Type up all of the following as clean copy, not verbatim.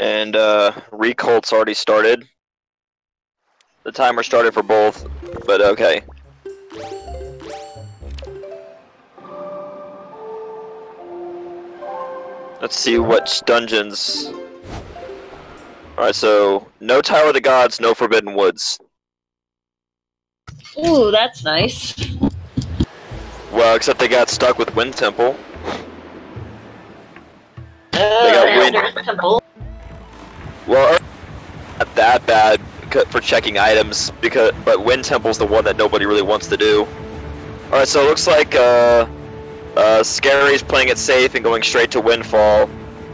And Reekelt's already started. The timer started for both, but okay. Let's see what dungeons. Alright, so no Tower of the Gods, no Forbidden Woods. Ooh, that's nice. Well, except they got stuck with Wind Temple. They got Wind Temple. Well, not that bad for checking items, but Wind Temple's the one that nobody really wants to do. Alright, so it looks like Scary's playing it safe and going straight to Windfall,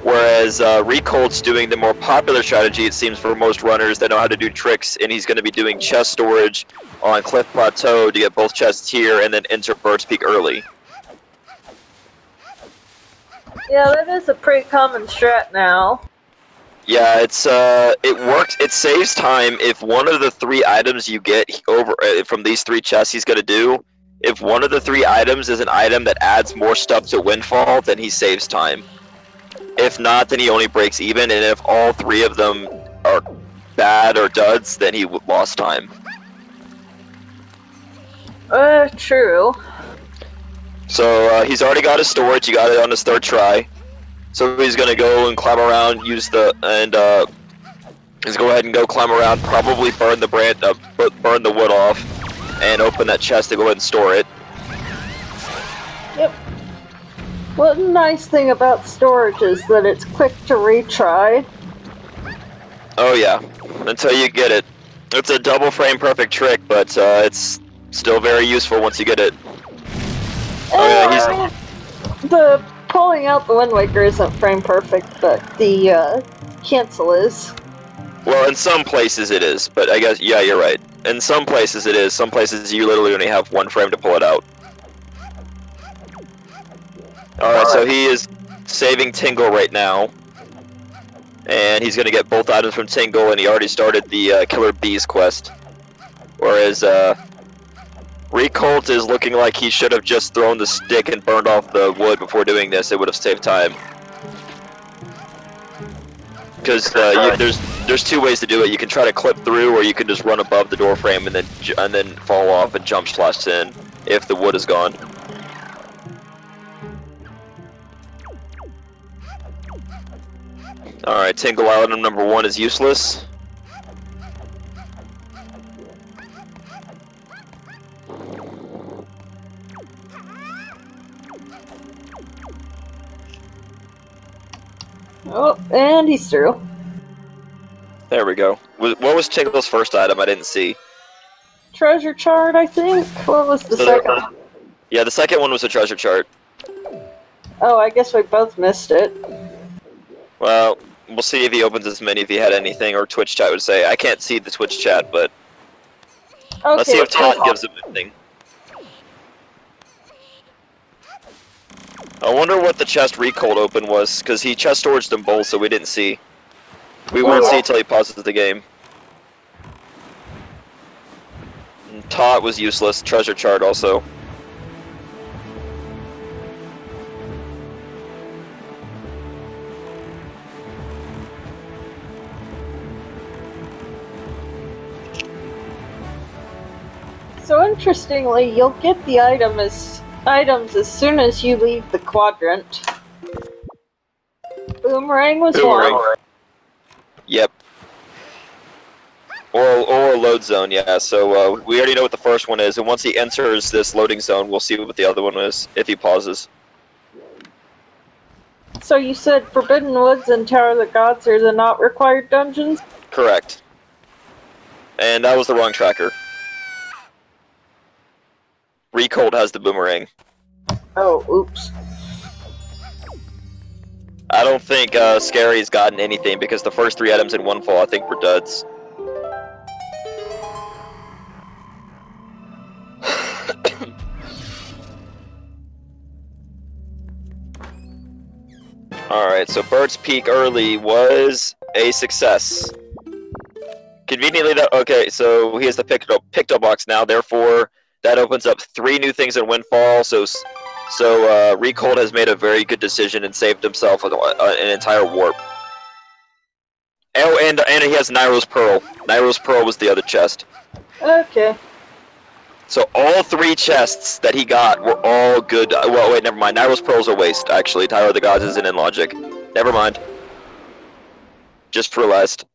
whereas Riekelt's doing the more popular strategy, it seems, for most runners that know how to do tricks, and he's going to be doing chest storage on Cliff Plateau to get both chests here and then enter Bird's Peak early. Yeah, that is a pretty common strat now. Yeah, it works. It saves time if one of the 3 items you get over from these 3 chests he's gonna do. If one of the 3 items is an item that adds more stuff to Windfall, then he saves time. If not, then he only breaks even, and if all 3 of them are bad or duds, then he lost time. True. So he's already got his storage. He got it on his 3rd try. So he's gonna go and climb around, he's go ahead and go climb around, probably burn the burn the wood off, and open that chest to go ahead and store it. Yep. One nice thing about storage is that it's quick to retry. Oh yeah, until you get it. It's a double frame perfect trick, but it's still very useful once you get it. Oh yeah, the pulling out the Wind Waker isn't frame perfect, but the cancel is. Well, in some places it is, but I guess, yeah, you're right. In some places it is. Some places you literally only have 1 frame to pull it out. Alright, so he is saving Tingle right now. And he's gonna get both items from Tingle, and he already started the Killer Bees quest. Whereas, Riekelt is looking like he should have just thrown the stick and burned off the wood before doing this. It would have saved time. Because there's 2 ways to do it. You can try to clip through, or you can just run above the door frame and then fall off and jump slash in if the wood is gone. All right, Tingle item number 1 is useless. Oh, and he's through. There we go. What was Tingle's first item? I didn't see. Treasure chart, I think? What was the second? Yeah, the second one was a treasure chart. Oh, I guess we both missed it. Well, we'll see if he opens as many, if he had anything, or Twitch chat would say. I can't see the Twitch chat, but okay, let's see if Todd gives him anything. I wonder what the chest Riekelt open was, because he chest storaged them both, so we didn't see. We won't see until he pauses the game. And Tot was useless, treasure chart also. So interestingly, you'll get the items as soon as you leave the quadrant. Boomerang was one. Yep. Or load zone, yeah. So we already know what the first one is, and once he enters this loading zone, we'll see what the other one is, if he pauses. So you said Forbidden Woods and Tower of the Gods are the not required dungeons? Correct. And that was the wrong tracker. Riekelt has the boomerang. Oh, oops. I don't think Scary's gotten anything, because the first 3 items in Windfall I think were duds. Alright, so Bird's Peak early was a success. Conveniently, okay, so he has the picked up box now, therefore that opens up 3 new things in Windfall, so Riekelt has made a very good decision and saved himself an entire warp. Oh, and he has Nairo's Pearl. Nairo's Pearl was the other chest. Okay. So all 3 chests that he got were all good. Well, wait, never mind. Nairo's Pearl's a waste, actually. Tower of the Gods isn't in logic. Never mind. Just realized.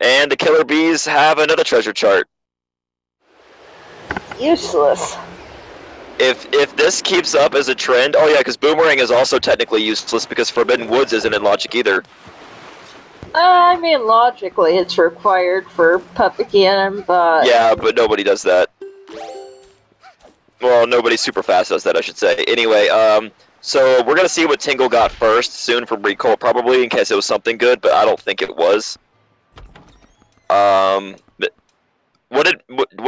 And the Killer Bees have another treasure chart. Useless. If this keeps up as a trend, oh yeah, because Boomerang is also technically useless because Forbidden Woods isn't in logic either. I mean, logically, it's required for Puppet Cannon, but... Yeah, but nobody does that. Well, nobody super fast does that, I should say. Anyway, so we're gonna see what Tingle got first soon from Riekelt, probably, in case it was something good, but I don't think it was. What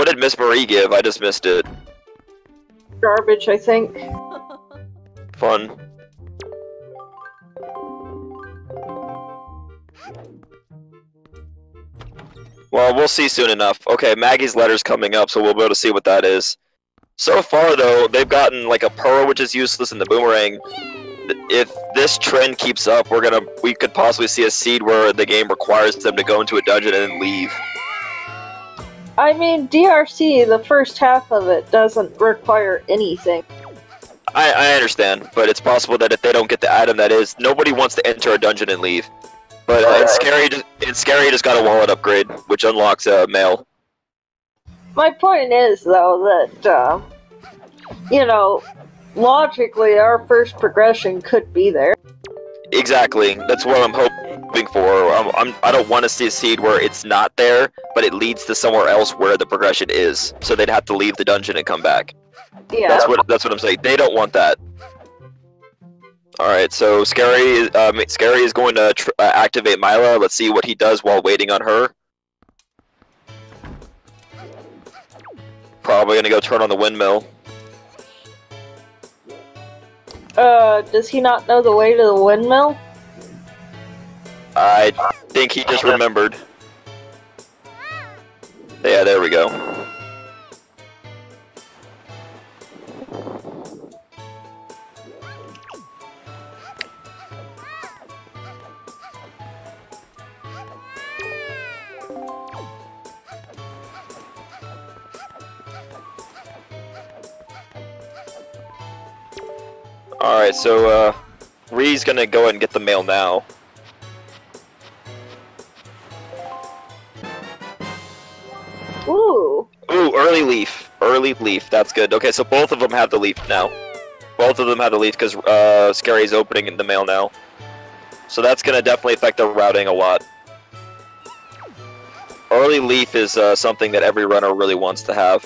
did Miss Marie give? I just missed it. Garbage, I think. Fun. Well, we'll see soon enough. Okay, Maggie's letter's coming up, so we'll be able to see what that is. So far, though, they've gotten like a Pearl, which is useless, and the Boomerang. If this trend keeps up, we could possibly see a seed where the game requires them to go into a dungeon and then leave. I mean, DRC, the first half of it doesn't require anything. I understand, but it's possible that if they don't get the item that is, nobody wants to enter a dungeon and leave. But it's scary just got a wallet upgrade, which unlocks mail. My point is, though, that, you know, logically, our first progression could be there. Exactly. That's what I'm hoping for. I don't want to see a seed where it's not there, but it leads to somewhere else where the progression is. So they'd have to leave the dungeon and come back. Yeah. That's what I'm saying. They don't want that. Alright, so Scary is going to activate Mila. Let's see what he does while waiting on her. Probably going to go turn on the windmill. Does he not know the way to the windmill? I think he just remembered. Yeah, there we go. Alright, so, Ree's gonna go ahead and get the mail now. Ooh. Ooh, early leaf. Early leaf, that's good. Okay, so both of them have the leaf now. Both of them have the leaf because Scary's opening the mail now. So that's gonna definitely affect the routing a lot. Early leaf is something that every runner really wants to have.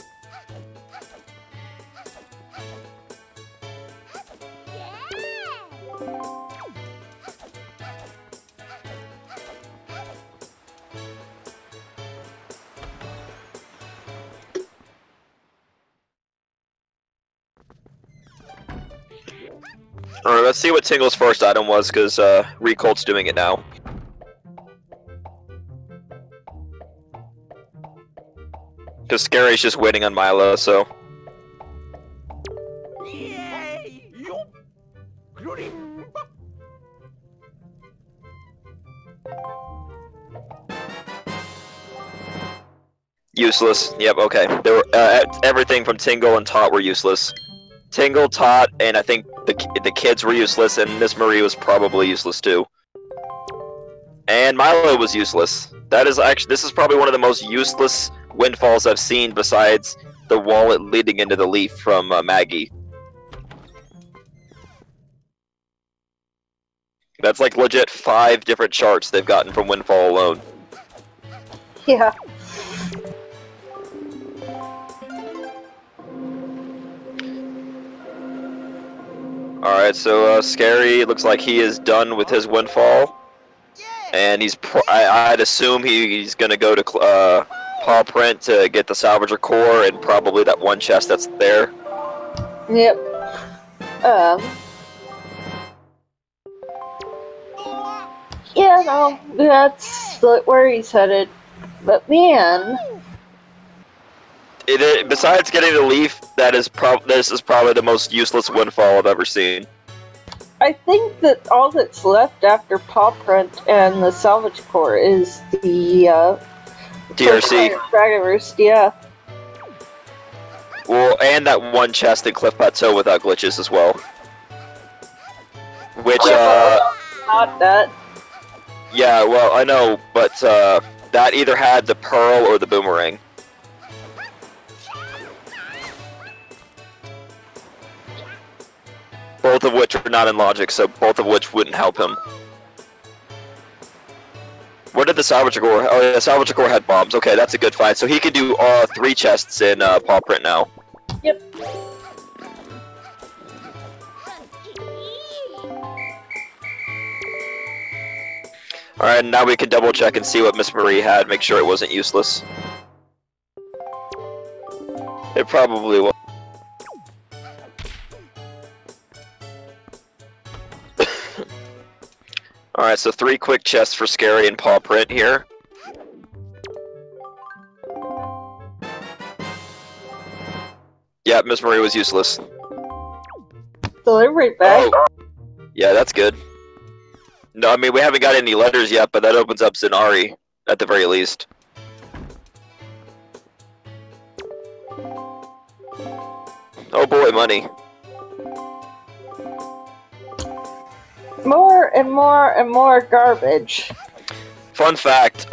Alright, let's see what Tingle's first item was, because Riekelt's doing it now. Because Scary's just waiting on Milo, so... Useless. Yep, okay. There were, everything from Tingle and Tot were useless. Tingle, Tot, and I think the kids were useless, and Miss Marie was probably useless too. And Milo was useless. This is probably one of the most useless windfalls I've seen besides the wallet leading into the leaf from Maggie. That's like legit 5 different charts they've gotten from Windfall alone. Yeah. Alright, so Scary looks like he is done with his Windfall. And I'd assume he's gonna go to Paw Print to get the Salvager Core and probably that one chest that's there. Yep. Yeah, no, that's where he's headed. But man... Besides getting the leaf, this is probably the most useless Windfall I've ever seen. I think that all that's left after paw print and the salvage core is the DRC. Dragon Roost, yeah. Well, and that one chest in Cliff Plateau without glitches as well. Which, Not that. Yeah, well, I know, but that either had the pearl or the boomerang. Both of which are not in logic, so both of which wouldn't help him. Where did the salvage core? Oh, yeah, the salvage core had bombs. Okay, that's a good find. So he could do all 3 chests in paw print now. Yep. Alright, now we can double check and see what Miss Marie had, make sure it wasn't useless. It probably was. Alright, so 3 quick chests for Scary and paw print here. Yeah, Miss Marie was useless. Delivery bag. Oh. Yeah, that's good. No, I mean, we haven't got any letters yet, but that opens up Zenari, at the very least. Oh boy, money. More and more and more garbage. Fun fact,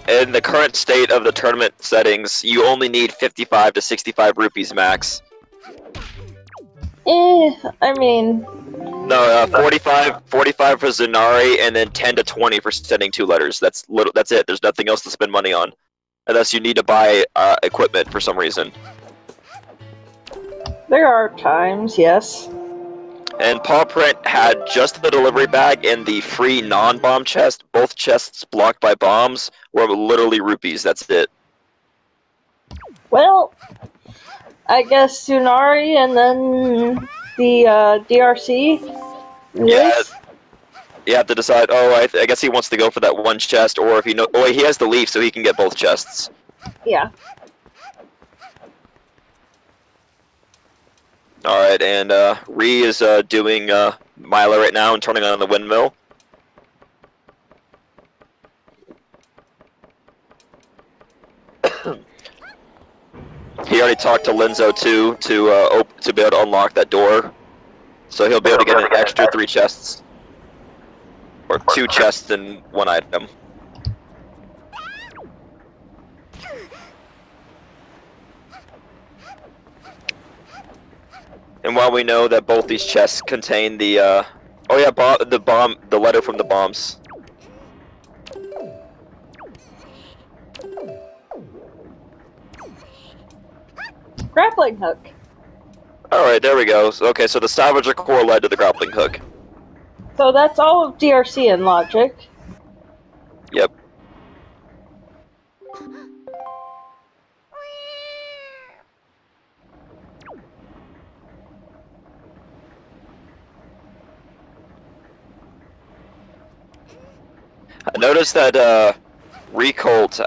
in the current state of the tournament settings, you only need 55 to 65 rupees max. I mean... No, 45 for Zenari, and then 10 to 20 for sending 2 letters. That's it. There's nothing else to spend money on. Unless you need to buy equipment for some reason. There are times, yes. And paw print had just the delivery bag and the free non-bomb chest. Both chests blocked by bombs were literally rupees. That's it. Well, I guess Tsunari and then the DRC. Yeah, you have to decide. Oh, I guess he wants to go for that one chest, or if he has the leaf, so he can get both chests. Yeah. All right, and Ree is doing Mila right now and turning on the windmill. He already talked to Linzo too to be able to unlock that door, so he'll be able to get an extra 3 chests, or 2 chests in 1 item. And while we know that both these chests contain the oh yeah, the letter from the bombs. Grappling hook. Alright, there we go. Okay, so the Salvager core led to the grappling hook. So that's all of DRC in logic. Yep. I noticed that Riekelt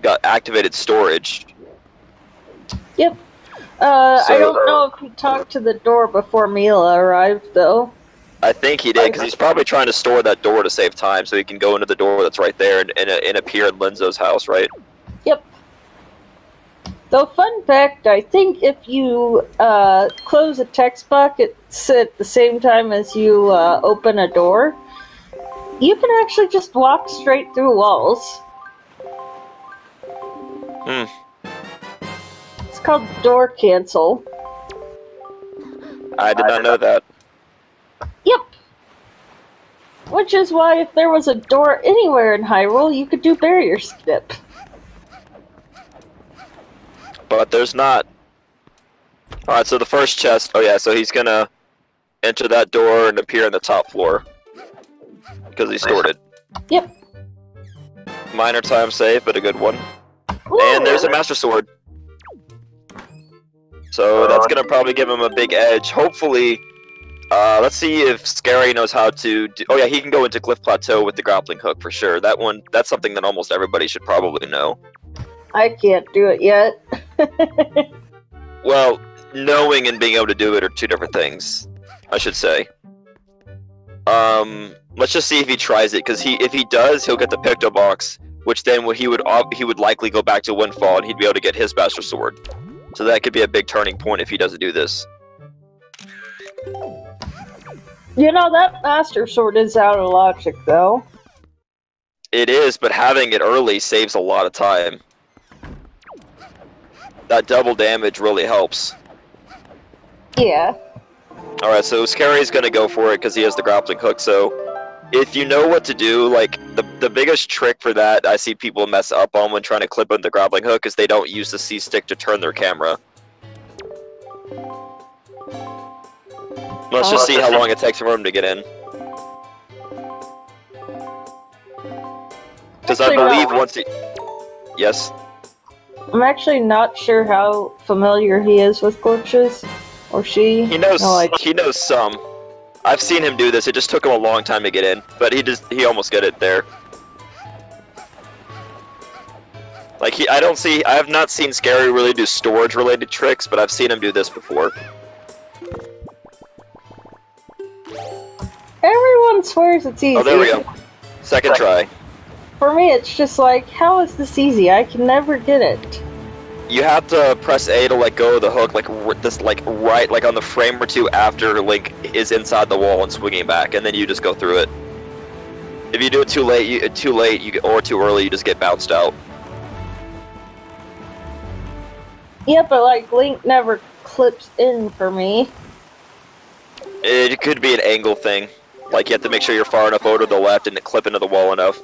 got activated storage. Yep. I don't know if he talked to the door before Mila arrived, though. I think he did, because he's probably trying to store that door to save time, so he can go into the door that's right there and appear in Linzo's house, right? Yep. Though, fun fact, I think if you close a text box at the same time as you open a door, you can actually just walk straight through walls. Hmm. It's called door cancel. I did not know that. Yep. Which is why if there was a door anywhere in Hyrule, you could do barrier skip. But there's not. Alright, so the first chest, oh yeah, so he's gonna enter that door and appear on the top floor. Because he stored it. Yep. Minor time save, but a good one. Ooh. And there's a Master Sword. So that's gonna probably give him a big edge. Hopefully, let's see if Scary knows how to do. Oh yeah, he can go into Cliff Plateau with the grappling hook for sure. That's something that almost everybody should probably know. I can't do it yet. Well, knowing and being able to do it are 2 different things, I should say. Let's just see if he tries it, because if he does, he'll get the Picto Box, which then he would likely go back to Windfall, and he'd be able to get his Master Sword. So that could be a big turning point if he doesn't do this. You know, that Master Sword is out of logic, though. It is, but having it early saves a lot of time. That double damage really helps. Yeah. Alright, so Scary's gonna go for it because he has the grappling hook, so if you know what to do, like, the biggest trick for that I see people mess up on when trying to clip on the grappling hook is they don't use the C-stick to turn their camera. Let's just see how long it takes for him to get in. Because I believe once he... Yes? I'm actually not sure how familiar he is with glitches. Or she. He knows, he knows some. I've seen him do this, it just took him a long time to get in. But he almost got it there. Like, I have not seen Scary really do storage-related tricks, but I've seen him do this before. Everyone swears it's easy. Oh, there we go. Second try. For me, it's just like, how is this easy? I can never get it. You have to press A to let go of the hook, like right, like on the frame or two after Link is inside the wall and swinging back, and then you just go through it. If you do it too late, or too early, you just get bounced out. Yeah, but like Link never clips in for me. It could be an angle thing. Like, you have to make sure you're far enough over to the left and clip into the wall enough.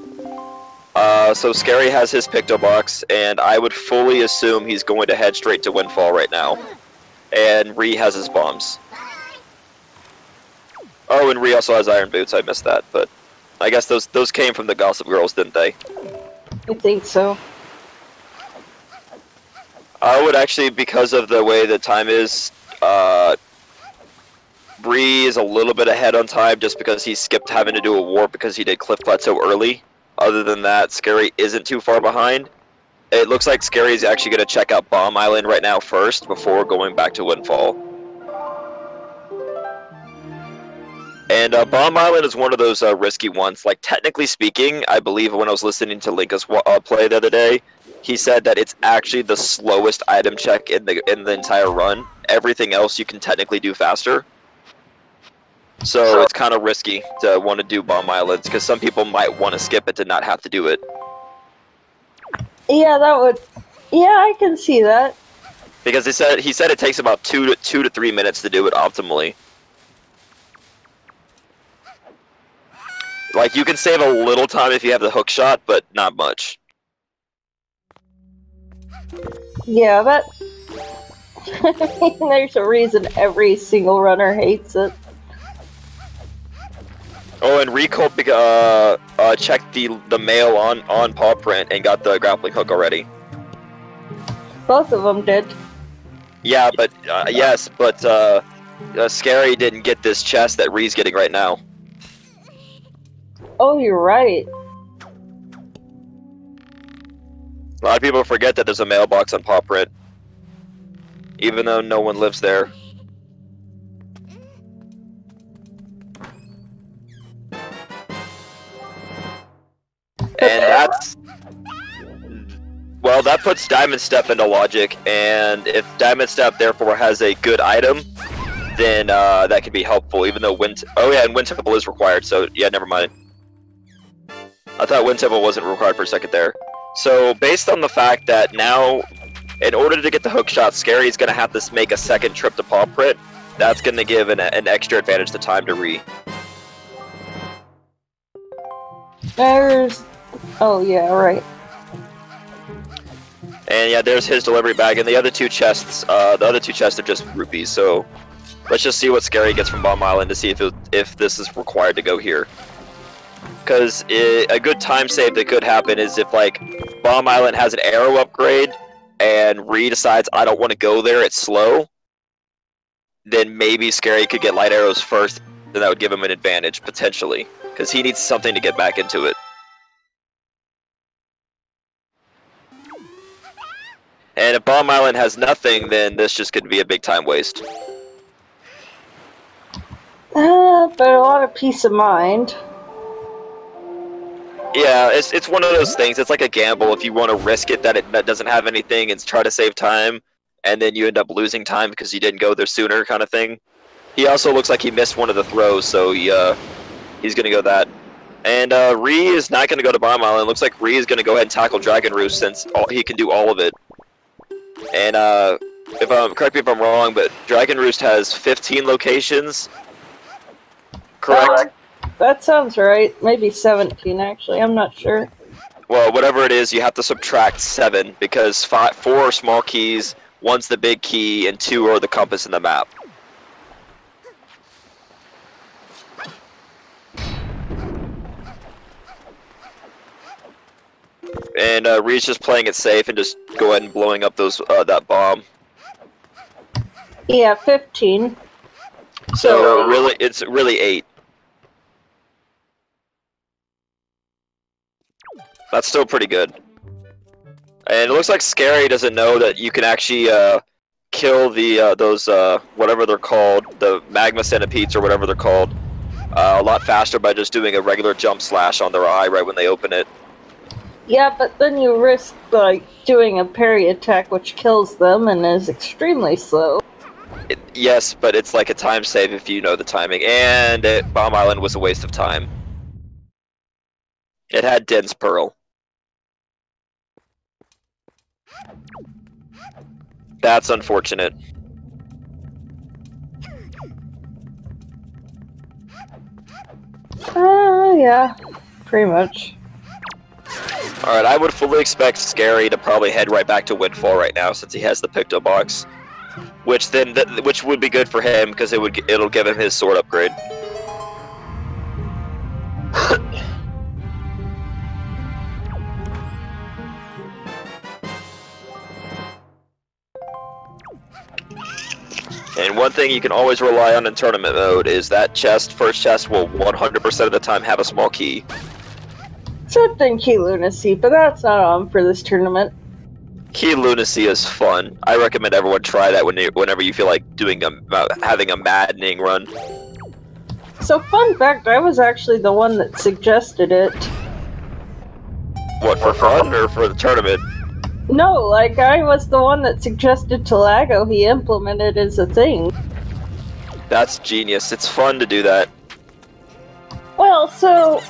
So Scary has his Picto Box, and I would fully assume he's going to head straight to Windfall right now. And Ree has his bombs. Oh, and Ree also has Iron Boots, I missed that, but I guess those came from the Gossip Girls, didn't they? I think so. I would actually, because of the way the time is, Bree is a little bit ahead on time just because he skipped having to do a warp because he did Cliff Plateau early. Other than that, Scary isn't too far behind. It looks like Scary is actually going to check out Bomb Island right now first before going back to Windfall. And Bomb Island is one of those risky ones. Like, technically speaking, I believe when I was listening to Linka's play the other day, he said that it's actually the slowest item check in the entire run. Everything else you can technically do faster. So it's kind of risky to want to do Bomb Islands, because some people might want to skip it to not have to do it. Yeah, that would... Yeah, I can see that. Because he said it takes about 2 to 3 minutes to do it optimally. Like, you can save a little time if you have the hook shot, but not much. Yeah, that... There's a reason every single runner hates it. Oh, and Riekelt checked the mail on paw print and got the grappling hook already. Both of them did. Yeah, but yes, but Scary didn't get this chest that Ree's getting right now. Oh, you're right. A lot of people forget that there's a mailbox on paw print, even though no one lives there. And that's... Well, that puts Diamond Step into logic, and if Diamond Step therefore has a good item, then that could be helpful, even though Oh yeah, and Wind Temple is required, so yeah, never mind. I thought Wind Temple wasn't required for a second there. So, based on the fact that now, in order to get the hook shot, Scary's going to have to make a second trip to paw print, that's going to give an extra advantage to time to Ree. There's... Oh, yeah, right. And yeah, there's his delivery bag, and the other two chests are just rupees, so let's just see what Scary gets from Bomb Island to see if this is required to go here. Because a good time save that could happen is if, like, Bomb Island has an arrow upgrade, and Ree decides, I don't want to go there, it's slow, then maybe Scary could get light arrows first, then that would give him an advantage, potentially. Because he needs something to get back into it. And if Bomb Island has nothing, then this just could be a big time waste. But a lot of peace of mind. Yeah, it's one of those things. It's like a gamble. If you want to risk it that doesn't have anything and try to save time, and then you end up losing time because you didn't go there sooner, kind of thing. He also looks like he missed one of the throws, so he's gonna go that. And Ree is not gonna go to Bomb Island. Looks like Ree is gonna go ahead and tackle Dragon Roost since he can do all of it. And correct me if I'm wrong, but Dragon Roost has 15 locations. Correct? That sounds right. Maybe 17, actually. I'm not sure. Well, whatever it is, you have to subtract 7 because 4 are small keys, 1's the big key, and 2 are the compass in the map. And Reed's just playing it safe and just go ahead and blowing up those that bomb. Yeah, 15. So really, it's really 8. That's still pretty good. And it looks like Scary doesn't know that you can actually kill the those whatever they're called, the magma centipedes or whatever they're called, a lot faster by just doing a regular jump slash on their eye right when they open it. Yeah, but then you risk like doing a parry attack which kills them and is extremely slow. Yes, but it's like a time save if you know the timing. And Bomb Island was a waste of time. It had Dense Pearl. That's unfortunate. Yeah, pretty much. Alright, I would fully expect Scary to probably head right back to Windfall right now since he has the Picto Box. Which would be good for him because it'll give him his sword upgrade. And one thing you can always rely on in tournament mode is that first chest will 100% of the time have a small key. Except in Key Lunacy, but that's not on for this tournament. Key Lunacy is fun. I recommend everyone try that whenever you feel like having a maddening run. So, fun fact, I was actually the one that suggested it. What, for fun or for the tournament? No, like, I was the one that suggested to Lago he implemented as a thing. That's genius. It's fun to do that. Well, so,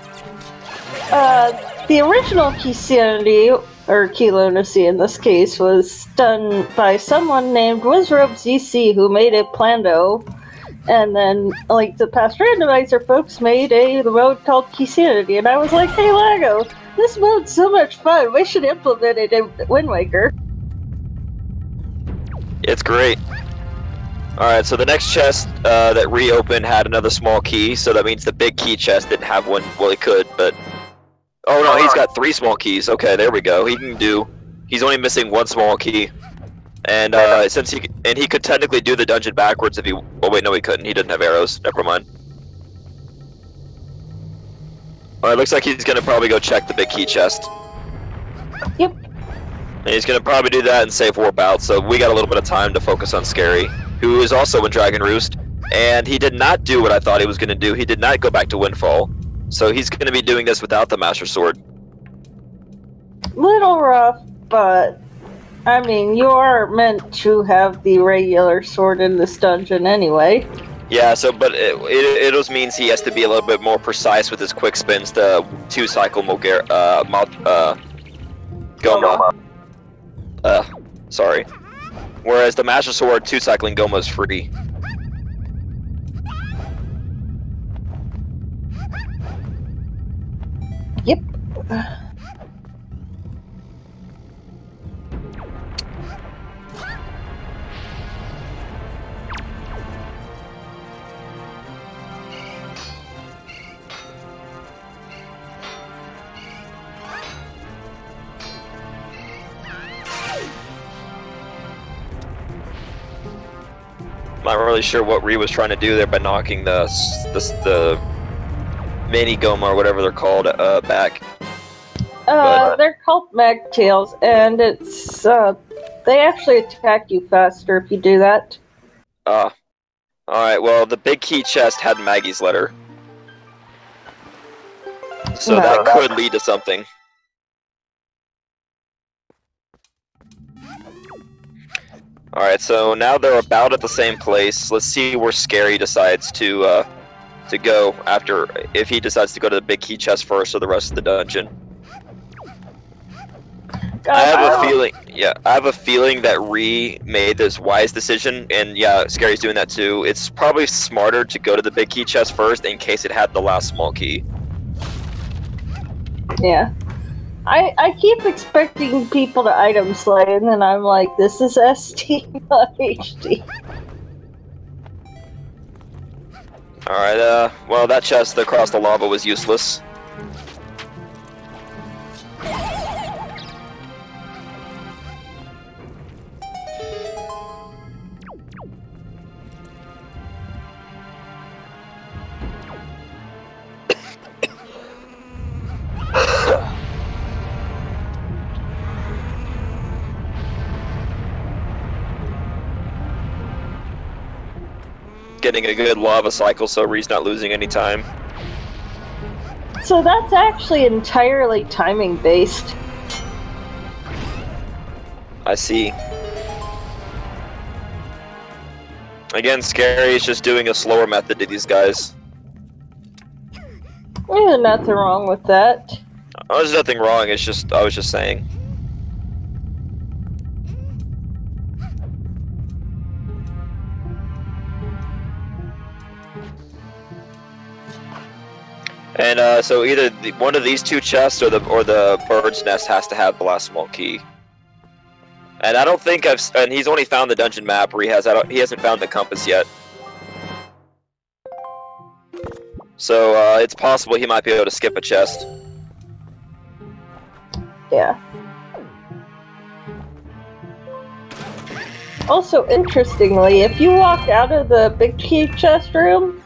the original Key Sanity, or Key Lunacy in this case, was done by someone named WizRobeZC who made a Plando. And then, like, the past Randomizer folks made a mode called Key Sanity, and I was like, hey Lago, this mode's so much fun, we should implement it in Wind Waker. It's great. Alright, so the next chest that reopened had another small key, so that means the big key chest didn't have one. Well, it could, but... Oh no, he's got 3 small keys. Okay, there we go. He's only missing 1 small key. And he could technically do the dungeon backwards if he... Oh wait, no he couldn't. He didn't have arrows. Never mind. Alright, looks like he's gonna probably go check the big key chest. Yep. And he's gonna probably do that and save warp out, so we got a little bit of time to focus on Scary, who is also in Dragon Roost. And he did not do what I thought he was gonna do. He did not go back to Windfall. So he's gonna be doing this without the Master Sword. Little rough, but... I mean, you are meant to have the regular sword in this dungeon anyway. Yeah, so, but it just means he has to be a little bit more precise with his quick spins to 2-cycle Goma. Sorry. Whereas the Master Sword 2-cycling Goma is free. Yep. Not really sure what Ree was trying to do there by knocking the mini Goma or whatever they're called back. They're called Magtails, and it's they actually attack you faster if you do that. Alright, well, the big key chest had Maggie's letter. So No. that could lead to something. Alright, so now they're about at the same place. Let's see where Scary decides to go after, if he decides to go to the big key chest first or the rest of the dungeon. I have a feeling that Ree made this wise decision, and yeah, Scary's doing that too. It's probably smarter to go to the big key chest first in case it had the last small key. Yeah. I keep expecting people to item slay, and then I'm like, this is ST, not HD. Alright, well, that chest across the lava was useless. Getting a good lava cycle so Ree's not losing any time. So that's actually entirely timing based. I see. Again, Scary is just doing a slower method to these guys. There's nothing wrong with that. Oh, there's nothing wrong, it's just, I was just saying. And so either one of these two chests or the bird's nest has to have the last small key. And I don't think and he's only found the dungeon map where he hasn't found the compass yet. So it's possible he might be able to skip a chest. Yeah. Also, interestingly, if you walk out of the big key chest room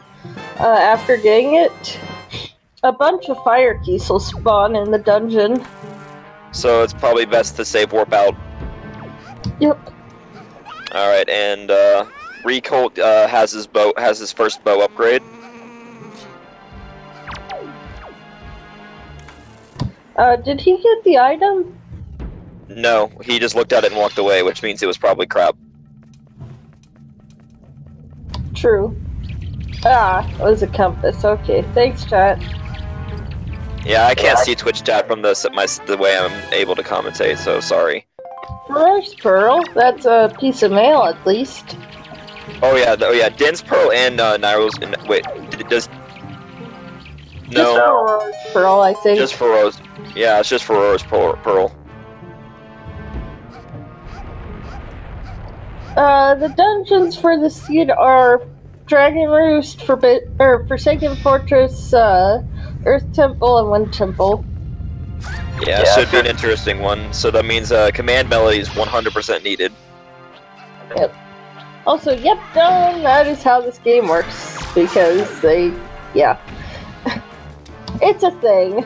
after getting it, a bunch of fire keys will spawn in the dungeon. So it's probably best to save warp out. Yep. Alright, and Riekelt has his first bow upgrade. Did he get the item? No, he just looked at it and walked away, which means it was probably crap. True. Ah, it was a compass. Okay, thanks, chat. Yeah, I can't see Twitch chat from the way I'm able to commentate, so sorry. First Pearl, that's a piece of mail at least. Oh yeah, Din's Pearl and Nairo's. Wait, does no? Just for Aurora's Pearl, I think. Just for Rose. Yeah, it's just for Aurora's Pearl. The dungeons for the seed are Dragon Roost, Forsaken Fortress, Earth Temple, and Wind Temple. Yeah, should be an interesting one. So that means command melody is 100% needed. Yep. Also, yep, Don, that is how this game works. Because yeah. It's a thing.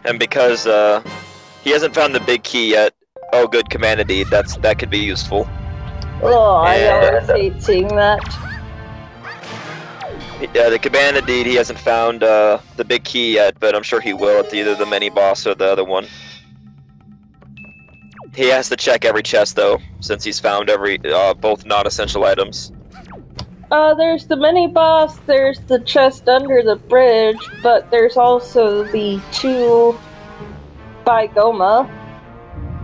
And because he hasn't found the big key yet. Oh, good, command deed. That could be useful. Oh, I always hate seeing that. Yeah, the command deed. He hasn't found the big key yet, but I'm sure he will at either the mini boss or the other one. He has to check every chest though, since he's found both non-essential items. There's the mini boss. There's the chest under the bridge, but there's also the 2 by Goma.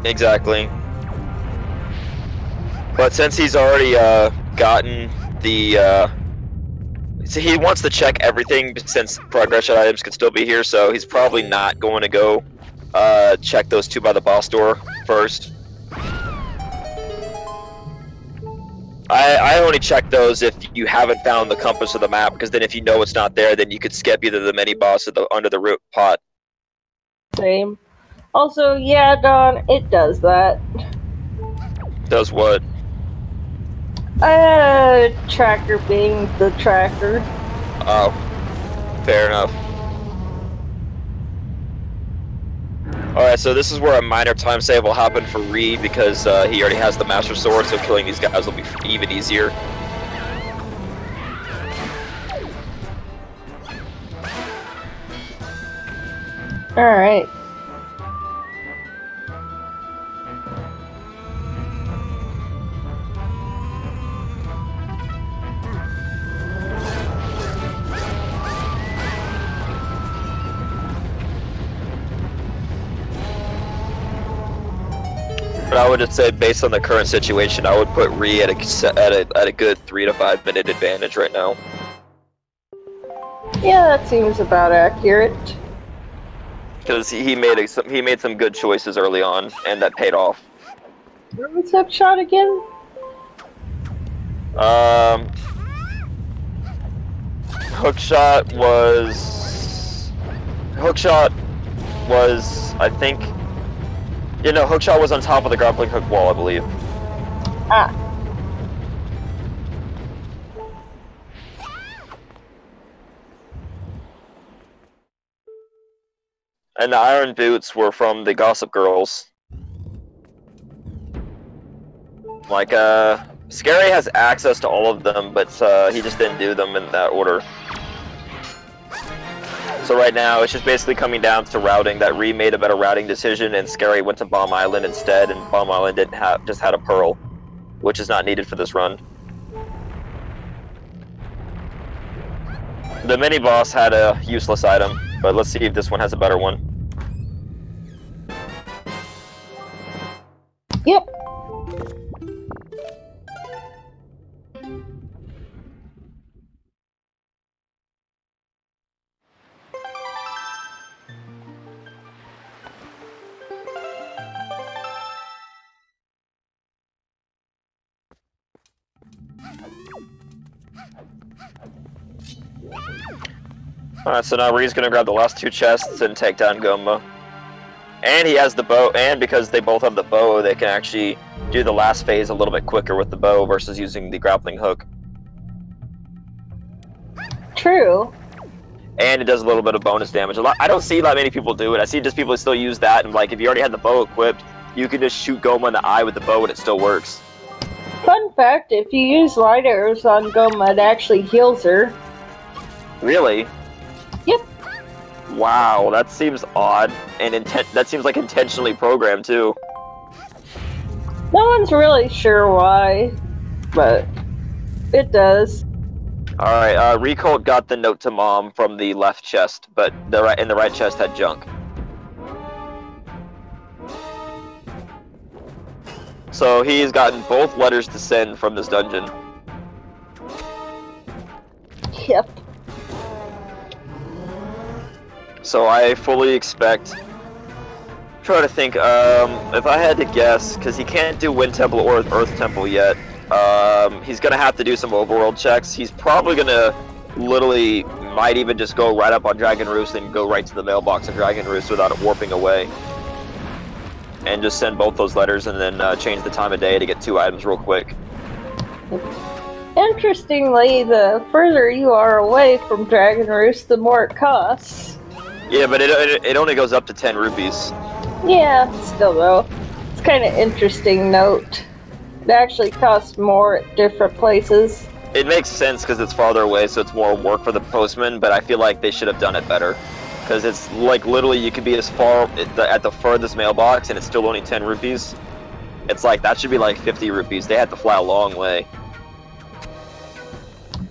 Exactly. But since he's already gotten the so he wants to check everything since progression items can still be here, so he's probably not going to go check those 2 by the boss door first. I only check those if you haven't found the compass of the map, because then if you know it's not there, then you could skip either the mini boss or the under the root pot. Same. Also, yeah, Don, it does that. Does what? Tracker being the tracker. Oh. Fair enough. Alright, so this is where a minor time save will happen for Ree because he already has the Master Sword, so killing these guys will be even easier. Alright. But I would just say, based on the current situation, I would put Ree at a good 3 to 5 minute advantage right now. Yeah, that seems about accurate. Because he made some good choices early on, and that paid off. Where was Hookshot again? Hookshot was, I think, you know, Hookshot was on top of the grappling hook wall, I believe. Ah. And the iron boots were from the Gossip Girls. Like, Scary has access to all of them, but he just didn't do them in that order. So right now, it's just basically coming down to routing. That Ree made a better routing decision, and Scary went to Bomb Island instead, and Bomb Island just had a pearl, which is not needed for this run. The mini-boss had a useless item, but let's see if this one has a better one. Yep. Alright, so now Ree's gonna grab the last 2 chests and take down Goma. And he has the bow, and because they both have the bow, they can actually do the last phase a little bit quicker with the bow versus using the grappling hook. True. And it does a little bit of bonus damage. I don't see that many people do it. I see just people still use that, and like, if you already had the bow equipped, you can just shoot Goma in the eye with the bow and it still works. Fun fact, if you use light arrows on Goma, it actually heals her. Really? Yep. Wow, that seems odd, and that seems like intentionally programmed too. No one's really sure why, but it does. Alright, Riekelt got the note to Mom from the left chest, but the right chest had junk. So he's gotten both letters to send from this dungeon. Yep. So I fully expect... Try to think, if I had to guess, because he can't do Wind Temple or Earth Temple yet, he's gonna have to do some overworld checks. He's probably gonna literally might even just go right up on Dragon Roost and go right to the mailbox of Dragon Roost without it warping away. And just send both those letters and then change the time of day to get 2 items real quick. Interestingly, the further you are away from Dragon Roost, the more it costs. Yeah, but it only goes up to 10 rupees. Yeah, still though. It's kind of interesting note. It actually costs more at different places. It makes sense because it's farther away, so it's more work for the postman, but I feel like they should have done it better. Because it's like literally you could be as far at the furthest mailbox and it's still only 10 rupees. It's like, that should be like 50 rupees. They had to fly a long way.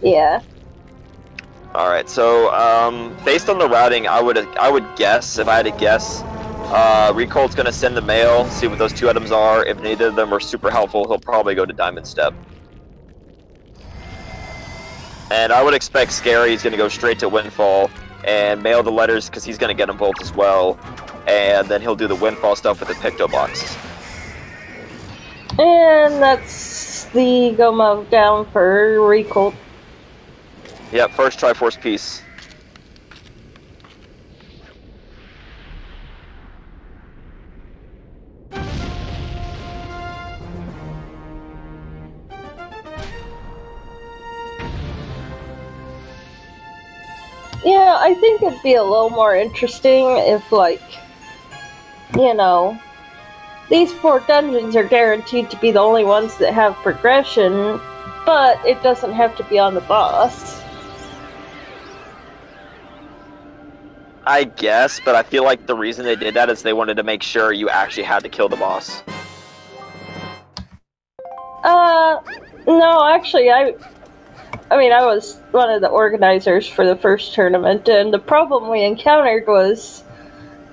Yeah. Alright, so based on the routing, I would guess, if I had to guess, Riekelt's gonna send the mail, see what those 2 items are. If neither of them are super helpful, he'll probably go to Diamond Step. And I would expect Scary's gonna go straight to Windfall and mail the letters because he's gonna get them both as well. And then he'll do the Windfall stuff with the Picto boxes. And that's the Goma down for Riekelt. Yep, first Triforce piece. Yeah, I think it'd be a little more interesting if, like, you know, these 4 dungeons are guaranteed to be the only ones that have progression, but it doesn't have to be on the boss. I guess, but I feel like the reason they did that is they wanted to make sure you actually had to kill the boss. No, actually, I mean, I was one of the organizers for the first tournament, and the problem we encountered was,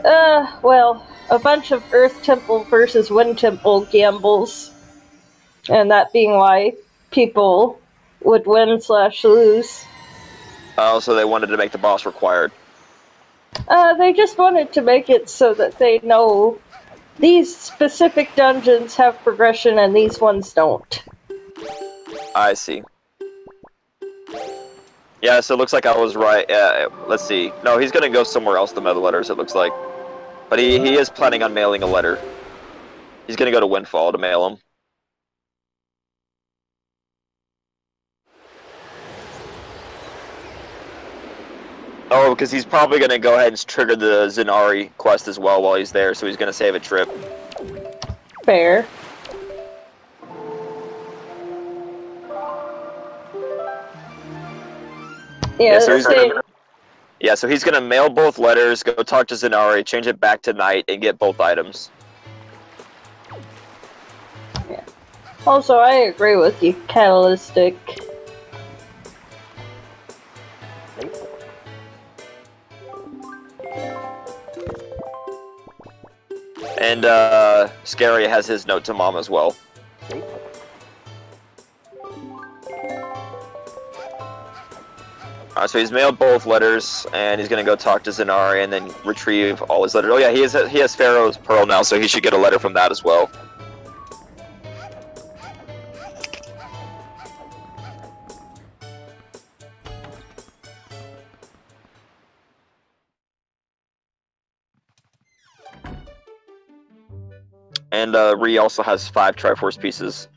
well, a bunch of Earth Temple versus Wind Temple gambles, and that being why people would win/lose. Oh, so they wanted to make the boss required. They just wanted to make it so that they know these specific dungeons have progression and these ones don't. I see. Yeah, so it looks like I was right. Let's see. No, he's gonna go somewhere else to mail the letters, it looks like. But he is planning on mailing a letter. He's gonna go to Windfall to mail them. Oh, because he's probably gonna go ahead and trigger the Zenari quest as well while he's there, so he's gonna save a trip. Fair. Yeah, so he's gonna mail both letters, go talk to Zenari, change it back to night, and get both items. Yeah. Also, I agree with you, Catalytic. And Scary has his note to Mom as well. So he's mailed both letters, and he's gonna go talk to Zenari and then retrieve all his letters. Oh yeah, he has Pharaoh's Pearl now, so he should get a letter from that as well. And Ree also has 5 Triforce pieces.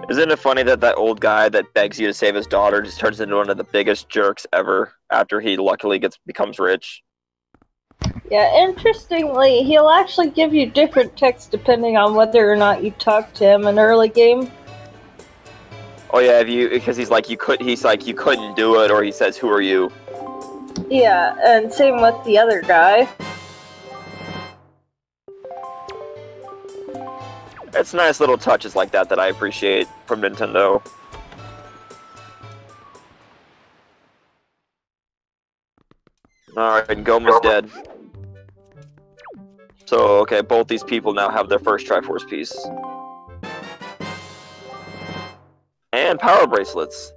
Isn't it funny that old guy that begs you to save his daughter just turns into one of the biggest jerks ever after he luckily becomes rich? Yeah, interestingly, he'll actually give you different text depending on whether or not you talk to him in early game. Oh yeah, because he's like you couldn't do it, or he says, "Who are you?" Yeah, and same with the other guy. It's nice little touches like that I appreciate from Nintendo. Alright, and Goma's dead. So, okay, both these people now have their first Triforce piece. And power bracelets.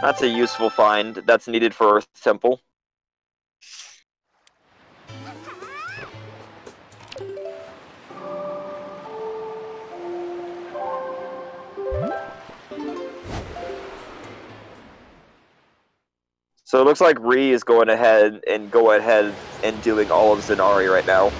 That's a useful find that's needed for Earth Temple. So it looks like Ree is going ahead and doing all of Zenari right now.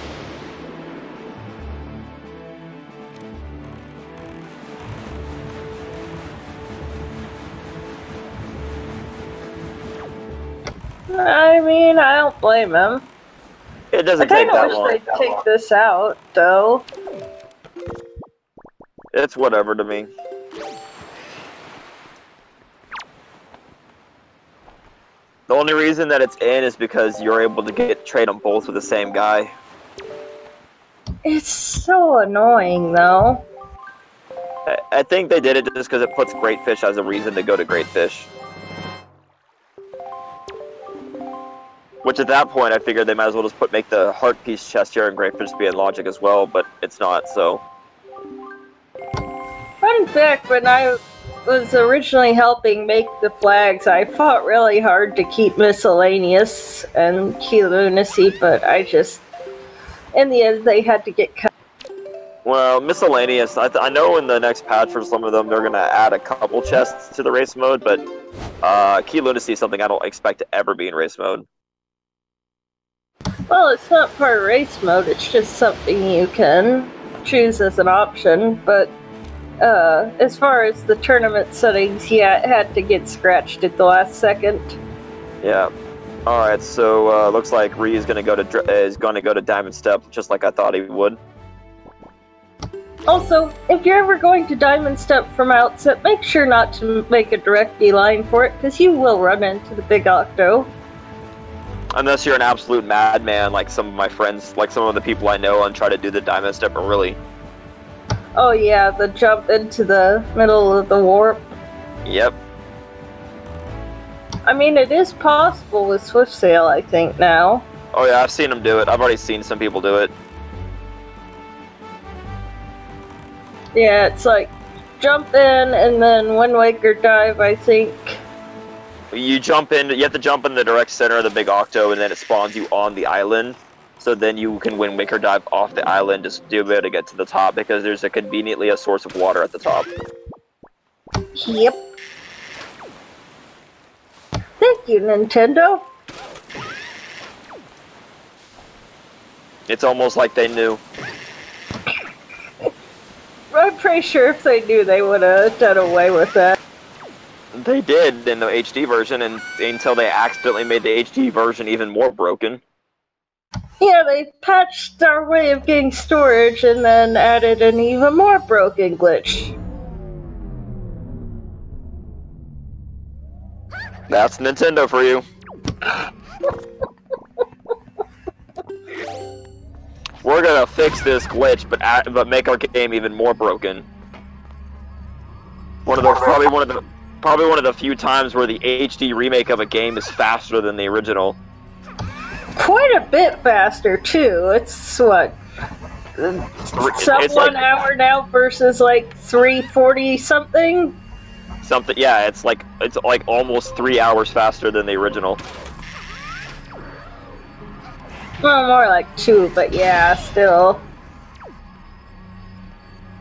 I mean, I don't blame him. It doesn't take that long. I wish they'd take this out, though. It's whatever to me. The only reason that it's in is because you're able to trade them both with the same guy. It's so annoying, though. I think they did it just because it puts Great Fish as a reason to go to Great Fish. Which at that point, I figured they might as well just make the heart piece chest here and Great Fish be in logic as well, but it's not, so. Fun fact, when I was originally helping make the flags, I fought really hard to keep Miscellaneous and Key Lunacy, but I just in the end, they had to get cut. Well, miscellaneous. I know in the next patch for some of them they're gonna add a couple chests to the race mode, but Key Lunacy is something I don't expect to ever be in race mode. Well, it's not part of race mode. It's just something you can choose as an option. But as far as the tournament settings, yeah, it had to get scratched at the last second. Yeah. All right. So looks like Ree is gonna go to Diamond Step, just like I thought he would. Also, if you're ever going to Diamond Step from outset, make sure not to make a direct beeline for it, because you will run into the Big Octo. Unless you're an absolute madman, like some of my friends, like some of the people I know, and try to do the Diamond Step early. Oh yeah, the jump into the middle of the warp. Yep. I mean, it is possible with Swift Sail, I think, now. Oh yeah, I've seen them do it. I've already seen some people do it. Yeah, it's like jump in and then Wind Waker dive, I think. You jump in, you have to jump in the direct center of the Big Octo, and then it spawns you on the island. So then you can Wind Waker dive off the island just to be able to get to the top, because there's conveniently a source of water at the top. Yep. Thank you, Nintendo. It's almost like they knew. I'm pretty sure if they knew, they would have done away with that. They did in the HD version, and until they accidentally made the HD version even more broken. Yeah, they patched our way of getting storage and then added an even more broken glitch. That's Nintendo for you. We're gonna fix this glitch, but make our game even more broken. Probably one of the few times where the HD remake of a game is faster than the original. Quite a bit faster too. It's what, It's 1 hour now versus like 340 something. Something, yeah. It's like almost 3 hours faster than the original. Well, more like 2, but yeah, still.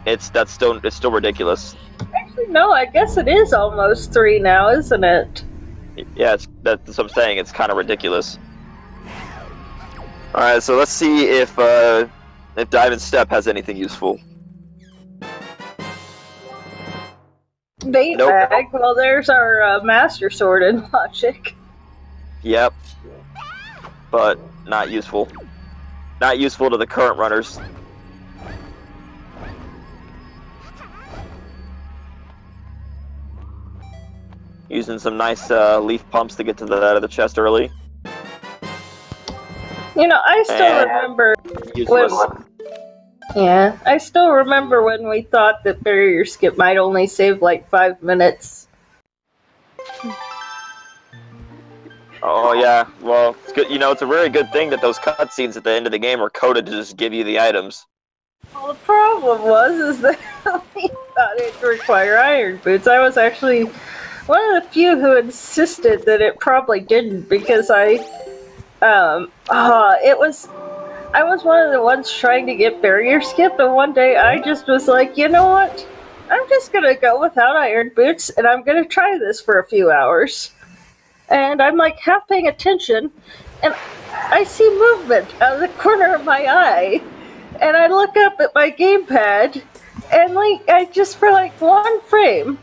It's still ridiculous. Actually, no, I guess it is almost 3 now, isn't it? Yeah, that's what I'm saying. It's kind of ridiculous. All right, so let's see if Diamond Step has anything useful. Bait Nope. bag. Well, there's our Master Sword in Logic. Yep, but not useful. Not useful to the current runners. Using some nice leaf pumps to get to the out of the chest early. You know, I still remember yeah, I still remember when we thought that barrier skip might only save like 5 minutes. Oh yeah, well, it's good. You know, it's a very good thing that those cutscenes at the end of the game are coded to just give you the items. Well, the problem is that we thought it would require iron boots. I was actually one of the few who insisted that it probably didn't, because I was one of the ones trying to get barrier skip, and one day I just was like, you know what? I'm just gonna go without iron boots, and I'm gonna try this for a few hours. And I'm like half paying attention, and I see movement out of the corner of my eye, and I look up at my gamepad, and like I just for like one frame,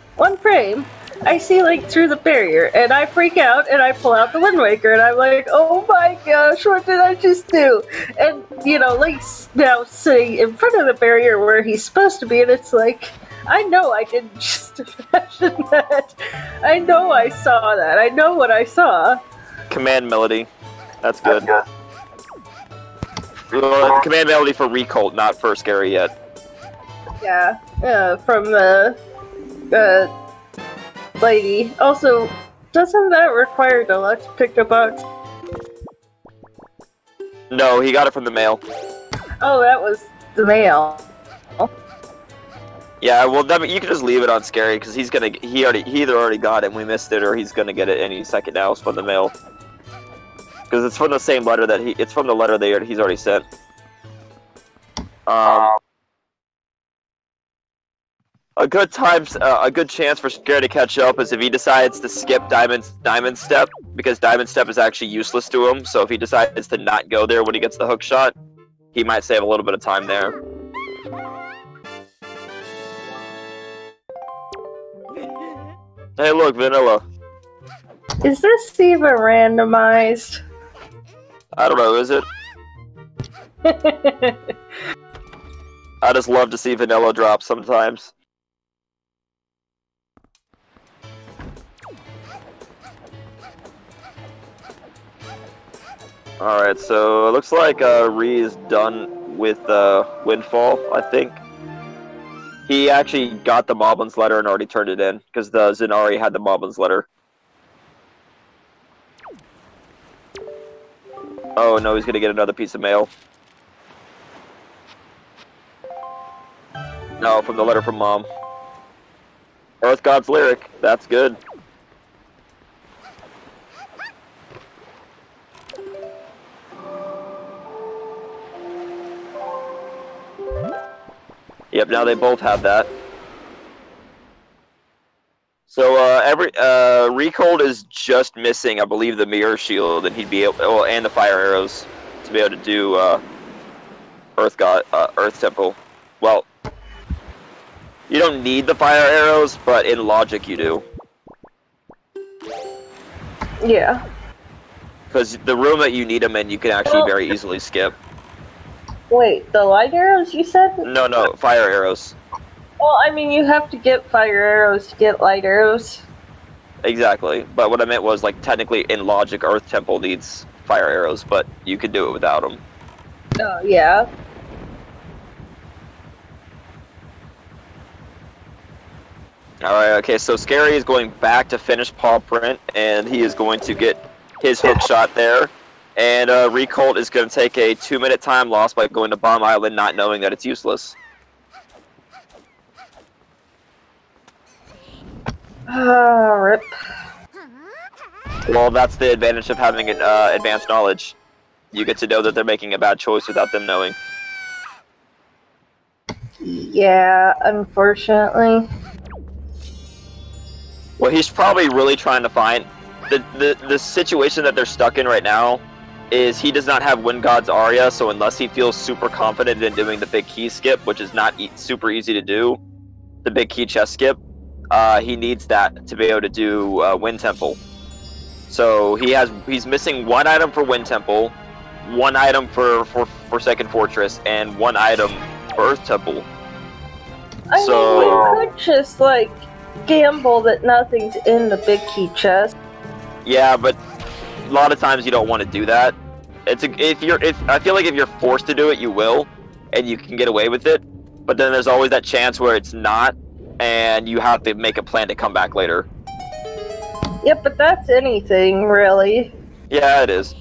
I see like through the barrier, and I freak out, and I pull out the Wind Waker, and I'm like, oh my gosh, what did I just do? And you know, Link's now sitting in front of the barrier where he's supposed to be, and it's like, I know I didn't just imagine that. I know I saw that. I know what I saw. Command melody. That's good. Command melody for Riekelt, not for Scary yet. Yeah, from the lady. Also, doesn't that require deluxe pickup box? No, he got it from the mail. Oh, that was the mail. Yeah, well, you can just leave it on Scary, because he either already got it and we missed it, or he's gonna get it any second now from the mail. Because it's from the same letter it's from the letter he's already sent. A good chance for Scare to catch up is if he decides to skip Diamond Step, because Diamond Step is actually useless to him. So if he decides to not go there when he gets the hook shot, he might save a little bit of time there. Hey, look, Vanilla. Is this even randomized? I don't know, is it? I just love to see Vanilla drop sometimes. Alright, so it looks like Ree is done with Windfall, I think. He actually got the Moblin's letter and already turned it in, because the Zenari had the Moblin's letter. Oh no, he's gonna get another piece of mail. No, from the letter from Mom. Earth God's lyric, that's good. Yep, now they both have that. So Riekelt is just missing, I believe, the mirror shield, and he'd be able, well, and the fire arrows to be able to do Earth Temple. Well, you don't need the fire arrows, but in logic you do. Yeah. Because the room that you need them in, you can actually very easily skip. Wait, the light arrows you said? No, fire arrows. Well, I mean, you have to get fire arrows to get light arrows. Exactly, but what I meant was, like, technically in logic, Earth Temple needs fire arrows, but you could do it without them. Oh, yeah. Alright, okay, so Scary is going back to finish Paw Print, and he is going to get his hook shot there. And Riekelt is going to take a 2-minute time loss by going to Bomb Island, not knowing that it's useless. Rip. Well, that's the advantage of having advanced knowledge. You get to know that they're making a bad choice without them knowing. Yeah, unfortunately. Well, he's probably really trying to find... The situation that they're stuck in right now is he does not have Wind God's Aria, so unless he feels super confident in doing the big key skip, which is not super easy to do, the big key chest skip, he needs that to be able to do Wind Temple. So he's missing one item for Wind Temple, one item for Second Fortress, and one item for Earth Temple. I mean, you could just, like, gamble that nothing's in the big key chest. Yeah, but a lot of times you don't want to do that. I feel like if you're forced to do it, you will, and you can get away with it. But then there's always that chance where it's not, and you have to make a plan to come back later. Yep, but that's anything, really. Yeah, it is.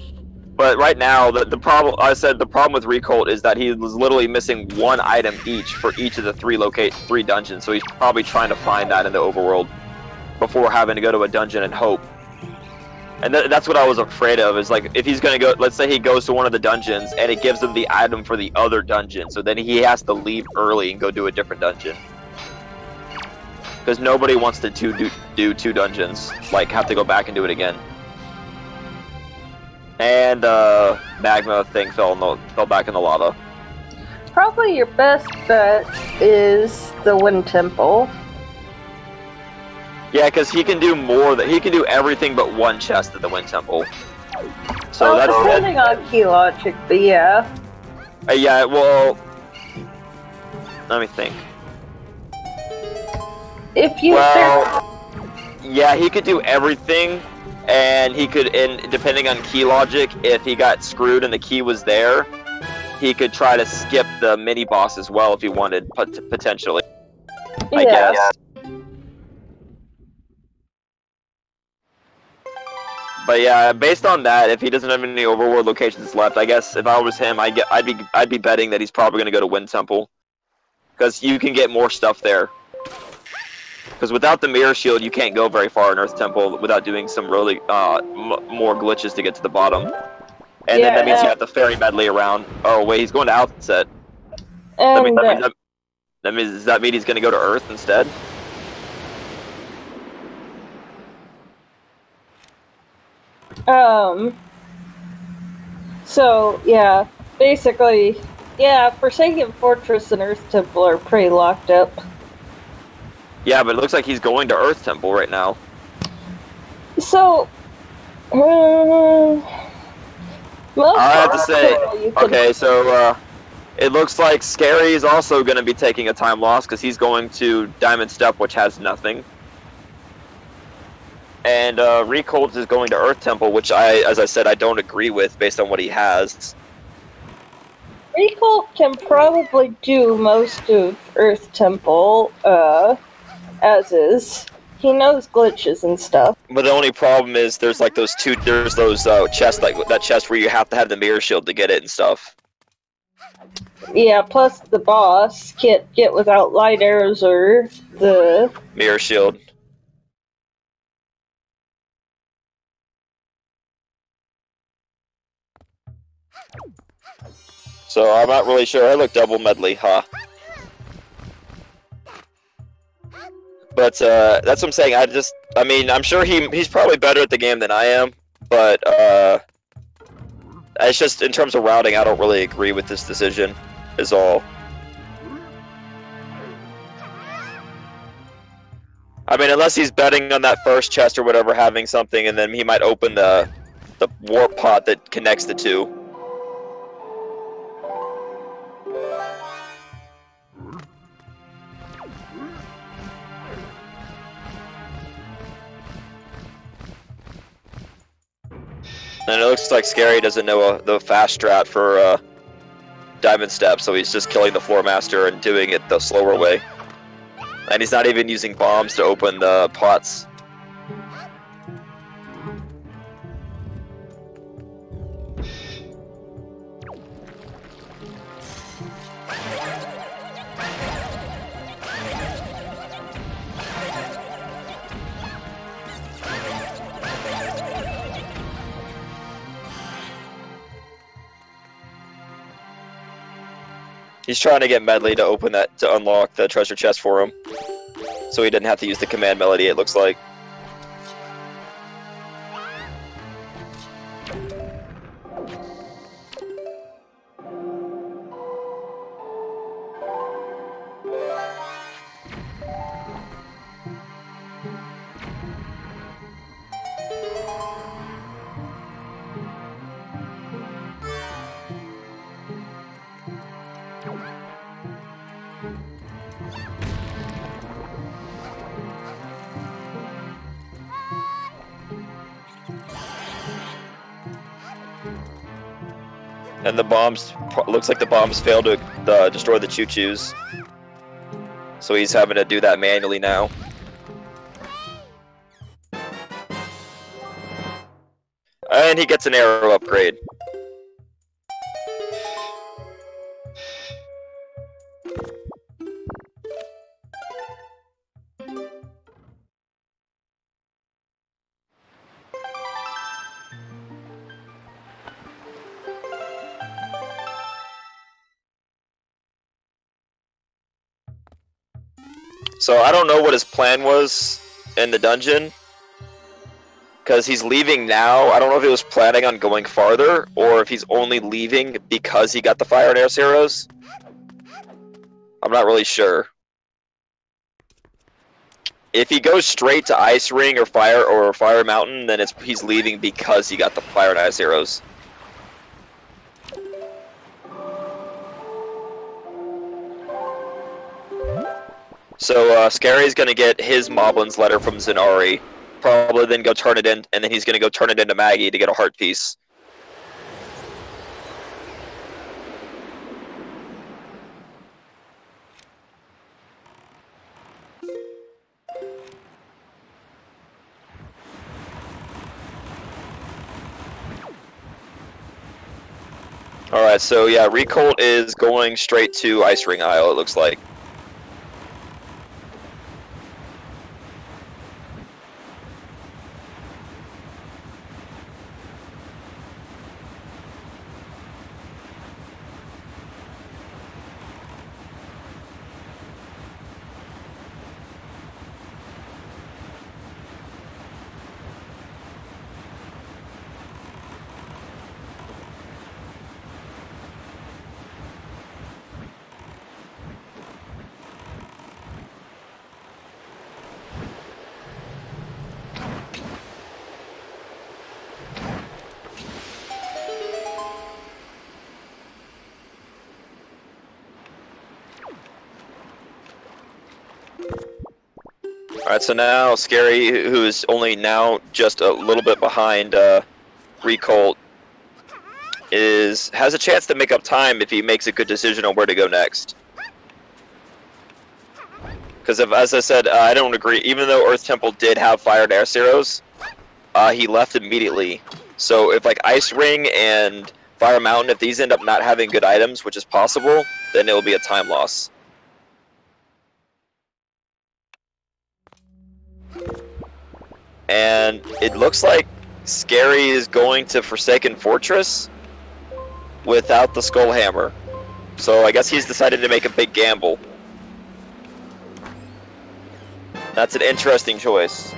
But right now, the problem with Riekelt is that he was literally missing one item each for each of the three dungeons. So he's probably trying to find that in the overworld before having to go to a dungeon and hope. And that's what I was afraid of, is like, if he's gonna go, let's say he goes to one of the dungeons and it gives him the item for the other dungeon, so then he has to leave early and go do a different dungeon. Because nobody wants to do two dungeons, like have to go back and do it again. And magma thing fell back in the lava. Probably your best bet is the Wind Temple. Yeah, because he can do he can do everything but one chest at the Wind Temple. So that's depending on key logic, but yeah. Yeah, well, let me think. If you yeah, he could do everything, and he could, depending on key logic, if he got screwed and the key was there, he could try to skip the mini boss as well if he wanted, potentially. I guess. Yeah. But yeah, based on that, if he doesn't have any overworld locations left, I guess if I was him, I'd be betting that he's probably gonna go to Wind Temple, because you can get more stuff there. Because without the mirror shield, you can't go very far in Earth Temple without doing some really more glitches to get to the bottom. And then that means you have to ferry medley around. Oh wait, he's going to Outset. And does that mean he's going to go to Earth instead? So yeah, basically, yeah, Forsaken Fortress and Earth Temple are pretty locked up. Yeah, but it looks like he's going to Earth Temple right now. So, I have to say, okay, so it looks like Scary is also going to be taking a time loss because he's going to Diamond Step, which has nothing. And Riekelt is going to Earth Temple, which as I said, I don't agree with based on what he has. Riekelt can probably do most of Earth Temple, as is. He knows glitches and stuff. But the only problem is there's like those chests, like that chest where you have to have the mirror shield to get it and stuff. Yeah, plus the boss can't get without light arrows or the mirror shield. So I'm not really sure. I look double medley, huh? But that's what I'm saying. I mean, I'm sure he's probably better at the game than I am, but it's just in terms of routing, I don't really agree with this decision. Is all. I mean, unless he's betting on that first chest or whatever having something, and then he might open the warp pot that connects the two. And it looks like Scary doesn't know the fast strat for Diamond Step, so he's just killing the Floor Master and doing it the slower way. And he's not even using bombs to open the pots. He's trying to get Medley to open that, to unlock the treasure chest for him. So he didn't have to use the command melody, it looks like. And the bombs, looks like the bombs failed to destroy the choo-choos. So he's having to do that manually now. And he gets an arrow upgrade. So I don't know what his plan was in the dungeon, because he's leaving now. I don't know if he was planning on going farther, or if he's only leaving because he got the fire and air arrows. I'm not really sure. If he goes straight to Ice Ring or Fire Mountain, then he's leaving because he got the fire and ice arrows. So Scary's gonna get his Moblin's letter from Zenari, probably then go turn it in, and then he's gonna go turn it into Maggie to get a heart piece. Alright, so yeah, Riekelt is going straight to Ice Ring Isle, it looks like. Alright, so now Scary, who is only now just a little bit behind Riekelt, has a chance to make up time if he makes a good decision on where to go next. Because, as I said, I don't agree. Even though Earth Temple did have fire and air arrows, he left immediately. So if like Ice Ring and Fire Mountain, if these end up not having good items, which is possible, then it will be a time loss. And it looks like Scary is going to Forsaken Fortress without the Skull Hammer. So I guess he's decided to make a big gamble. That's an interesting choice.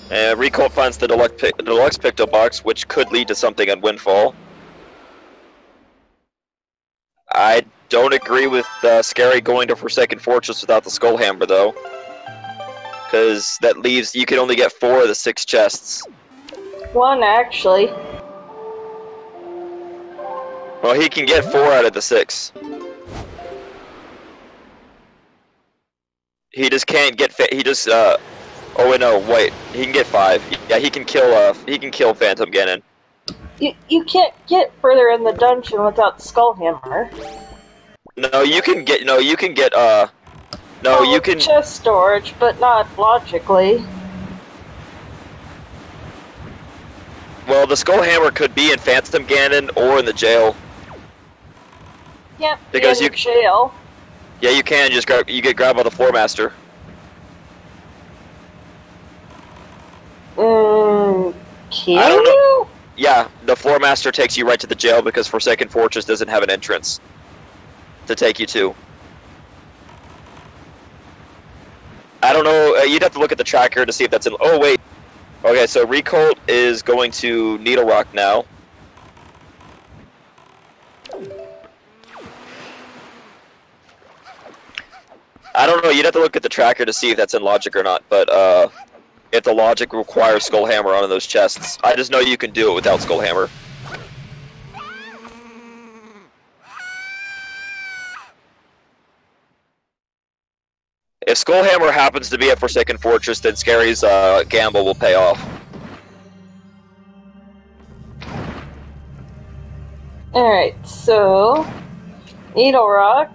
And Riekelt finds the deluxe Picto Box, which could lead to something on Windfall. I don't agree with Scary going to Forsaken Fortress without the Skull Hammer, though. Because that leaves, you can only get 4 of the 6 chests. 1, actually. Well, he can get 4 out of the 6. He just can't get, oh wait, no, wait, he can get 5. Yeah, he can kill Phantom Ganon. You can't get further in the dungeon without the Skull Hammer. No, you can get, you can... chest storage, but not logically. Well, the Skull Hammer could be in Phantom Ganon or in the jail. Yep, because in jail. Yeah, you can just get grabbed by the Floor Master. Can I don't know. you? Yeah, the Floor Master takes you right to the jail because Forsaken Fortress doesn't have an entrance to take you to. I don't know, you'd have to look at the tracker to see if that's in... Oh, wait. Okay, so Riekelt is going to Needle Rock now. I don't know, you'd have to look at the tracker to see if that's in logic or not, but if the logic requires Skull Hammer on those chests. I just know you can do it without Skull Hammer. If Skull Hammer happens to be at Forsaken Fortress, then Scary's gamble will pay off. Alright, so... Needle Rock.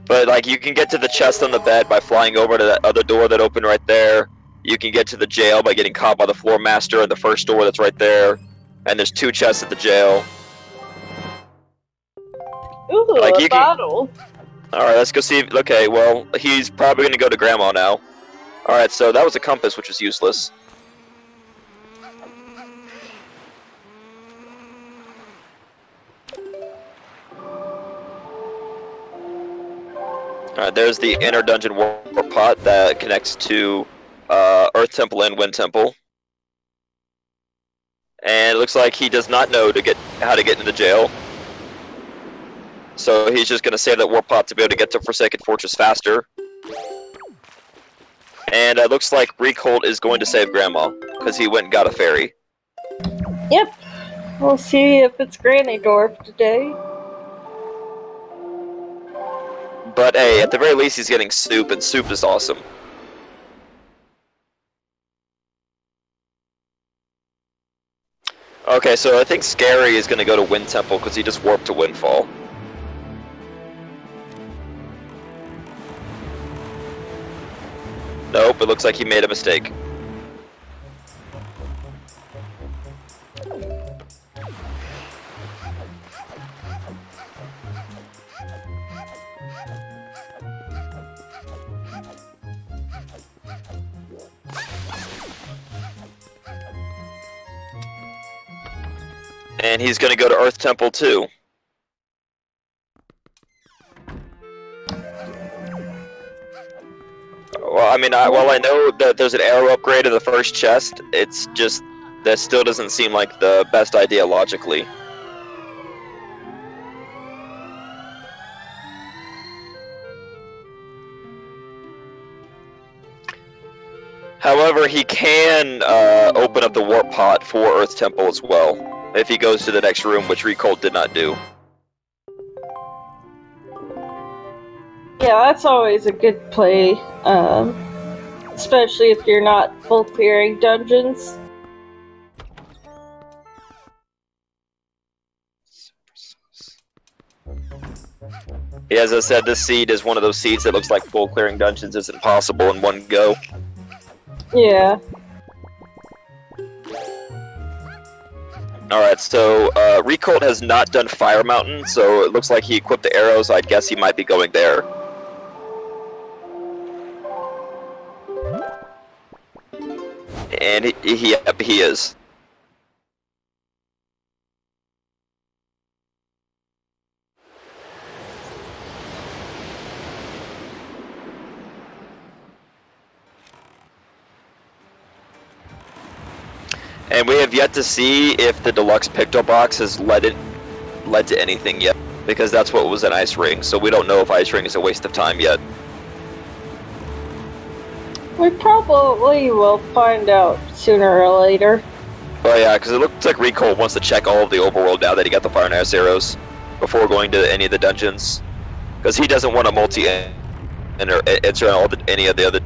But, like, you can get to the chest on the bed by flying over to that other door that opened right there. You can get to the jail by getting caught by the Floor Master at the first door that's right there. And there's 2 chests at the jail. Ooh, like, a bottle. Alright, let's go see. Okay, well, he's probably going to go to Grandma now. Alright, so that was a compass, which was useless. Alright, there's the inner dungeon warp pot that connects to Earth Temple and Wind Temple. And it looks like he does not know how to get into jail. So he's just going to save that warp pot to be able to get to Forsaken Fortress faster. And it looks like Riekelt is going to save Grandma, because he went and got a fairy. Yep. We'll see if it's Granny Dwarf today. But hey, at the very least he's getting soup, and soup is awesome. Okay, so I think Scary is going to go to Wind Temple, because he just warped to Windfall. Nope, it looks like he made a mistake. And he's going to go to Earth Temple too. Well, I mean, while I know that there's an arrow upgrade in the first chest, it's just, that still doesn't seem like the best idea logically. However, he can open up the warp pot for Earth Temple as well, if he goes to the next room, which Riekelt did not do. Yeah, that's always a good play, especially if you're not full clearing dungeons. Yeah, as I said, this seed is one of those seeds that looks like full clearing dungeons isn't possible in one go. Yeah. Alright, so Riekelt has not done Fire Mountain, so it looks like he equipped the arrows. I guess he might be going there. And he is. And we have yet to see if the deluxe picto box has led to anything yet, because that's what was an Ice Ring. So we don't know if Ice Ring is a waste of time yet. We probably will find out sooner or later. Oh yeah, because it looks like Riekelt wants to check all of the overworld now that he got the Fire and Ice arrows before going to any of the dungeons, because he doesn't want to multi-enter any of the other.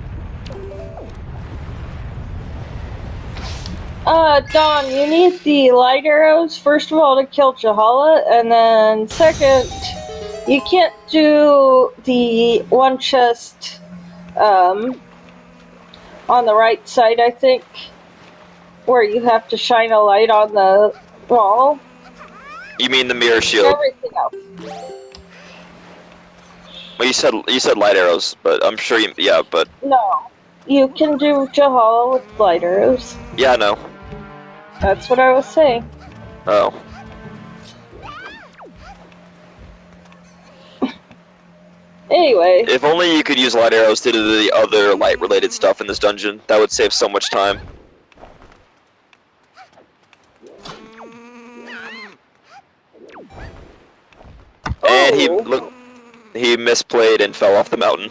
Don, you need the light arrows, first of all, to kill Jahala, and then second, you can't do the one chest, on the right side, I think, where you have to shine a light on the wall. You mean the mirror shield? Everything else. Well, you said light arrows, but I'm sure you, yeah, but... No. You can do Jahala with light arrows. Yeah, I know. That's what I was saying. Oh. Anyway. If only you could use light arrows to do the other light-related stuff in this dungeon. That would save so much time. Oh. And he misplayed and fell off the mountain.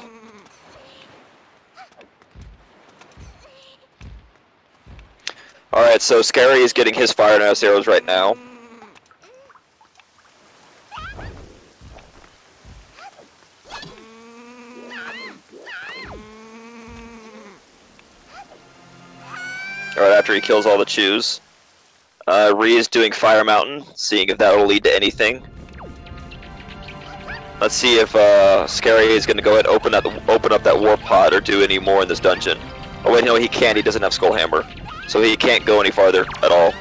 Alright, so Scary is getting his Fire and Ice arrows right now. Alright, after he kills all the chews. Ree is doing Fire Mountain, seeing if that will lead to anything. Let's see if Scary is going to go ahead and open up that warp pod or do any more in this dungeon. Oh wait, no, he can't. He doesn't have Skull Hammer. So he can't go any farther at all.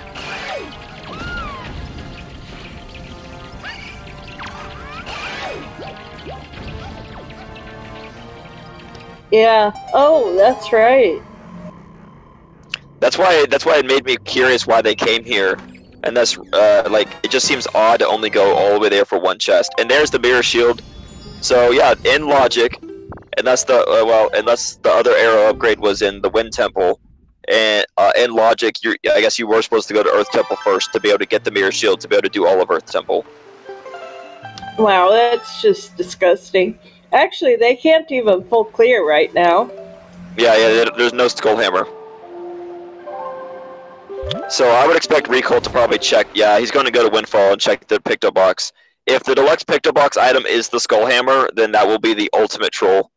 Yeah. Oh, that's right. That's why it made me curious why they came here. And that's, like, it just seems odd to only go all the way there for one chest. And there's the mirror shield. So yeah, in logic, unless the other arrow upgrade was in the Wind Temple, and in logic, I guess you were supposed to go to Earth Temple first to be able to get the mirror shield to be able to do all of Earth Temple. Wow, that's just disgusting. Actually, they can't even full clear right now. Yeah, there's no Skull Hammer. So I would expect Riekelt to probably check. Yeah, he's going to go to Windfall and check the Picto Box. If the deluxe Picto Box item is the Skull Hammer, then that will be the ultimate troll.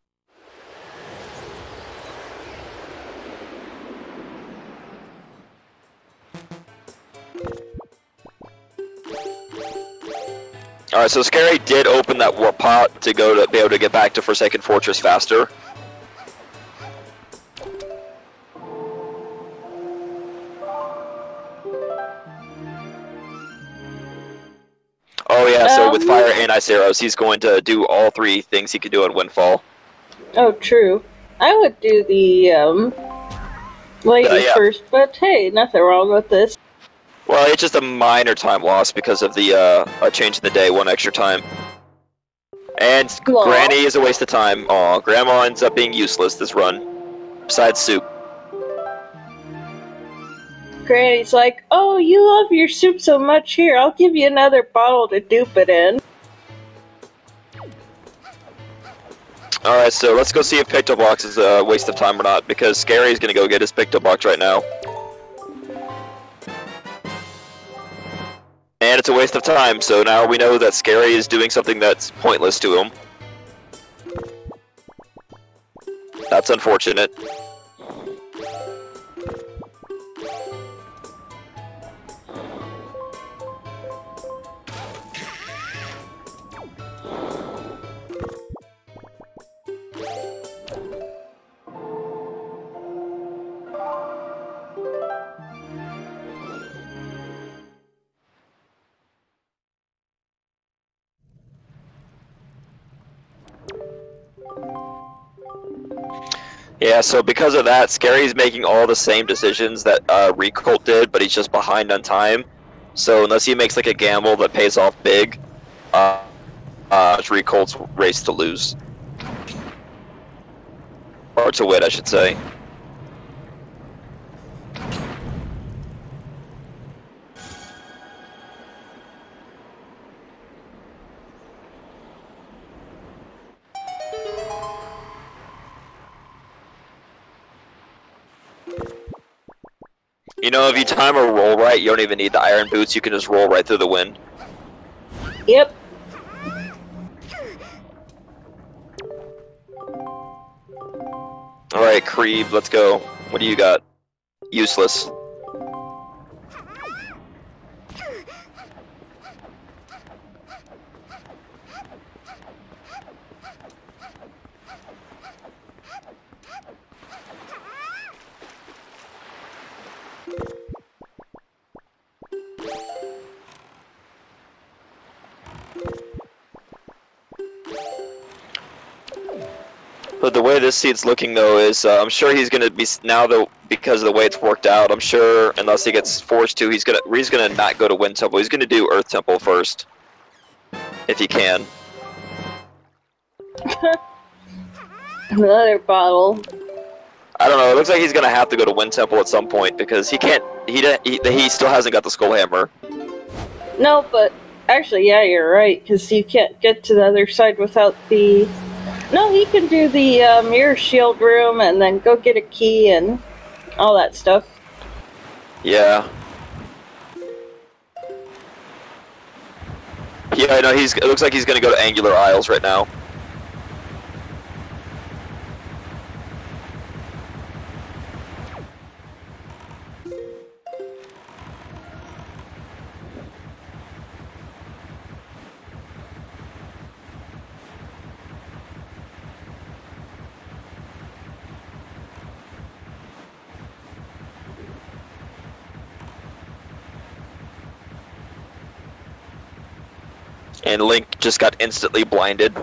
Alright, so Scary did open that warp pot to be able to get back to Forsaken Fortress faster. Oh yeah, so with Fire and Ice arrows, he's going to do all three things he could do at Windfall. Oh, true. I would do the lady first, but hey, nothing wrong with this. Well, it's just a minor time loss because of the change in the day, 1 extra time. And Granny is a waste of time. Aw, Grandma ends up being useless this run. Besides soup. Granny's like, oh, you love your soup so much, here, I'll give you another bottle to dupe it in. Alright, so let's go see if Picto Box is a waste of time or not, because Scary's gonna go get his Picto Box right now. And it's a waste of time, so now we know that Scary is doing something that's pointless to him. That's unfortunate. Yeah, so because of that, Scary's making all the same decisions that Riekelt did, but he's just behind on time. So unless he makes like a gamble that pays off big, it's Riekelt's race to lose. Or to win, I should say. You know, if you time a roll right, you don't even need the iron boots, you can just roll right through the wind. Yep. Alright, Creeb, let's go. What do you got? Useless. But the way this seat's looking, though, is I'm sure he's gonna be now though because of the way it's worked out. I'm sure unless he gets forced to, he's gonna not go to Wind Temple. He's gonna do Earth Temple first, if he can. Another bottle. I don't know. It looks like he's gonna have to go to Wind Temple at some point because he can't. He still hasn't got the Skull Hammer. No, but actually, yeah, you're right, because you can't get to the other side without the... No, he can do the mirror shield room and then go get a key and all that stuff. Yeah. Yeah, I know. It looks like he's gonna go to Angular Isles right now. And Link just got instantly blinded.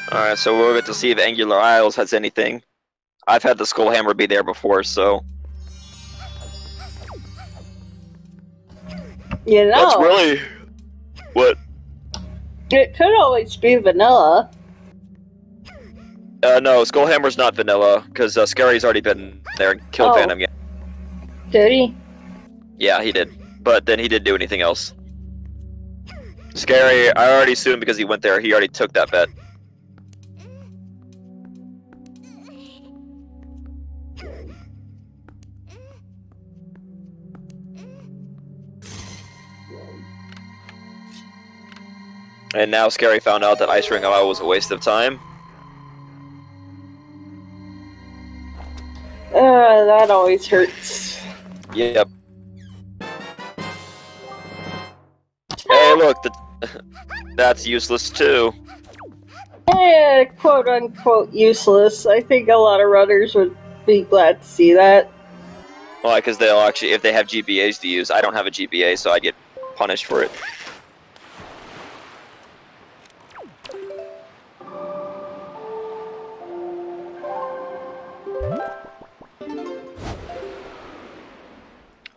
Alright, so we'll get to see if Angular Isles has anything. I've had the Skull Hammer be there before, so... You know, That's really... What? it could always be vanilla. No, Skull Hammer's not vanilla, because Scary's already been there and killed Phantom. Yeah. Did he? Yeah, he did. But then he didn't do anything else. Scary, I already assumed because he went there, he already took that bet. And now Scary found out that Ice Ring Isle was a waste of time. That always hurts. Yep. Hey, look, that's useless too. Quote unquote useless. I think a lot of runners would be glad to see that. Well, because they'll actually, if they have GBAs to use, I don't have a GBA, so I get punished for it.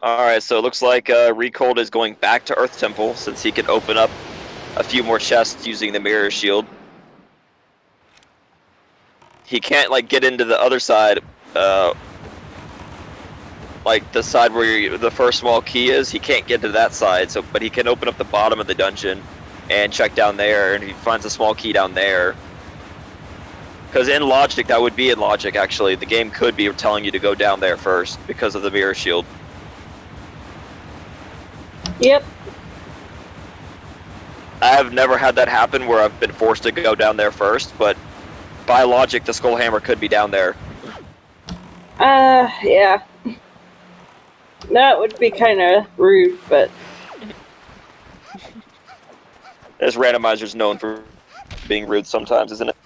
Alright, so it looks like Riekelt is going back to Earth Temple since he can open up a few more chests using the mirror shield. He can't like get into the other side, like the side where the first small key is. He can't get to that side, so but he can open up the bottom of the dungeon and check down there, and he finds a small key down there. Because in logic, that would be in logic actually. The game could be telling you to go down there first because of the mirror shield. Yep. I have never had that happen where I've been forced to go down there first, but by logic, the skull hammer could be down there. Yeah. That would be kind of rude, but... This randomizer's known for being rude sometimes, isn't it?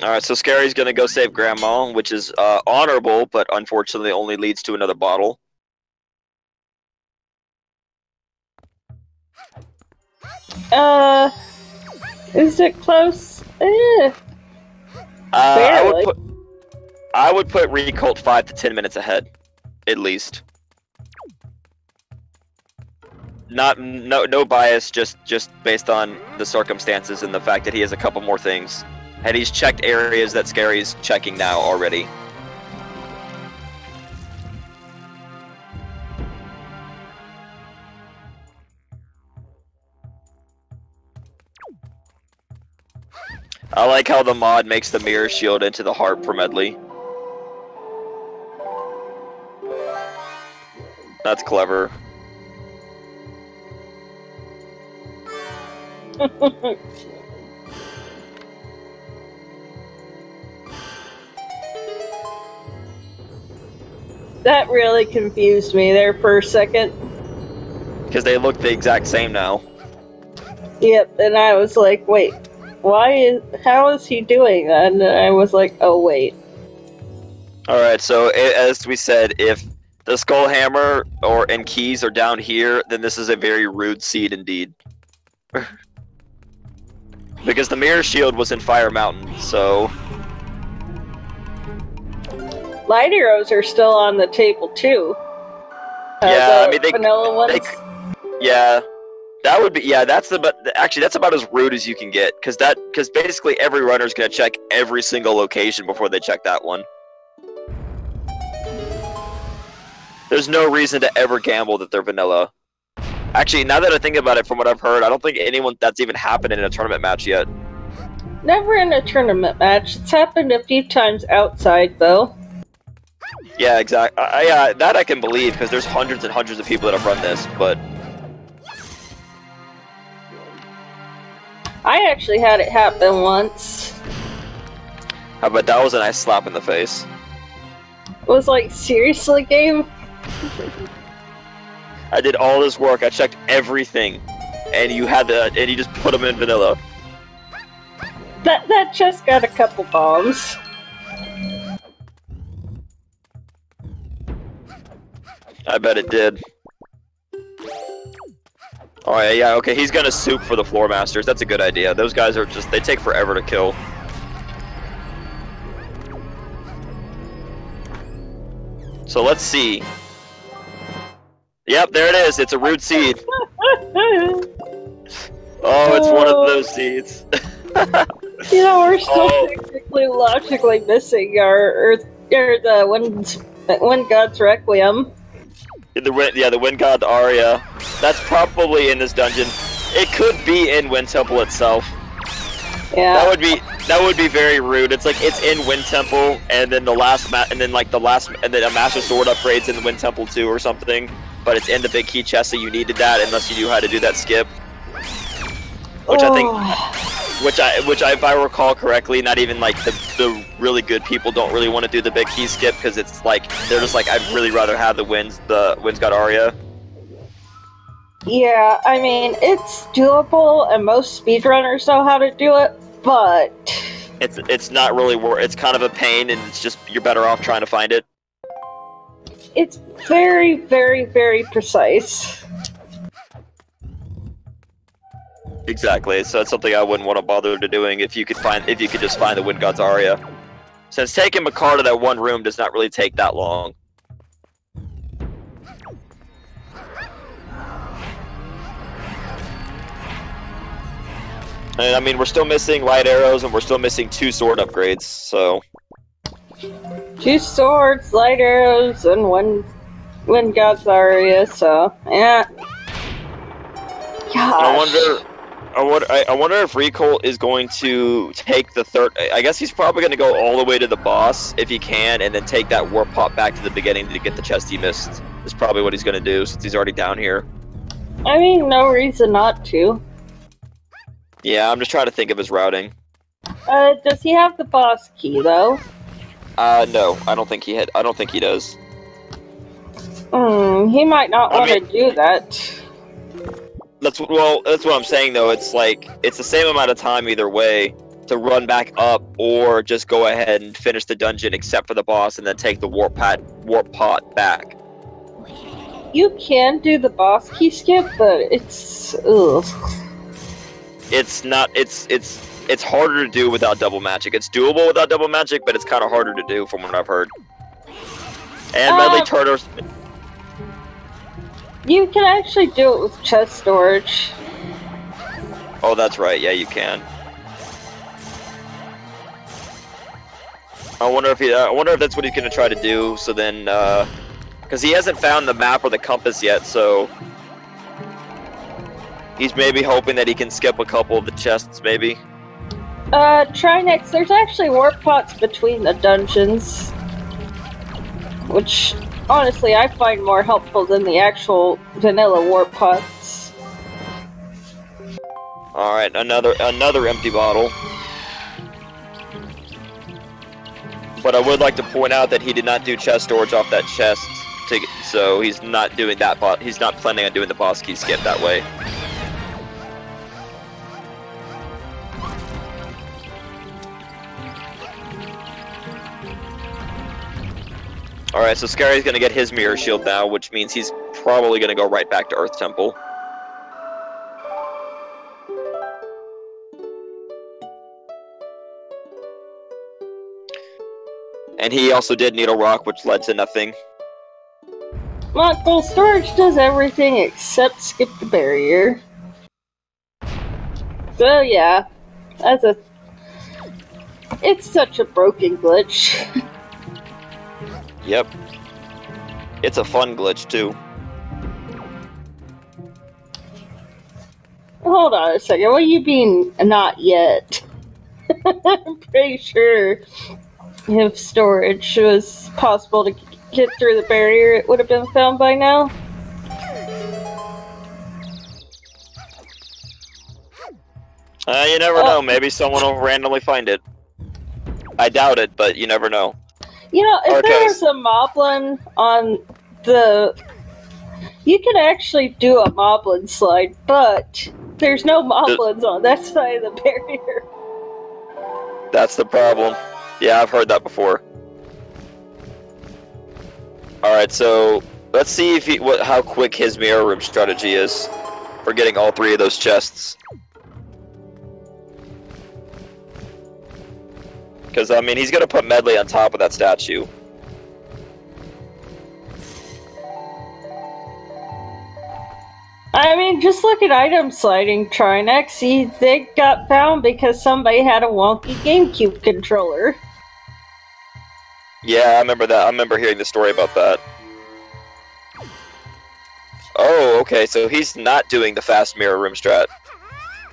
Alright, so Scary's gonna go save Grandma, which is honorable, but unfortunately only leads to another bottle. Is it close? I would put Riekelt 5 to 10 minutes ahead, at least. No bias, just based on the circumstances and the fact that he has a couple more things. And he's checked areas that Scary's checking now already. I like how the mod makes the mirror shield into the harp for Medley. That's clever. That really confused me there for a second. Because they look the exact same now. Yep, and I was like, wait, how is he doing that? And I was like, oh wait. Alright, so as we said, if the skull hammer and keys are down here, then this is a very rude seed indeed. Because the mirror shield was in Fire Mountain, so... Light arrows are still on the table too. Yeah, I mean, vanilla ones. Yeah, that would be. Yeah, that's about as rude as you can get, because basically every runner's gonna check every single location before they check that one. There's no reason to ever gamble that they're vanilla. Actually, now that I think about it, from what I've heard, I don't think that's even happened in a tournament match yet. Never in a tournament match. It's happened a few times outside, though. Yeah, exactly. Yeah, that I can believe, because there's hundreds and hundreds of people that have run this, but... I actually had it happen once. How about that was a nice slap in the face. It was like, seriously, game? I did all this work, I checked everything, and you just put them in vanilla. That chest got a couple bombs. I bet it did. Oh yeah, okay, he's gonna soup for the Floor Masters. That's a good idea. Those guys are they take forever to kill. So let's see. Yep, there it is. It's a rude seed. Oh, it's one of those seeds. You know, we're still technically logically missing the Wind God's Requiem. The Wind God Aria. That's probably in this dungeon. It could be in Wind Temple itself. Yeah. That would be very rude. It's like it's in Wind Temple, and then and then a Master Sword upgrades in the Wind Temple too, or something. But it's in the big key chest, so you needed that unless you knew how to do that skip. Which I think, which if I recall correctly, not even like the really good people don't really want to do the big key skip because it's like they're just like I'd really rather have the Winds God Aria. Yeah, I mean it's doable, and most speedrunners know how to do it, but it's not really it's kind of a pain, and it's just you're better off trying to find it. It's very, very, very precise. Exactly. So that's something I wouldn't want to bother to doing if you could just find the Wind God's Aria. Since taking Makar to that one room does not really take that long. And I mean, we're still missing light arrows, and we're still missing 2 sword upgrades, so... 2 swords, light arrows, and 1 Wind God's Aria, so, yeah. Gosh. I wonder if Riekelt is going to take the third... I guess he's probably going to go all the way to the boss, if he can, and then take that warp pot back to the beginning to get the chest he missed. Is probably what he's going to do, since he's already down here. I mean, no reason not to. Yeah, I'm just trying to think of his routing. Does he have the boss key, though? No, I don't think he does. He might not want to do that. That's what I'm saying, though. It's like, it's the same amount of time either way to run back up or just go ahead and finish the dungeon except for the boss and then take the warp pot back. You can do the boss key skip, but it's... ugh. It's not, it's harder to do without double magic. It's doable without double magic, but it's kind of harder to do from what I've heard. And medley turtles. You can actually do it with chest storage. Oh, that's right. Yeah, you can. I wonder if that's what he's gonna try to do. So then, because he hasn't found the map or the compass yet, so he's maybe hoping that he can skip a couple of the chests, maybe. Try next. There's actually warp pots between the dungeons, which honestly I find more helpful than the actual vanilla warp pots. All right, another empty bottle. But I would like to point out that he did not do chest storage off that chest, so he's not doing that. He's not planning on doing the boss key skip that way. Alright, so Scary's gonna get his mirror shield now, which means he's probably gonna go right back to Earth Temple. And he also did Needle Rock, which led to nothing. Well, storage does everything except skip the barrier. So yeah, it's such a broken glitch. Yep. It's a fun glitch, too. Hold on a second, what do you mean, not yet? I'm pretty sure if storage was possible to get through the barrier, it would have been found by now. You never know, maybe someone will randomly find it. I doubt it, but you never know. You know, if there was a moblin on the... You could actually do a moblin slide, but there's no moblins on that side of the barrier. That's the problem. Yeah, I've heard that before. Alright, so let's see if how quick his mirror room strategy is for getting all 3 of those chests. Because, I mean, he's going to put Medley on top of that statue. I mean, just look at item sliding, Trinex. They got found because somebody had a wonky GameCube controller. Yeah, I remember that. I remember hearing the story about that. Oh, okay, so he's not doing the fast mirror room strat.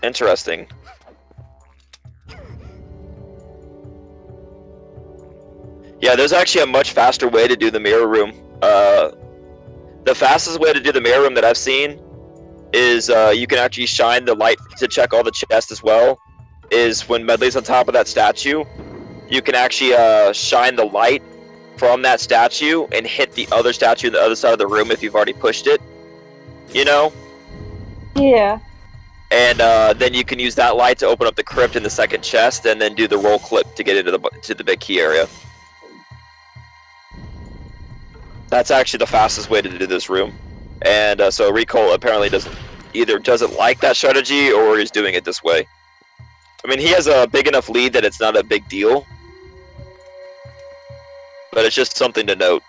Interesting. Yeah, there's actually a much faster way to do the mirror room. The fastest way to do the mirror room that I've seen is you can actually shine the light to check all the chests as well. Is when Medley's on top of that statue, you can actually shine the light from that statue and hit the other statue on the other side of the room if you've already pushed it. You know? Yeah. And then you can use that light to open up the crypt in the second chest, and then do the roll clip to get into the big key area. That's actually the fastest way to do this room, and so Riekelt apparently doesn't either doesn't like that strategy or he's doing it this way. I mean, he has a big enough lead that it's not a big deal, but it's just something to note.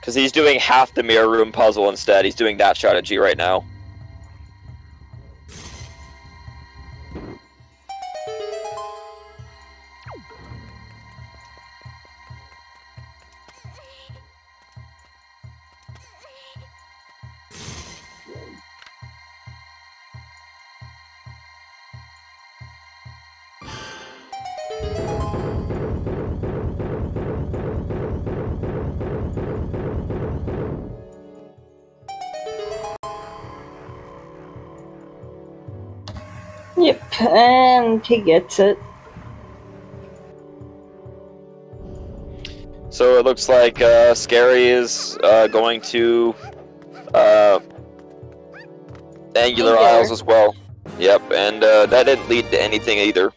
Because he's doing half the mirror room puzzle instead. He's doing that strategy right now. Yep, and he gets it. So it looks like Scary is going to Angular Isles as well. Yep, and that didn't lead to anything either.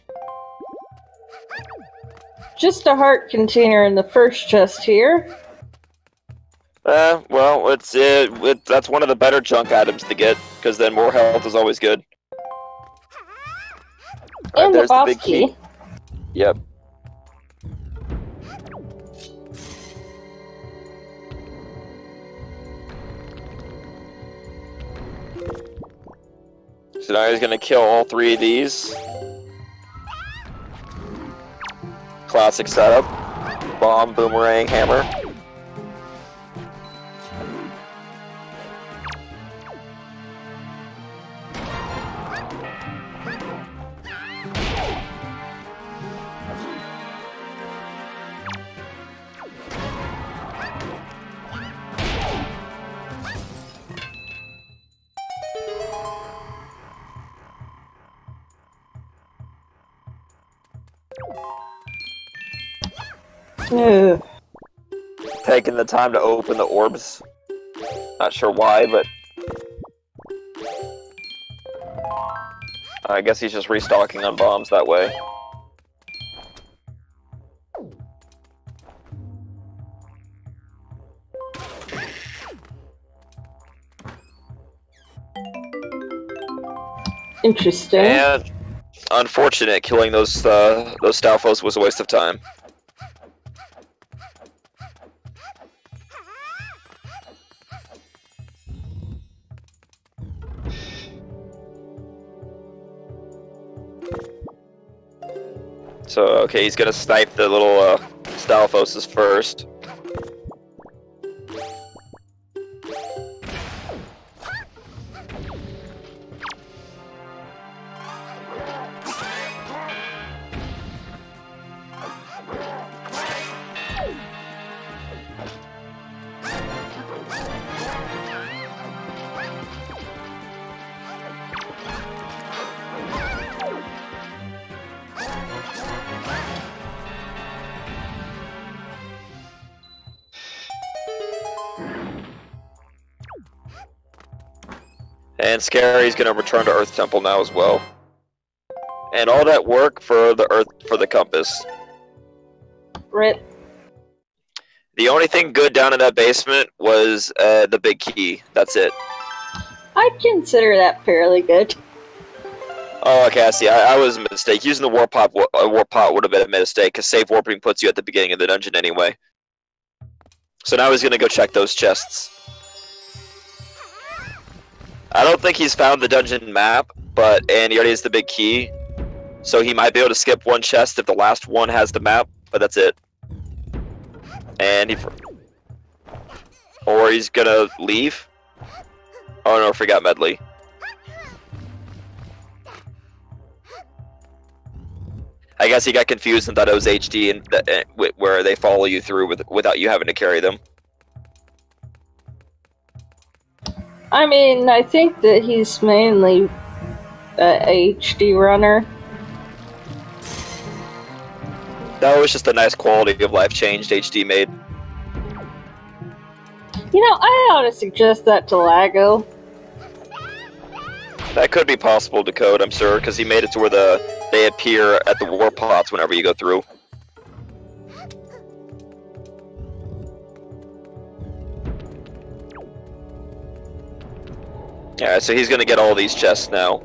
Just a heart container in the first chest here. Well, that's one of the better junk items to get, because then more health is always good. And the boss key. Yep. So now he's gonna kill all 3 of these. Classic setup. Bomb, boomerang, hammer. Ugh. Taking the time to open the orbs. Not sure why, but I guess he's just restocking on bombs that way. Interesting. And unfortunate, killing those Stalfos was a waste of time. So, okay, he's gonna snipe the little Stalfoses first. And Scary's gonna return to Earth Temple now as well. And all that work for the compass. Rip. The only thing good down in that basement was the big key. That's it. I'd consider that fairly good. Oh, okay, I see. I was a mistake. Using the warp pot would have been a mistake, because safe warping puts you at the beginning of the dungeon anyway. So now he's gonna go check those chests. I don't think he's found the dungeon map, and he already has the big key, so he might be able to skip one chest if the last one has the map, but that's it. And or he's gonna leave. Oh no, I forgot Medley. I guess he got confused and thought it was HD, and where they follow you through without you having to carry them. I mean, I think that he's mainly a HD runner. That was just a nice quality of life change HD made. You know, I ought to suggest that to Lago. That could be possible to code, I'm sure, because he made it to where they appear at the warp pots whenever you go through. Yeah, so he's gonna get all these chests now.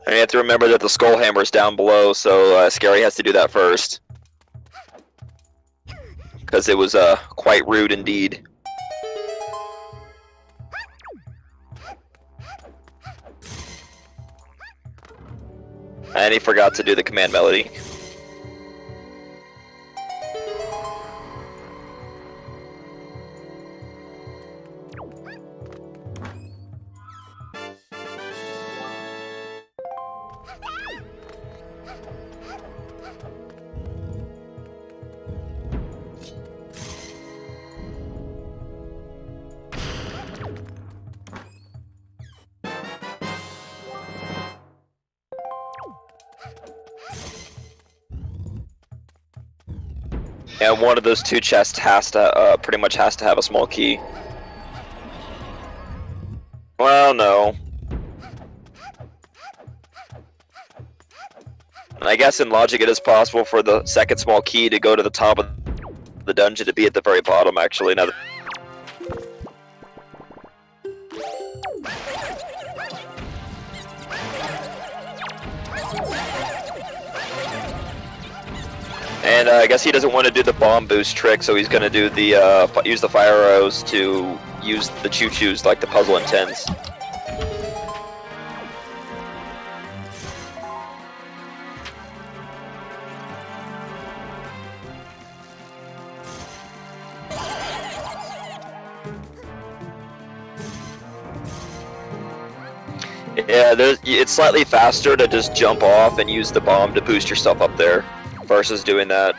And you have to remember that the skull hammer's down below, so Scary has to do that first. Because it was quite rude indeed. And he forgot to do the command melody. And one of those two chests has to, pretty much has to have a small key. Well, no. And I guess in logic it is possible for the second small key to go to the top of the dungeon to be at the very bottom, actually. Now and I guess he doesn't want to do the bomb boost trick, so he's going to do the use the fire arrows to use the choo-choos like the puzzle intends. Yeah, it's slightly faster to just jump off and use the bomb to boost yourself up there versus doing that.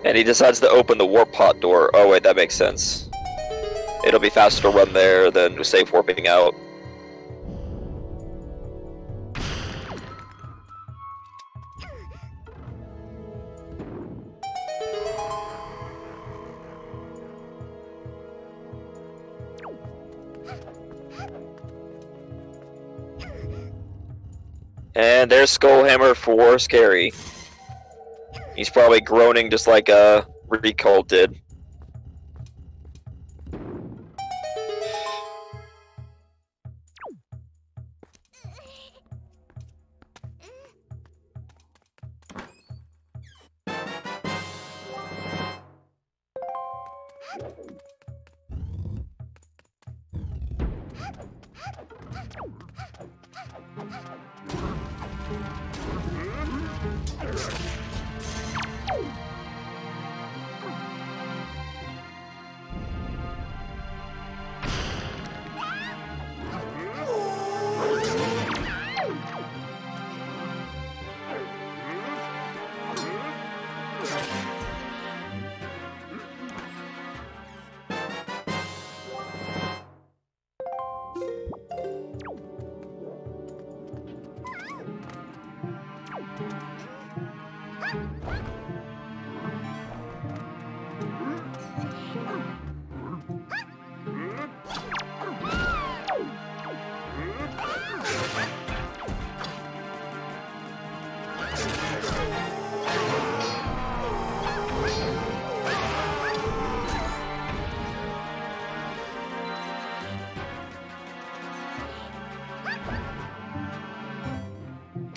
And he decides to open the warp pod door. Oh wait, that makes sense. It'll be faster to run there than safe warping out. And there's Skullhammer for Scary. He's probably groaning just like Riekelt did.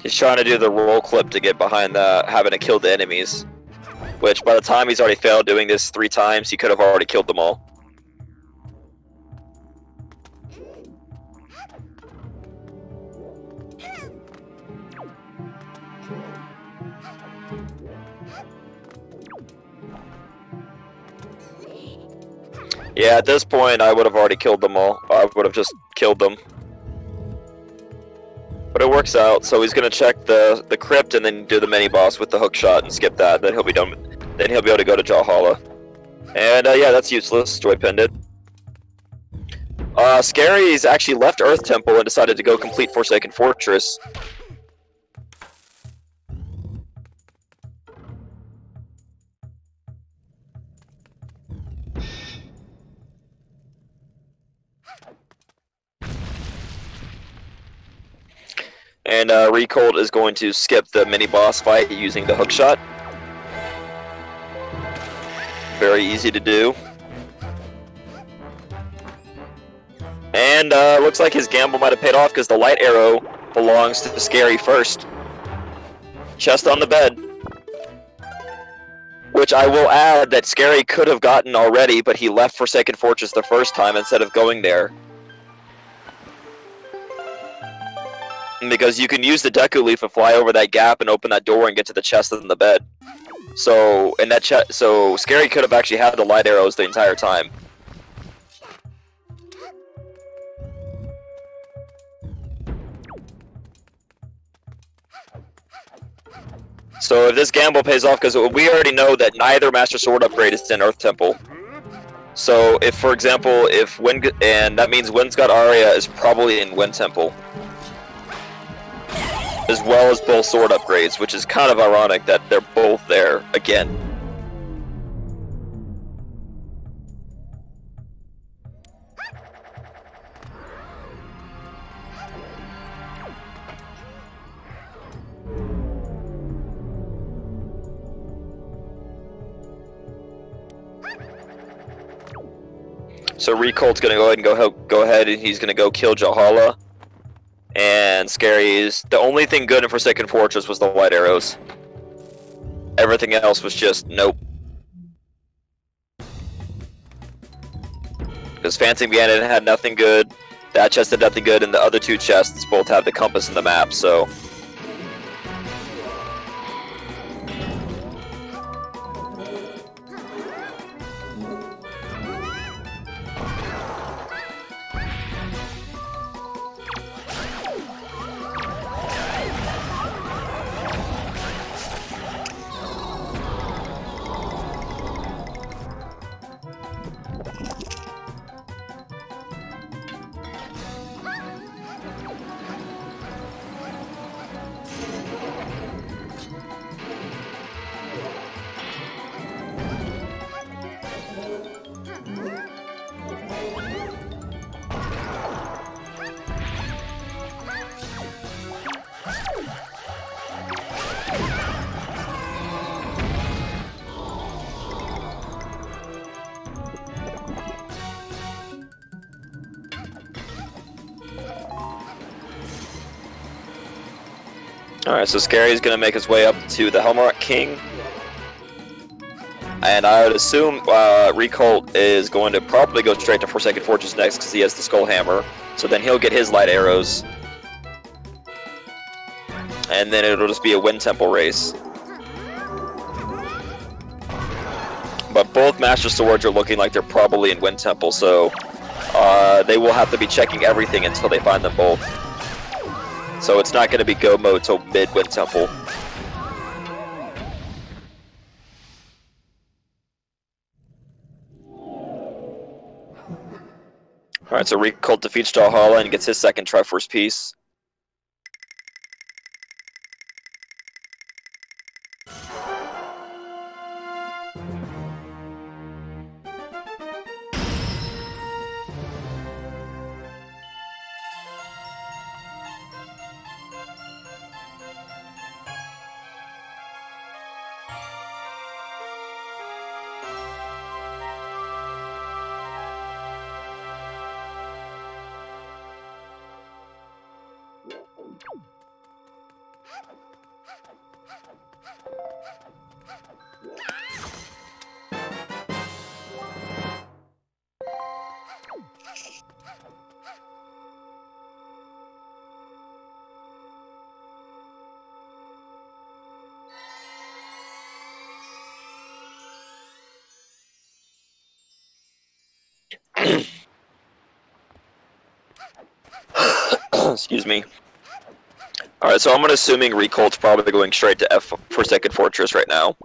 He's trying to do the roll clip to get behind having to kill the enemies. Which, by the time he's already failed doing this 3 times, he could have already killed them all. Yeah, at this point, I would have already killed them all. I would have just killed them. But it works out, so he's gonna check the crypt and then do the mini boss with the hook shot and skip that. Then he'll be done. Then he'll be able to go to Jawhala. And yeah, that's useless. Joy pinned it. Scary's actually left Earth Temple and decided to go complete Forsaken Fortress. And Riekelt is going to skip the mini-boss fight using the hookshot. Very easy to do. And looks like his gamble might have paid off because the light arrow belongs to the Scary first. Chest on the bed. Which I will add that Scary could have gotten already, but he left Forsaken Fortress the first time instead of going there. Because you can use the Deku Leaf to fly over that gap and open that door and get to the chest in the bed. So, in that so Scary could have actually had the light arrows the entire time. So if this gamble pays off, because we already know that neither Master Sword upgrade is in Earth Temple. So if, for example, if Wind, and that means Windscott Aria is probably in Wind Temple. As well as both sword upgrades, which is kind of ironic that they're both there again. So Riekelt's gonna go ahead and go ahead and he's gonna go kill Jawhala. And Scary's the only thing good in Forsaken Fortress was the white arrows. Everything else was just nope. Because Phantom Ganon had nothing good, that chest had nothing good, and the other two chests both have the compass and the map, so. Alright, so Scary's gonna make his way up to the Helmrock King. And I would assume Riekelt is going to probably go straight to Forsaken Fortress next because he has the Skull Hammer. So then he'll get his light arrows. And then it'll just be a Wind Temple race. But both Master Swords are looking like they're probably in Wind Temple, so they will have to be checking everything until they find them both. So it's not going to be go mode till mid-Wind Temple. Alright, so Riekelt defeats Jawhala and gets his second Triforce piece. Excuse me. Alright, so I'm assuming Riekelt's probably going straight to F for Second Fortress right now.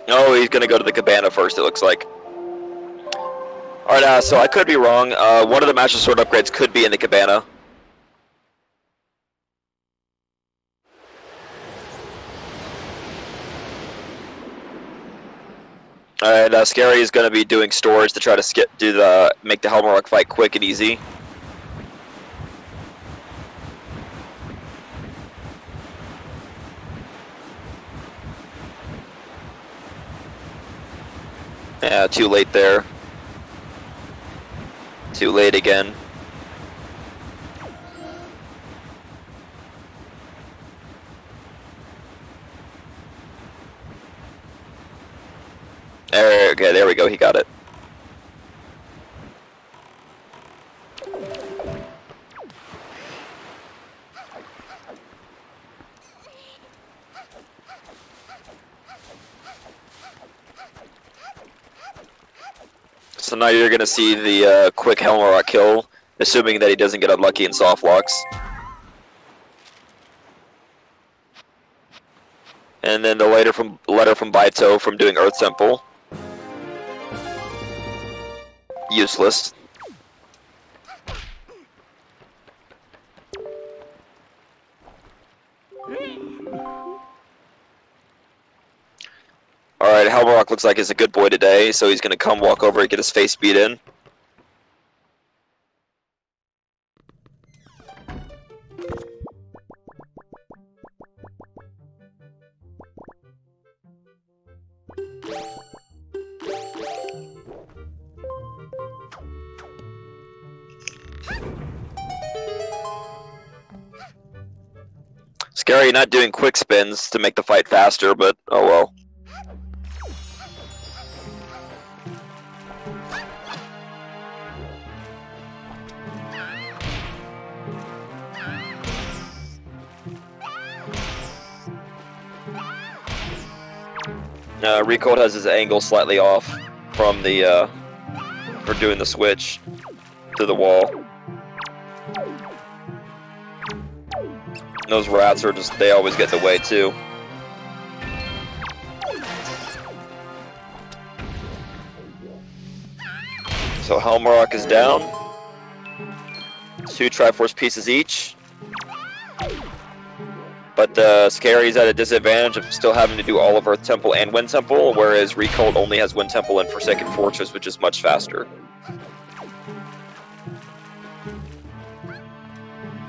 Oh, he's gonna go to the Cabana first, it looks like. Alright, so I could be wrong. One of the Master Sword upgrades could be in the Cabana. Alright, Scary is gonna be doing stores to try to make the Helmarok fight quick and easy. Yeah, too late there. Too late again. Okay, there we go, he got it. So now you're gonna see the quick Helmarok kill, assuming that he doesn't get unlucky in soft locks. And then the letter from Baito from doing Earth Temple. Useless. Alright, Helmarok looks like he's a good boy today, so he's gonna come walk over and get his face beat in. Scary not doing quick spins to make the fight faster, but oh well. Riekelt has his angle slightly off from the for doing the switch to the wall. Those rats are they always get in the way too. So Helmarok is down. 2 Triforce pieces each. But Scary's at a disadvantage of still having to do all of Earth Temple and Wind Temple, whereas Riekelt only has Wind Temple and Forsaken Fortress, which is much faster.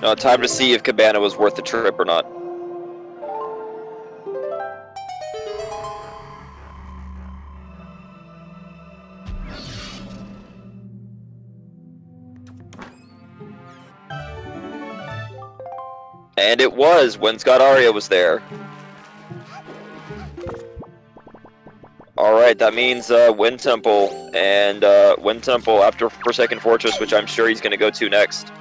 Now, time to see if Cabana was worth the trip or not. And it was, when Scott Aria was there. Alright, that means Wind Temple, and Wind Temple after Forsaken Fortress, which I'm sure he's going to go to next.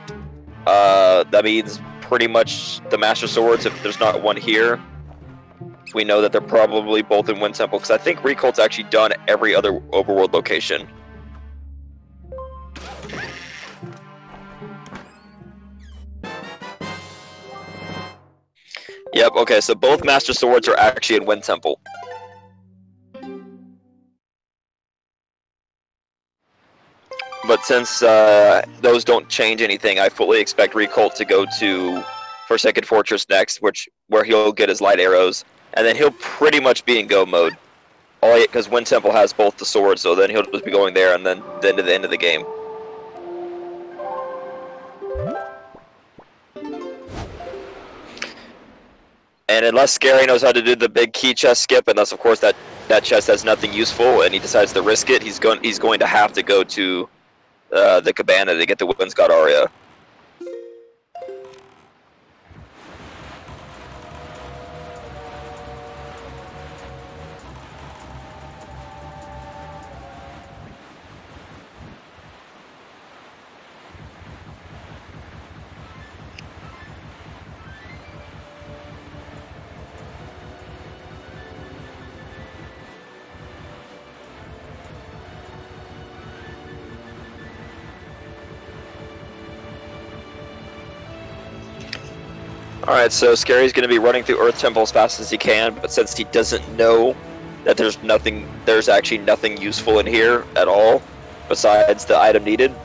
That means pretty much the Master Swords, if there's not one here, we know that they're probably both in Wind Temple, because I think Riekelt's actually done every other overworld location. Yep, okay, so both Master Swords are actually in Wind Temple. But since those don't change anything, I fully expect Riekelt to go to Forsaken Fortress next, where he'll get his light arrows, and then he'll pretty much be in go mode. Because Wind Temple has both the swords, so then he'll just be going there and then to the end of the game. And unless Scary knows how to do the big key chest skip, unless of course that chest has nothing useful and he decides to risk it, he's going to have to go to the Cabana to get the Wind God Aria. Alright, so Scary's gonna be running through Earth Temple as fast as he can, but since he doesn't know that there's actually nothing useful in here at all, besides the item needed,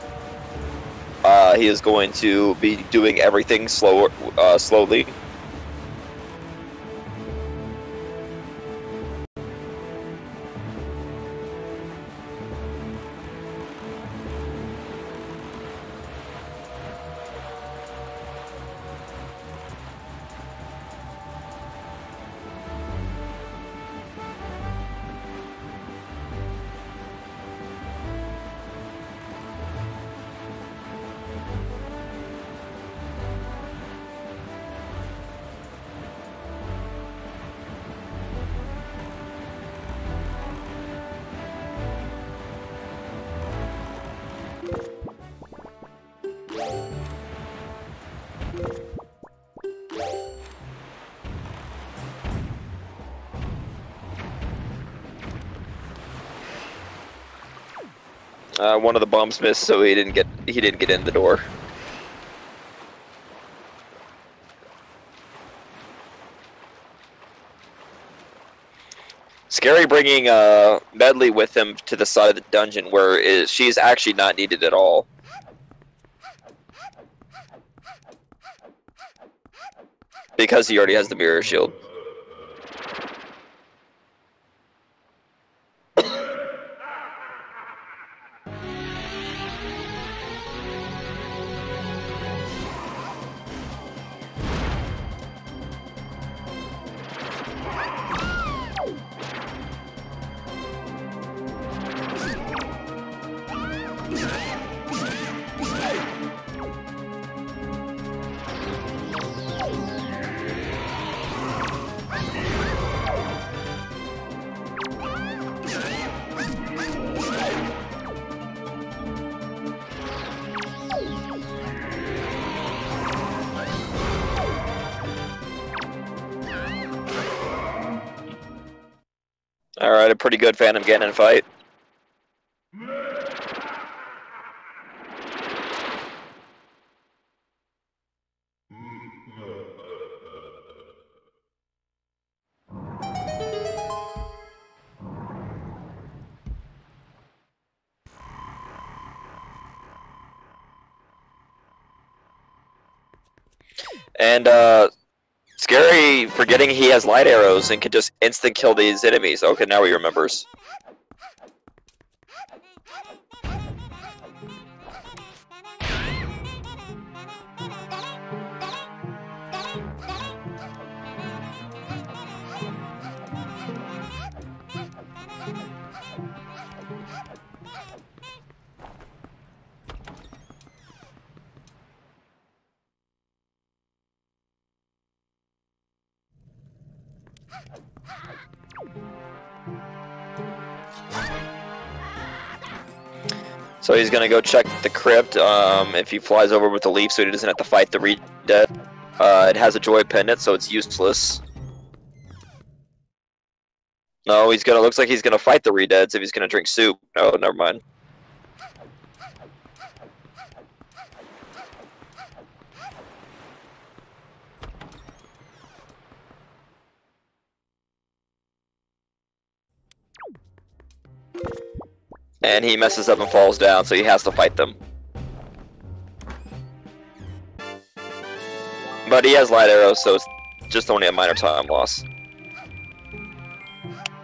he is going to be doing everything slowly. One of the bombs missed, so he didn't get in the door. Scary bringing Medley with him to the side of the dungeon where she's actually not needed at all. Because he already has the mirror shield. Alright, a pretty good Phantom Ganon fight. And, Scary forgetting he has light arrows and can just instant kill these enemies. Okay, now he remembers. So he's gonna go check the crypt if he flies over with the leaf so he doesn't have to fight the Re-Dead. It has a joy pendant, so it's useless. No, looks like he's gonna fight the Re-Deads if he's gonna drink soup. Oh, never mind. And he messes up and falls down, so he has to fight them. But he has light arrows, so it's just only a minor time loss.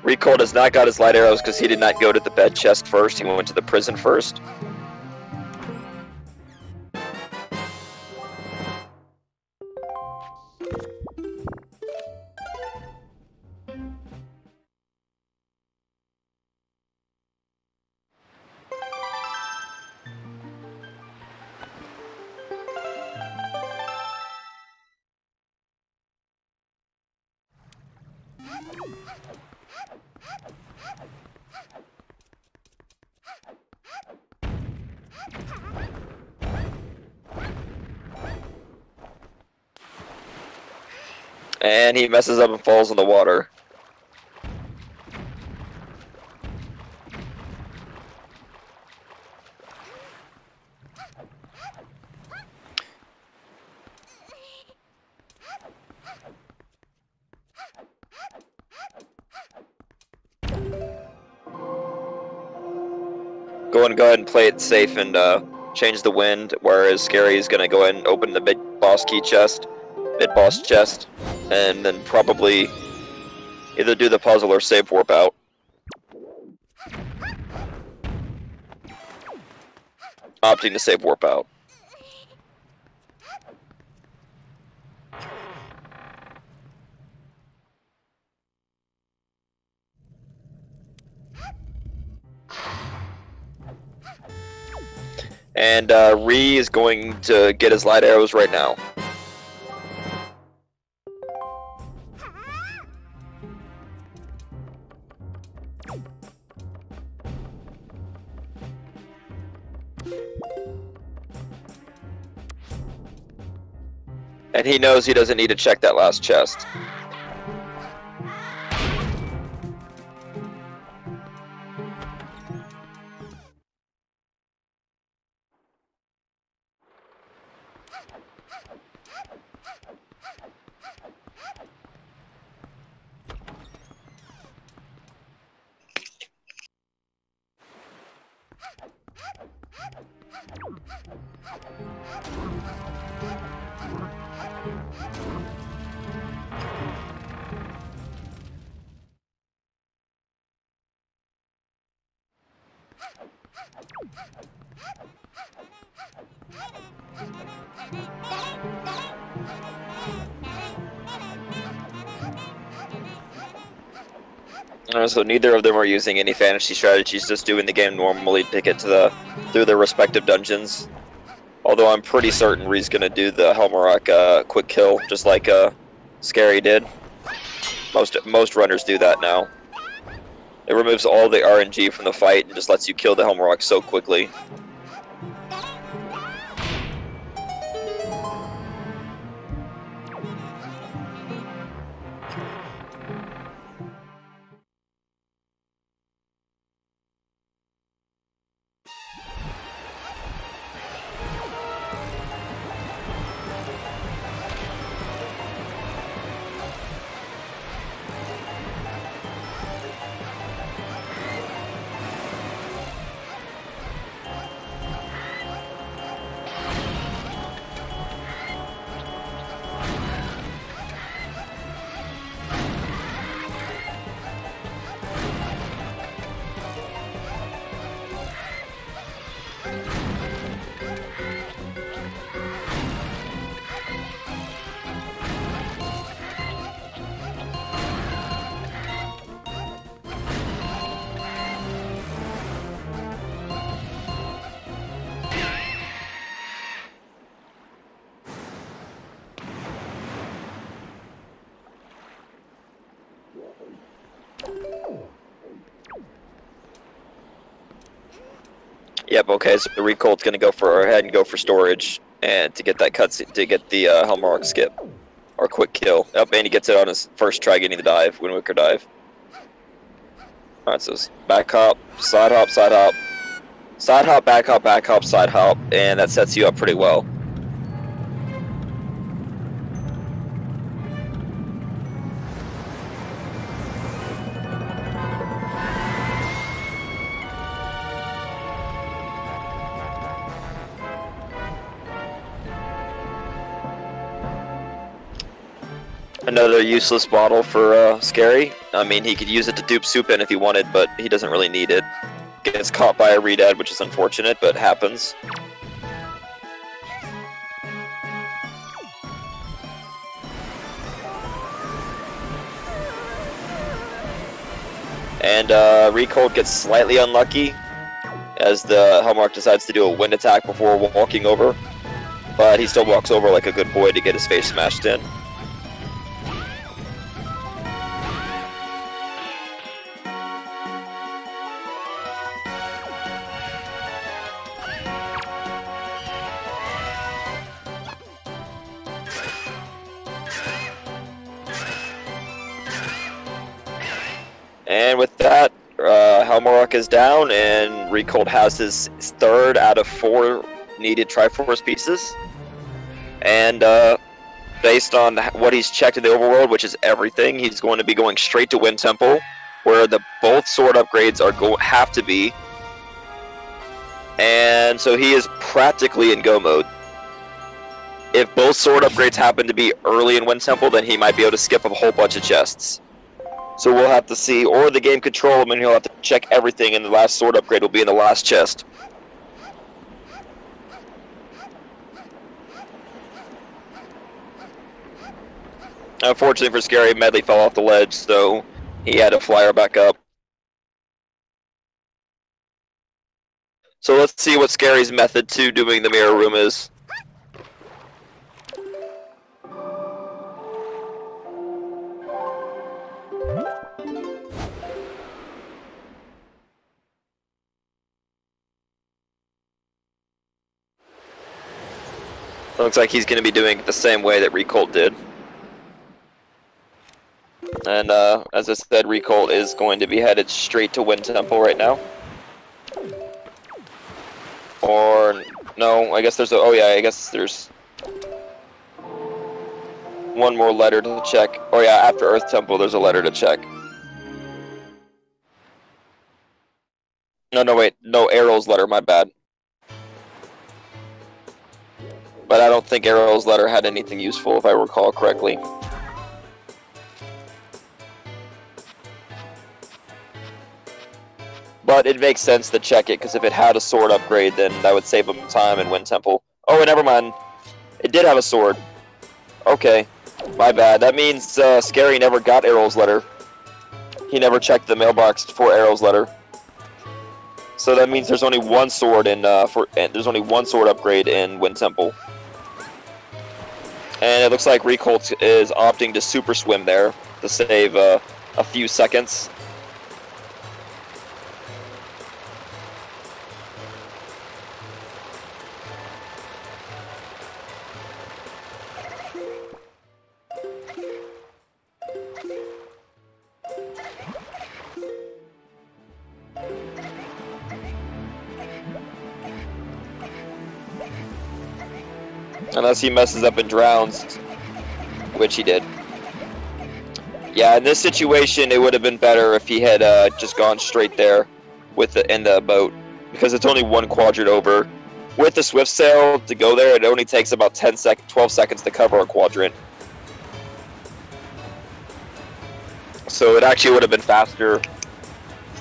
Riekelt has not got his light arrows because he did not go to the bed chest first, he went to the prison first. And he messes up and falls in the water. go ahead and play it safe and change the wind, whereas Scary is gonna go ahead and open the mid-boss key chest, mid-boss chest, and then probably either do the puzzle or save warp out. Opting to save warp out. And Ree is going to get his light arrows right now. And he knows he doesn't need to check that last chest. So neither of them are using any fantasy strategies, just doing the game normally to get to through their respective dungeons. Although I'm pretty certain Ree's gonna do the Helmarock quick kill, just like Scary did. Most runners do that now. It removes all the RNG from the fight and just lets you kill the Helmarock so quickly. Yep. Okay. So the Riekelt's gonna go ahead and go for storage and to get that cutscene, to get the Helmarock skip or quick kill. Yep, and he gets it on his first try getting the dive, Wind Waker dive. All right. So back hop, side hop, side hop, side hop, back hop, side hop, and that sets you up pretty well. Another useless bottle for Scary. I mean, he could use it to dupe Soup in if he wanted, but he doesn't really need it. Gets caught by a Redad, which is unfortunate, but happens. And Riekelt gets slightly unlucky as the Helmarock decides to do a wind attack before walking over, but he still walks over like a good boy to get his face smashed in. And with that, Helmarock is down, and Riekelt has his 3rd out of 4 needed Triforce pieces. And based on what he's checked in the overworld, which is everything, he's going to be going straight to Wind Temple, where both sword upgrades have to be. And so he is practically in go mode. If both sword upgrades happen to be early in Wind Temple, then he might be able to skip a whole bunch of chests. So we'll have to see, or the game control him and he'll have to check everything and the last sword upgrade will be in the last chest. Unfortunately for Scary, Medley fell off the ledge, so he had to fly her back up. So let's see what Scary's method to doing the mirror room is. Looks like he's going to be doing it the same way that Riekelt did. And as I said, Riekelt is going to be headed straight to Wind Temple right now. Or, no, I guess there's a, oh yeah, I guess there's one more letter to check. Oh yeah, after Earth Temple there's a letter to check. No, wait, no, Errol's letter, my bad. But I don't think Errol's letter had anything useful, if I recall correctly. But it makes sense to check it, because if it had a sword upgrade, then that would save him time in Wind Temple. Oh, never mind. It did have a sword. Okay, my bad. That means Scary never got Errol's letter. He never checked the mailbox for Errol's letter. So that means there's only one sword in there's only one sword upgrade in Wind Temple. And it looks like Riekelt is opting to super swim there to save a few seconds. Unless he messes up and drowns, which he did. Yeah, in this situation, it would have been better if he had just gone straight there with in the boat, because it's only one quadrant over. With the swift sail to go there, it only takes about 12 seconds to cover a quadrant. So it actually would have been faster.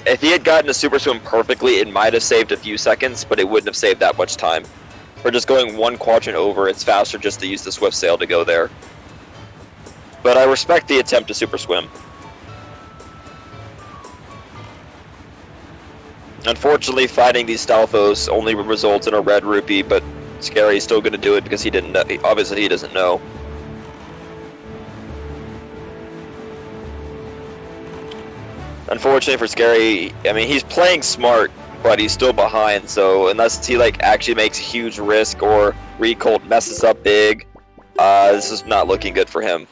If he had gotten the super swim perfectly, it might have saved a few seconds, but it wouldn't have saved that much time. For just going one quadrant over, it's faster just to use the swift sail to go there. But I respect the attempt to super swim. Unfortunately, fighting these Stalfos only results in a red rupee, but Scary's still going to do it because he didn't know. Obviously, he doesn't know. Unfortunately for Scary, I mean, he's playing smart, but he's still behind, so unless he like actually makes a huge risk or Riekelt messes up big, this is not looking good for him.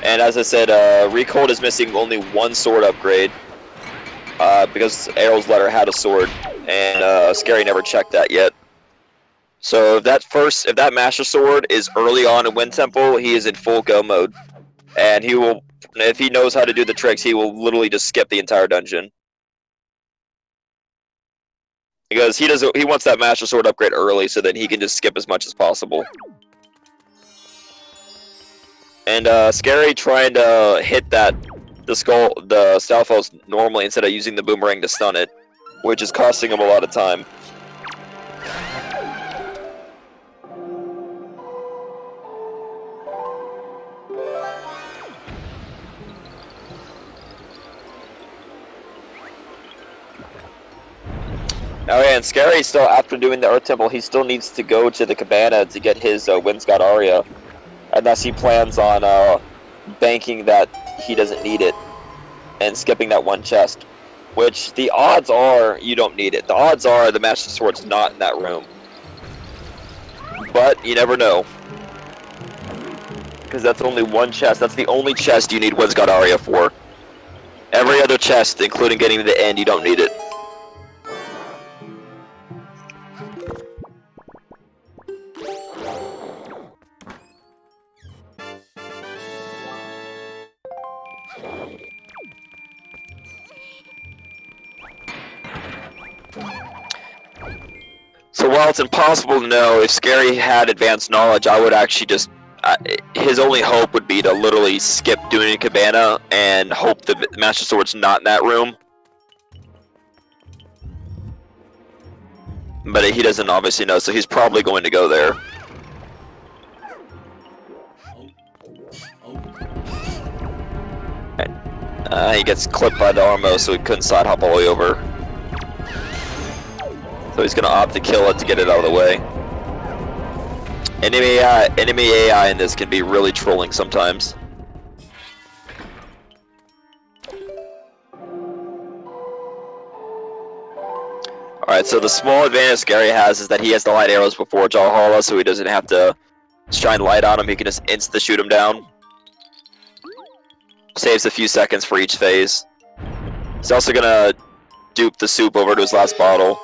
And as I said, Riekelt is missing only one sword upgrade because Errol's letter had a sword, and Scary never checked that yet. So if that Master Sword is early on in Wind Temple, he is in full go mode. And he will, if he knows how to do the tricks, he will literally just skip the entire dungeon. Because he wants that Master Sword upgrade early so that he can just skip as much as possible. And Scary trying to hit the Stalfos normally instead of using the boomerang to stun it, which is costing him a lot of time. Oh yeah, and Scary still, after doing the Earth Temple, he still needs to go to the cabana to get his Wind God Aria. Unless he plans on banking that he doesn't need it and skipping that one chest. Which, the odds are you don't need it. The odds are the Master Sword's not in that room. But, you never know. Because that's only one chest. That's the only chest you need Wind God Aria for. Every other chest, including getting to the end, you don't need it. while it's impossible to know, if Scary had advanced knowledge, I would actually just... his only hope would be to literally skip doing a cabana and hope the Master Sword's not in that room. But he doesn't obviously know, so he's probably going to go there. He gets clipped by the Armo, so he couldn't side hop all the way over. So he's going to opt to kill it to get it out of the way. Enemy AI in this can be really trolling sometimes. Alright, so the small advantage Scary has is that he has the light arrows before Jalhala, so he doesn't have to shine light on him, he can just insta-shoot him down. Saves a few seconds for each phase. He's also gonna dupe the soup over to his last bottle,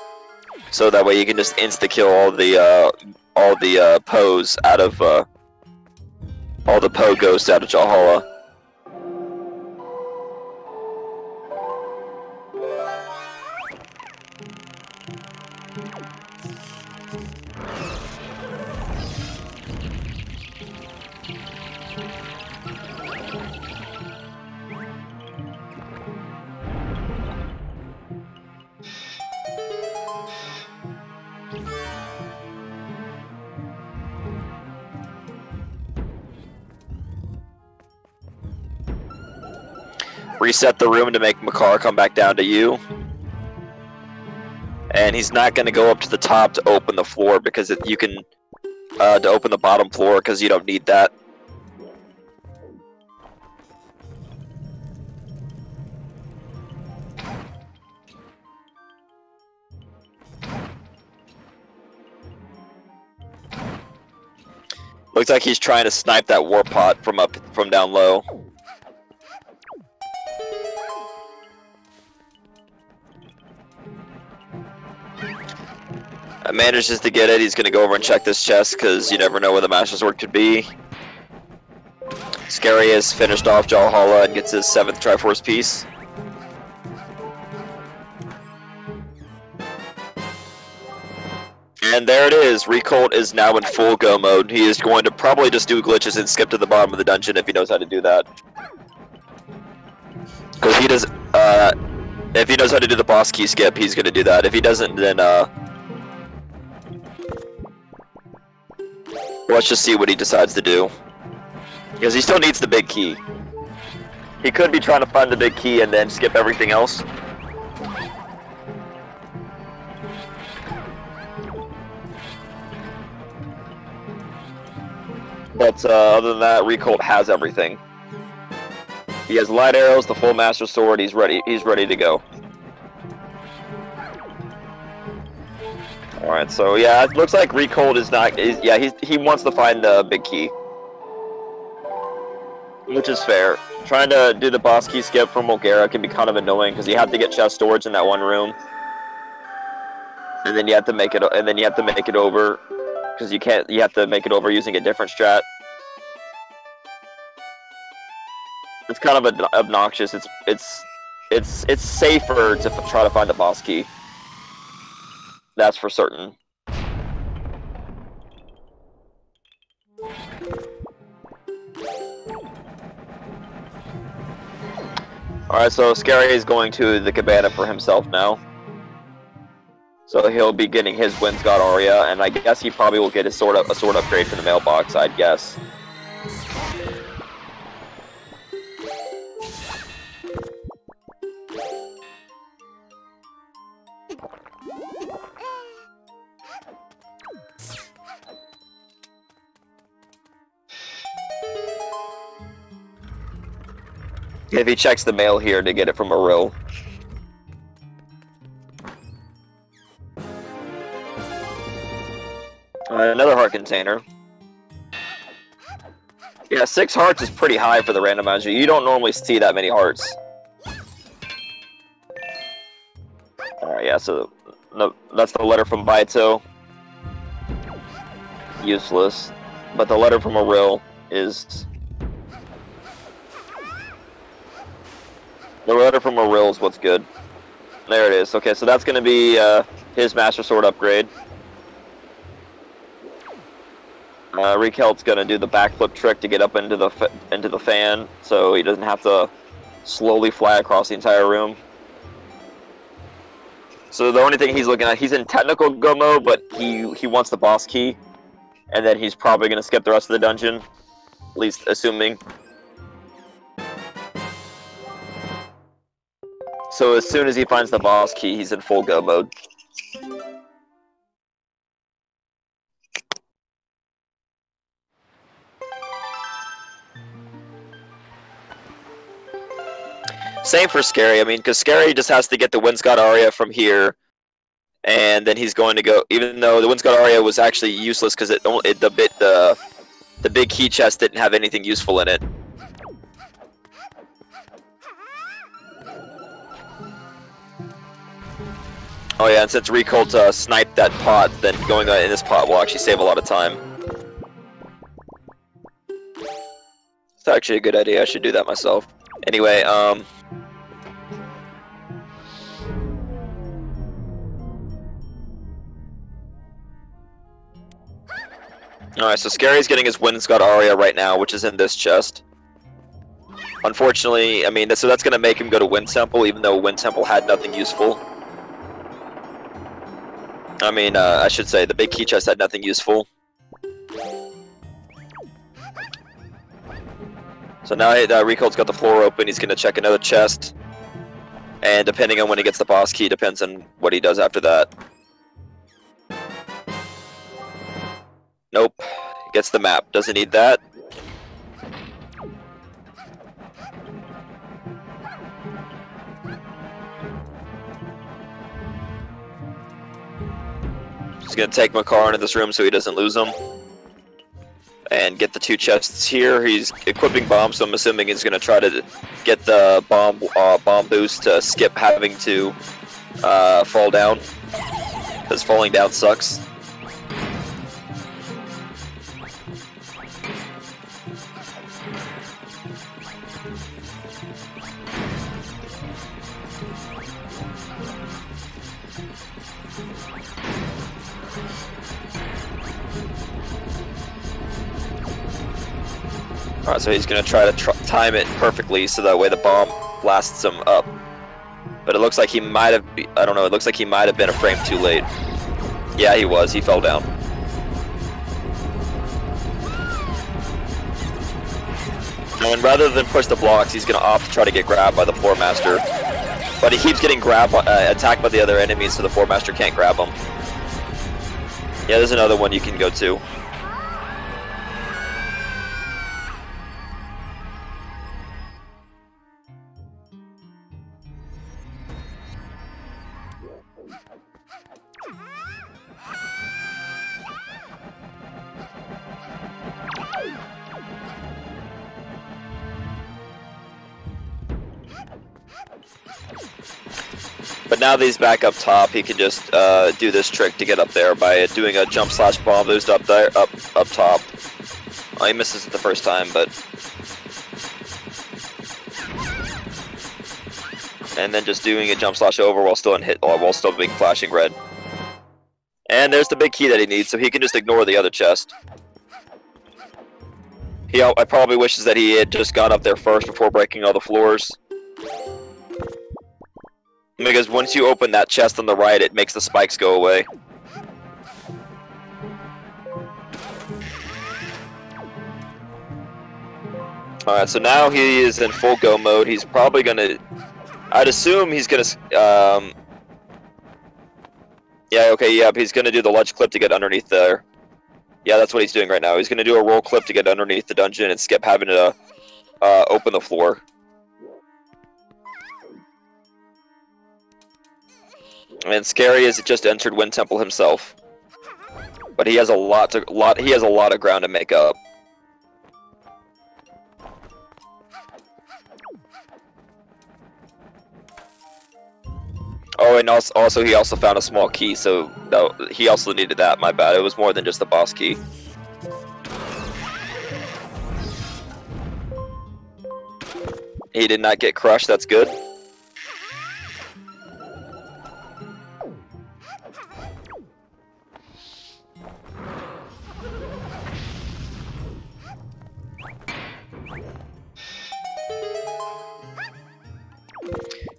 so that way you can just insta-kill all the Poes out of, all the Poe ghosts out of Jalhala. Reset the room to make Makar come back down to you. And he's not going to go up to the top to open the floor because you can to open the bottom floor because you don't need that. Looks like he's trying to snipe that war pot from down low. Manages to get it. He's going to go over and check this chest because you never know where the Master Sword could be. Scary has finished off Jalhala and gets his 7th Triforce piece. And there it is. Riekelt is now in full go mode. He is going to probably just do glitches and skip to the bottom of the dungeon if he knows how to do that. Because he does. If he knows how to do the boss key skip, he's going to do that. If he doesn't, then let's just see what he decides to do. Because he still needs the big key. He could be trying to find the big key and then skip everything else. But other than that, Riekelt has everything. He has light arrows, the full Master Sword, he's ready to go. Alright, so yeah, it looks like Riekelt is not... he wants to find the big key. Which is fair. Trying to do the boss key skip from Mulgara can be kind of annoying, because you have to get chest storage in that one room. And then you have to make it, over, because you have to make it over using a different strat. It's kind of obnoxious. It's safer to try to find the boss key. That's for certain. Alright, so Scary is going to the cabana for himself now. So he'll be getting his Windscott Aria, and I guess he probably will get a sword upgrade from the mailbox, I'd guess. If he checks the mail here to get it from Arill. Another heart container. Yeah, 6 hearts is pretty high for the randomizer. You don't normally see that many hearts. Alright, yeah, so that's the letter from Baito. Useless. But the letter from Arill is... The letter from Arill is what's good. There it is. Okay, so that's going to be his Master Sword upgrade. Riekelt's gonna do the backflip trick to get up into the fan, so he doesn't have to slowly fly across the entire room. So the only thing he's looking at, he's in technical go mode, but he wants the boss key, and then he's probably gonna skip the rest of the dungeon, at least assuming. So as soon as he finds the boss key, he's in full go mode. Same for Scary, I mean, because Scary just has to get the Windscott Aria from here, and then he's going to go, even though the Windscott Aria was actually useless because the big key chest didn't have anything useful in it. Oh yeah, and since Riekelt sniped that pot, then going in this pot will actually save a lot of time. It's actually a good idea, I should do that myself. Anyway, alright, so Scary's getting his Windscott Aria right now, which is in this chest. Unfortunately, I mean, so that's going to make him go to Wind Temple, even though Wind Temple had nothing useful. I mean, I should say, the big key chest had nothing useful. So now Riekelt's got the floor open, he's going to check another chest. And depending on when he gets the boss key, depends on what he does after that. Nope. Gets the map. Doesn't need that. He's gonna take Makar into this room so he doesn't lose them. And get the two chests here. He's equipping bombs, so I'm assuming he's gonna try to get the bomb boost to skip having to fall down. Because falling down sucks. Alright, so he's going to try to time it perfectly so that way the bomb blasts him up. But it looks like he might have, I don't know, it looks like he might have been a frame too late. Yeah, he was, he fell down. And rather than push the blocks, he's going to opt to try to get grabbed by the Floor Master. But he keeps getting attacked by the other enemies, so the Floor Master can't grab him. Yeah, there's another one you can go to. But now that he's back up top, he can just do this trick to get up there by doing a jump slash bomb boost up there, up top. Oh, he misses it the first time, but and then just doing a jump slash over while still in hit, while still being flashing red. And there's the big key that he needs, so he can just ignore the other chest. I probably wishes that he had just gone up there first before breaking all the floors. Because once you open that chest on the right, it makes the spikes go away. Alright, so now he is in full go mode. He's probably gonna... I'd assume he's gonna... Yeah, okay, yeah, he's gonna do the ledge clip to get underneath there. Yeah, that's what he's doing right now. He's gonna do a roll clip to get underneath the dungeon and skip having to open the floor. And Scary has just entered Wind Temple himself, but he has a lot of ground to make up. Oh, and also he also found a small key, so no, he also needed that. My bad. It was more than just the boss key. He did not get crushed. That's good.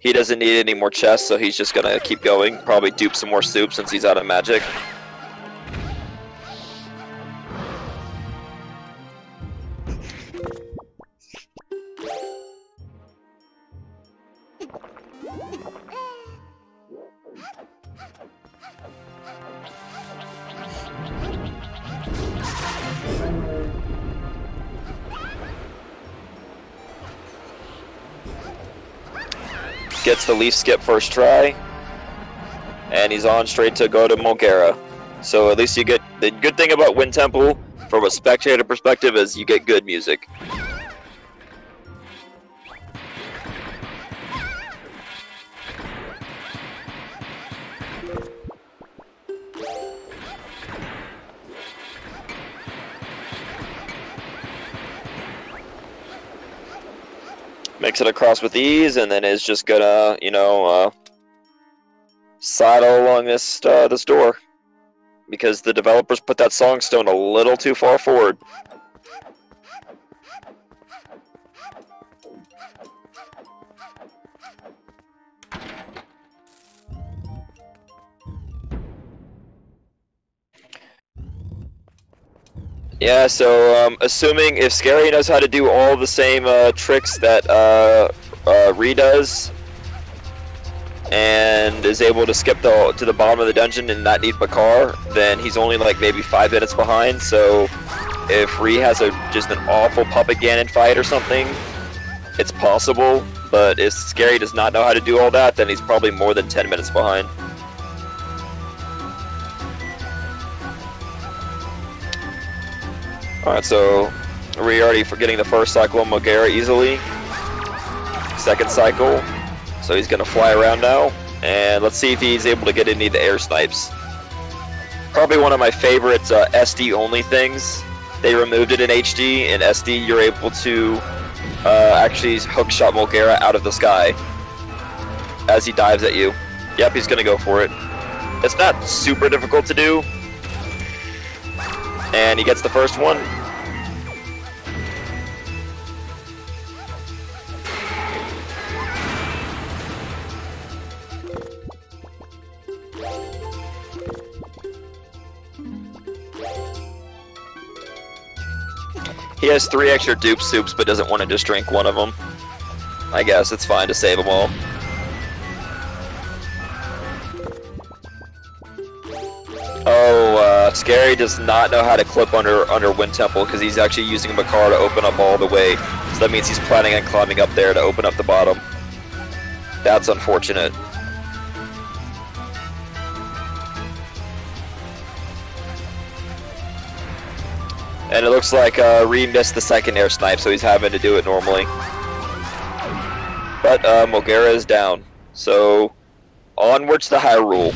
He doesn't need any more chests, so he's just gonna keep going. Probably dupe some more soup since he's out of magic. Gets the leaf skip first try, and he's on straight to go to Mulgara. So at least you get the good thing about Wind Temple from a spectator perspective is you get good music. Makes it across with ease, and then is just gonna, you know, sidle along this this door, because the developers put that song stone a little too far forward. Yeah, so assuming if Scary knows how to do all the same tricks that Ree does, and is able to skip to the bottom of the dungeon and not need Bakar, then he's only like maybe 5 minutes behind. So if Ree has just an awful puppet Ganon fight or something, it's possible. But if Scary does not know how to do all that, then he's probably more than 10 minutes behind. Alright, so Ree already forgetting the first cycle on Mulgara easily. Second cycle. So he's going to fly around now. And let's see if he's able to get any of the air snipes. Probably one of my favorite SD only things. They removed it in HD. In SD you're able to actually hookshot Mulgara out of the sky as he dives at you. Yep, he's going to go for it. It's not super difficult to do. And he gets the first one. He has 3 extra dupe soups, but doesn't want to just drink one of them. I guess it's fine to save them all. Oh, Scary does not know how to clip under Wind Temple because he's actually using Makar to open up all the way. So that means he's planning on climbing up there to open up the bottom. That's unfortunate. And it looks like Ree missed the second air snipe, so he's having to do it normally. But Mulgara is down. So onwards to Hyrule.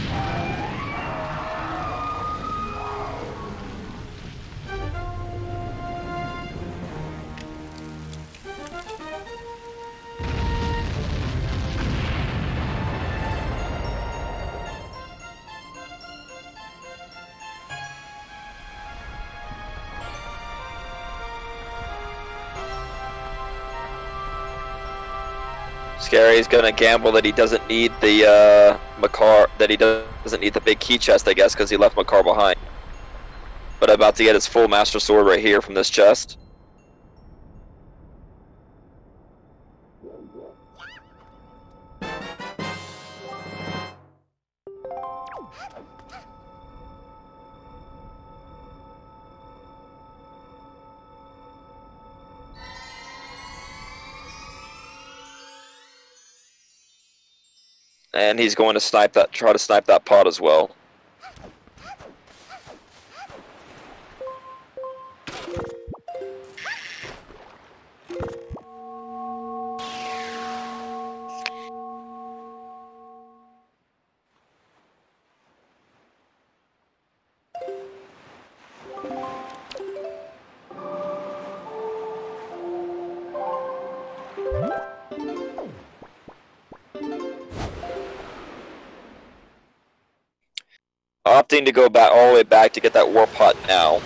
Scary's gonna gamble that he doesn't need the Makar, that he doesn't need the big key chest, I guess, because he left Makar behind. But about to get his full Master Sword right here from this chest. And he's going to snipe that, try to snipe that pot as well. Opting to go back all the way back to get that war pot now,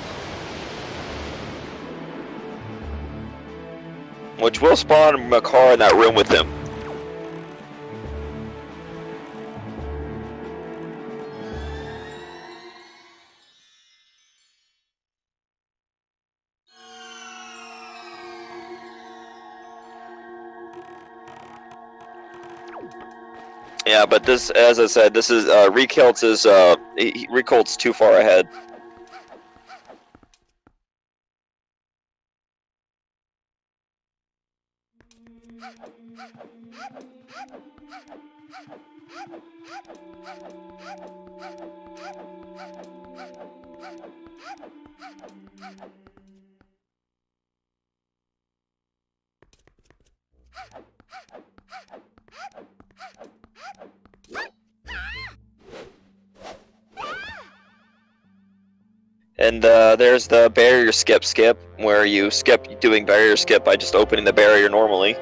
which will spawn Makar in that room with him. Yeah, but this, as I said, this is Riekelt's is Riekelt's too far ahead. And there's the barrier skip, where you skip doing barrier skip by just opening the barrier normally.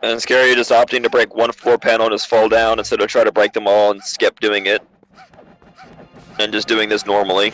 And Scary just opting to break one floor panel and just fall down instead of try to break them all and skip doing it. And just doing this normally.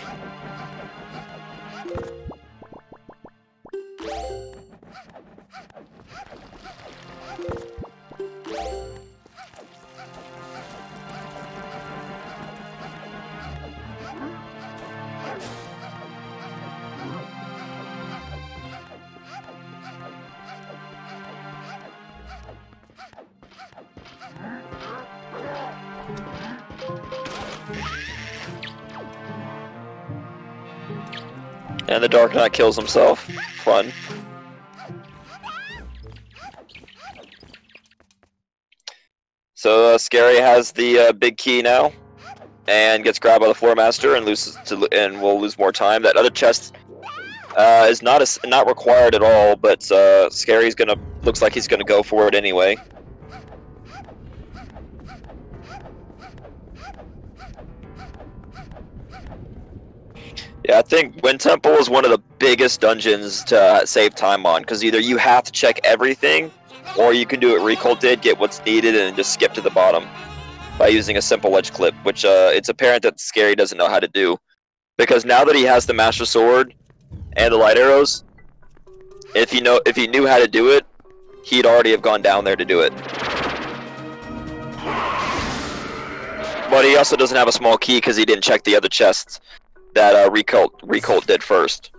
And the Dark Knight kills himself. Fun. So Scary has the big key now, and gets grabbed by the Floor Master and will lose more time. That other chest is not required at all, but Scary's looks like he's gonna go for it anyway. Yeah, I think Wind Temple is one of the biggest dungeons to save time on, because either you have to check everything, or you can do what Riekelt did, get what's needed, and just skip to the bottom by using a simple edge clip, which it's apparent that Scary doesn't know how to do. Because now that he has the Master Sword and the light arrows, if he knew how to do it, he'd already have gone down there to do it. But he also doesn't have a small key because he didn't check the other chests that Riekelt did first.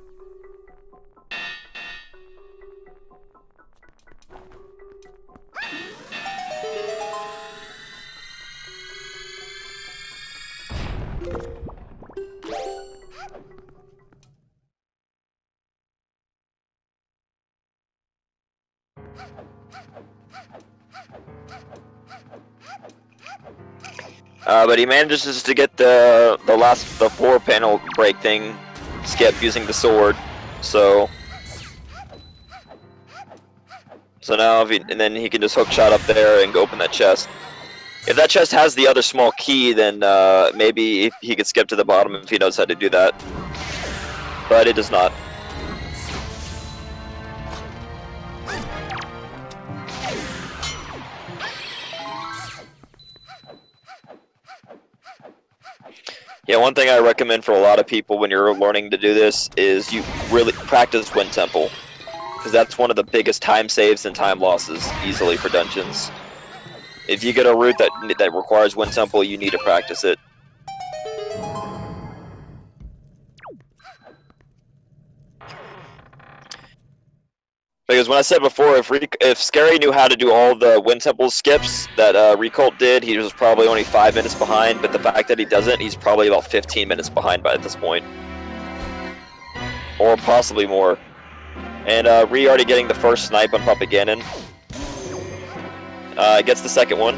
But he manages to get the floor panel break thing skip using the sword. So now and then he can just hook shot up there and go open that chest. If that chest has the other small key, then maybe he could skip to the bottom if he knows how to do that. But it does not. Yeah, one thing I recommend for a lot of people when you're learning to do this is you really practice Wind Temple, because that's one of the biggest time saves and time losses easily for dungeons. If you get a route that requires Wind Temple, you need to practice it. Because when I said before, if Scary knew how to do all the Wind Temple skips that Riekelt did, he was probably only 5 minutes behind, but the fact that he doesn't, he's probably about 15 minutes behind at this point. Or possibly more. And Ree already getting the first snipe on Propaganon. Gets the second one.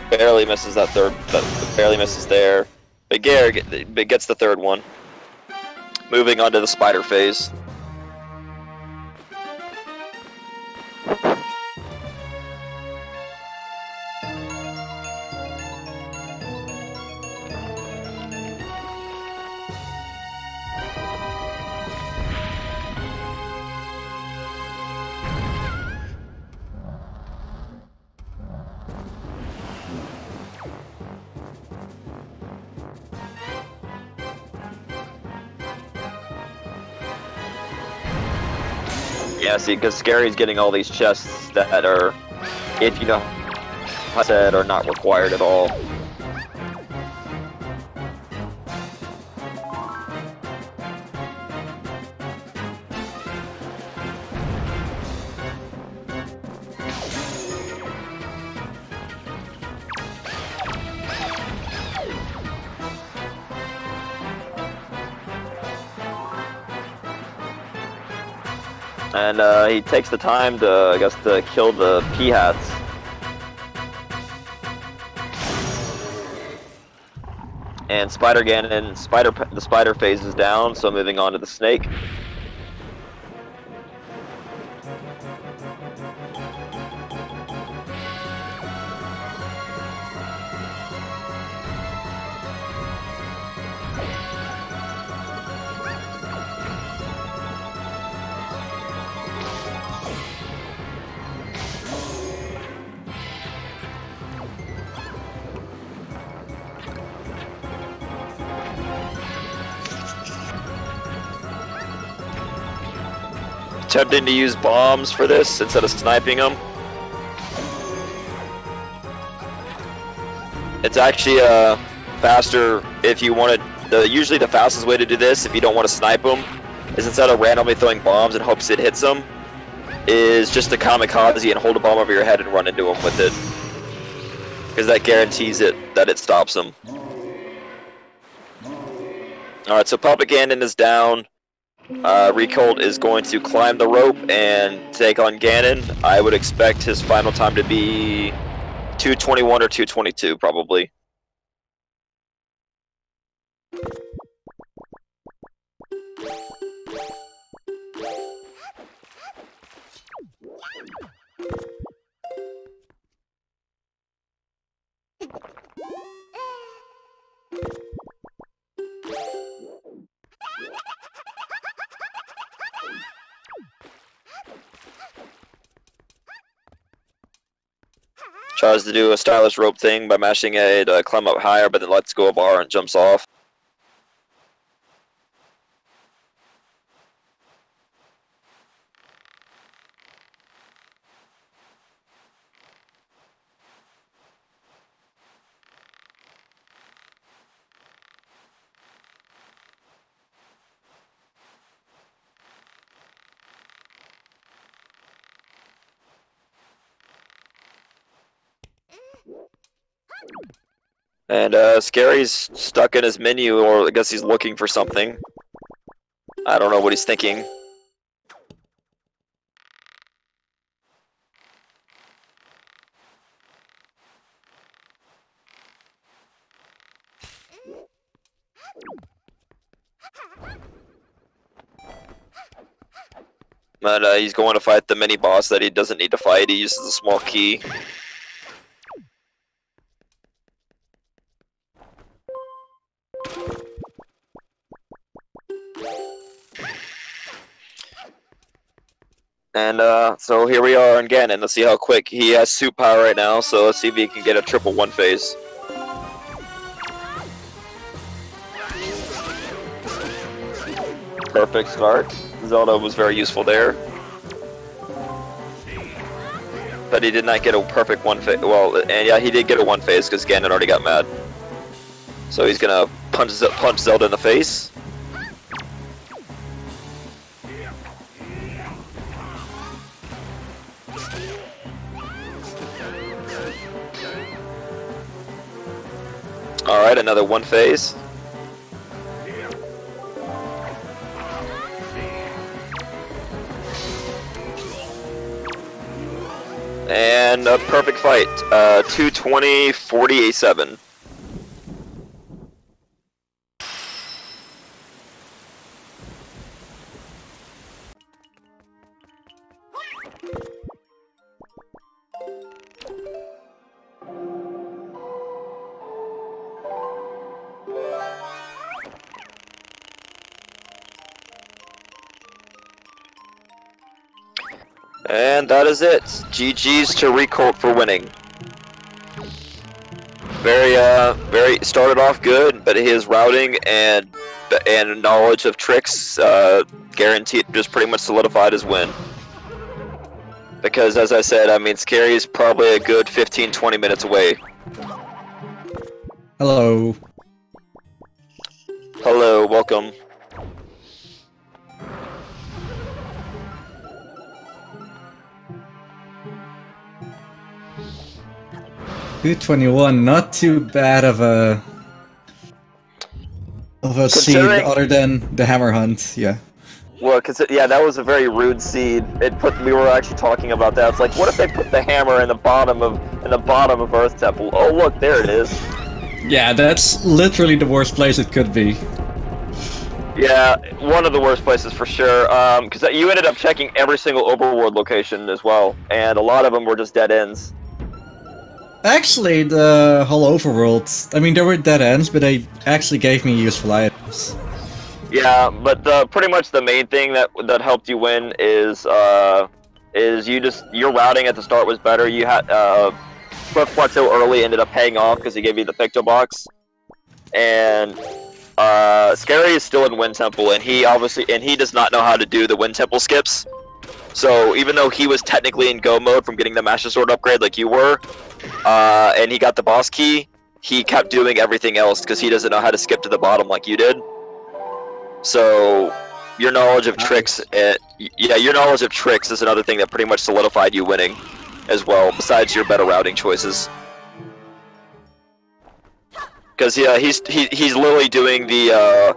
Barely misses that third, barely misses there. But Gare gets the third one. Moving on to the spider phase. Yeah, see, because Scary's getting all these chests that are, if you know, I said, are not required at all. And he takes the time to, I guess, to kill the P-hats. And the spider phase is down, so moving on to the snake. Attempting to use bombs for this instead of sniping them. It's actually faster if you want to. Usually the fastest way to do this, if you don't want to snipe them, is instead of randomly throwing bombs and hopes it hits them, is just to kamikaze and hold a bomb over your head and run into them with it, because that guarantees that it stops them. All right, so Papa Ganon is down. Riekelt is going to climb the rope and take on Ganon. I would expect his final time to be 2:21 or 2:22, probably. Tries to do a stylish rope thing by mashing A to climb up higher, but then lets go of R and jumps off. And Scary's stuck in his menu, or I guess he's looking for something. I don't know what he's thinking. But he's going to fight the mini boss that he doesn't need to fight. He uses a small key. And so here we are on Ganon. Let's see how quick he has suit power right now. So let's see if he can get a triple one phase. Perfect start. Zelda was very useful there. But he did not get a perfect one phase. Well, and yeah, he did get a one phase because Ganon already got mad. So he's gonna punch Zelda in the face. Alright, another one phase. And a perfect fight. 220, 48-7. And that is it. GG's to Riekelt for winning. Very started off good, but his routing and knowledge of tricks guaranteed, just pretty much solidified his win. Because, as I said, I mean, Scary is probably a good 15-20 minutes away. Hello. Hello, welcome. $2.21, not too bad of a seed other than the hammer hunt, yeah. Well, yeah, that was a very rude seed. We were actually talking about that. It's like, what if they put the hammer in the bottom of Earth Temple? Oh, look, there it is. Yeah, that's literally the worst place it could be. Yeah, one of the worst places for sure. Because you ended up checking every single overworld location as well, and a lot of them were just dead ends. Actually, the whole overworld, I mean, there were dead ends, but they actually gave me useful items. Yeah, but pretty much the main thing that helped you win is your routing at the start was better. You had Cliff Plateau early ended up paying off because he gave you the Picto Box, and Scary is still in Wind Temple, and he does not know how to do the Wind Temple skips. So even though he was technically in go mode from getting the Master Sword upgrade like you were, and he got the boss key, he kept doing everything else because he doesn't know how to skip to the bottom like you did. So your knowledge of tricks, your knowledge of tricks is another thing that pretty much solidified you winning, as well. Besides your better routing choices, because yeah, he's literally doing the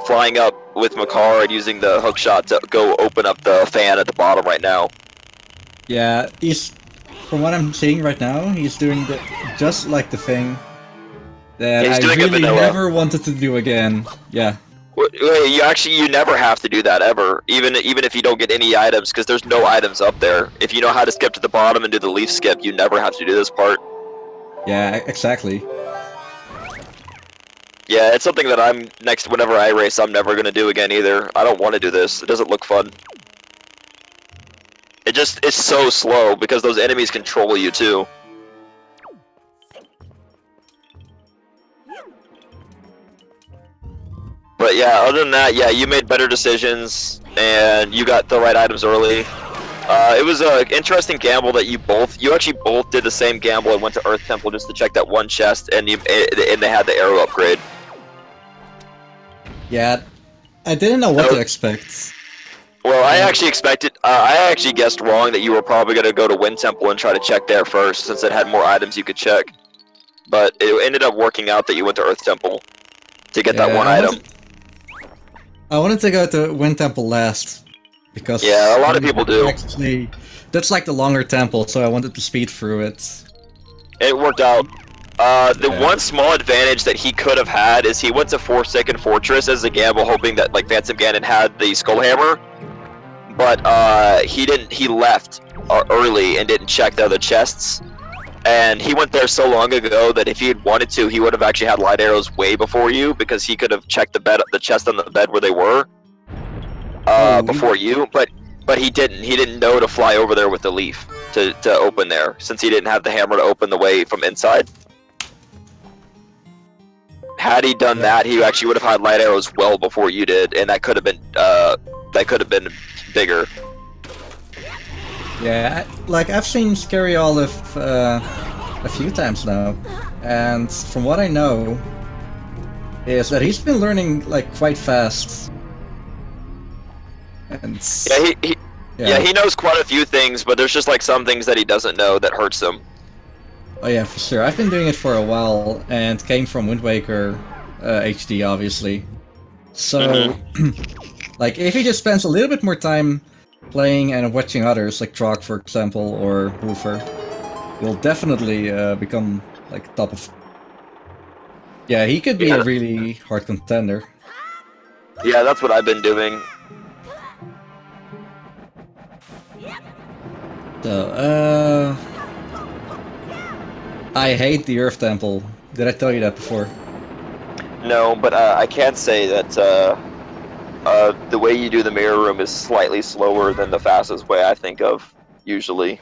flying up with Makar and using the hook shot to go open up the fan at the bottom right now. Yeah, from what I'm seeing right now, he's doing just like the thing that I really never wanted to do again. Yeah. You never have to do that ever, even if you don't get any items, because there's no items up there. If you know how to skip to the bottom and do the leaf skip, you never have to do this part. Yeah, exactly. Yeah, it's something that whenever I race, I'm never gonna do again either. I don't want to do this. It doesn't look fun. It's so slow because those enemies control you too. But yeah, other than that, yeah, you made better decisions and you got the right items early. It was an interesting gamble that you actually both did the same gamble and went to Earth Temple just to check that one chest, and they had the arrow upgrade. Yeah, I didn't know what to expect. Well, I actually guessed wrong that you were probably going to go to Wind Temple and try to check there first, since it had more items you could check. But it ended up working out that you went to Earth Temple to get that one item. I wanted to go to Wind Temple last, because yeah, a lot of people do. Actually, that's like the longer temple, so I wanted to speed through it. It worked out. One small advantage that he could have had is he went to Forsaken Fortress as a gamble, hoping that like Phantom Ganon had the Skull Hammer, but he didn't. He left early and didn't check the other chests. And he went there so long ago that if he had wanted to, he would have actually had light arrows way before you, because he could have checked the chest on the bed where they were before you. But he didn't. He didn't know to fly over there with the leaf to open there, since he didn't have the hammer to open the way from inside. Had he done that, he actually would have had light arrows well before you did, and that could have been bigger. Yeah, like I've seen Scaryolive a few times now, and from what I know, is that he's been learning like quite fast. And yeah, he knows quite a few things, but there's just like some things that he doesn't know that hurts him. Oh yeah, for sure. I've been doing it for a while, and came from Wind Waker HD, obviously. So, like, if he just spends a little bit more time playing and watching others, like Trog, for example, or Woofer, he'll definitely become, like, top of... Yeah, he could be a really hard contender. Yeah, that's what I've been doing. So, I hate the Earth Temple. Did I tell you that before? No, but I can say that the way you do the mirror room is slightly slower than the fastest way I think of, usually.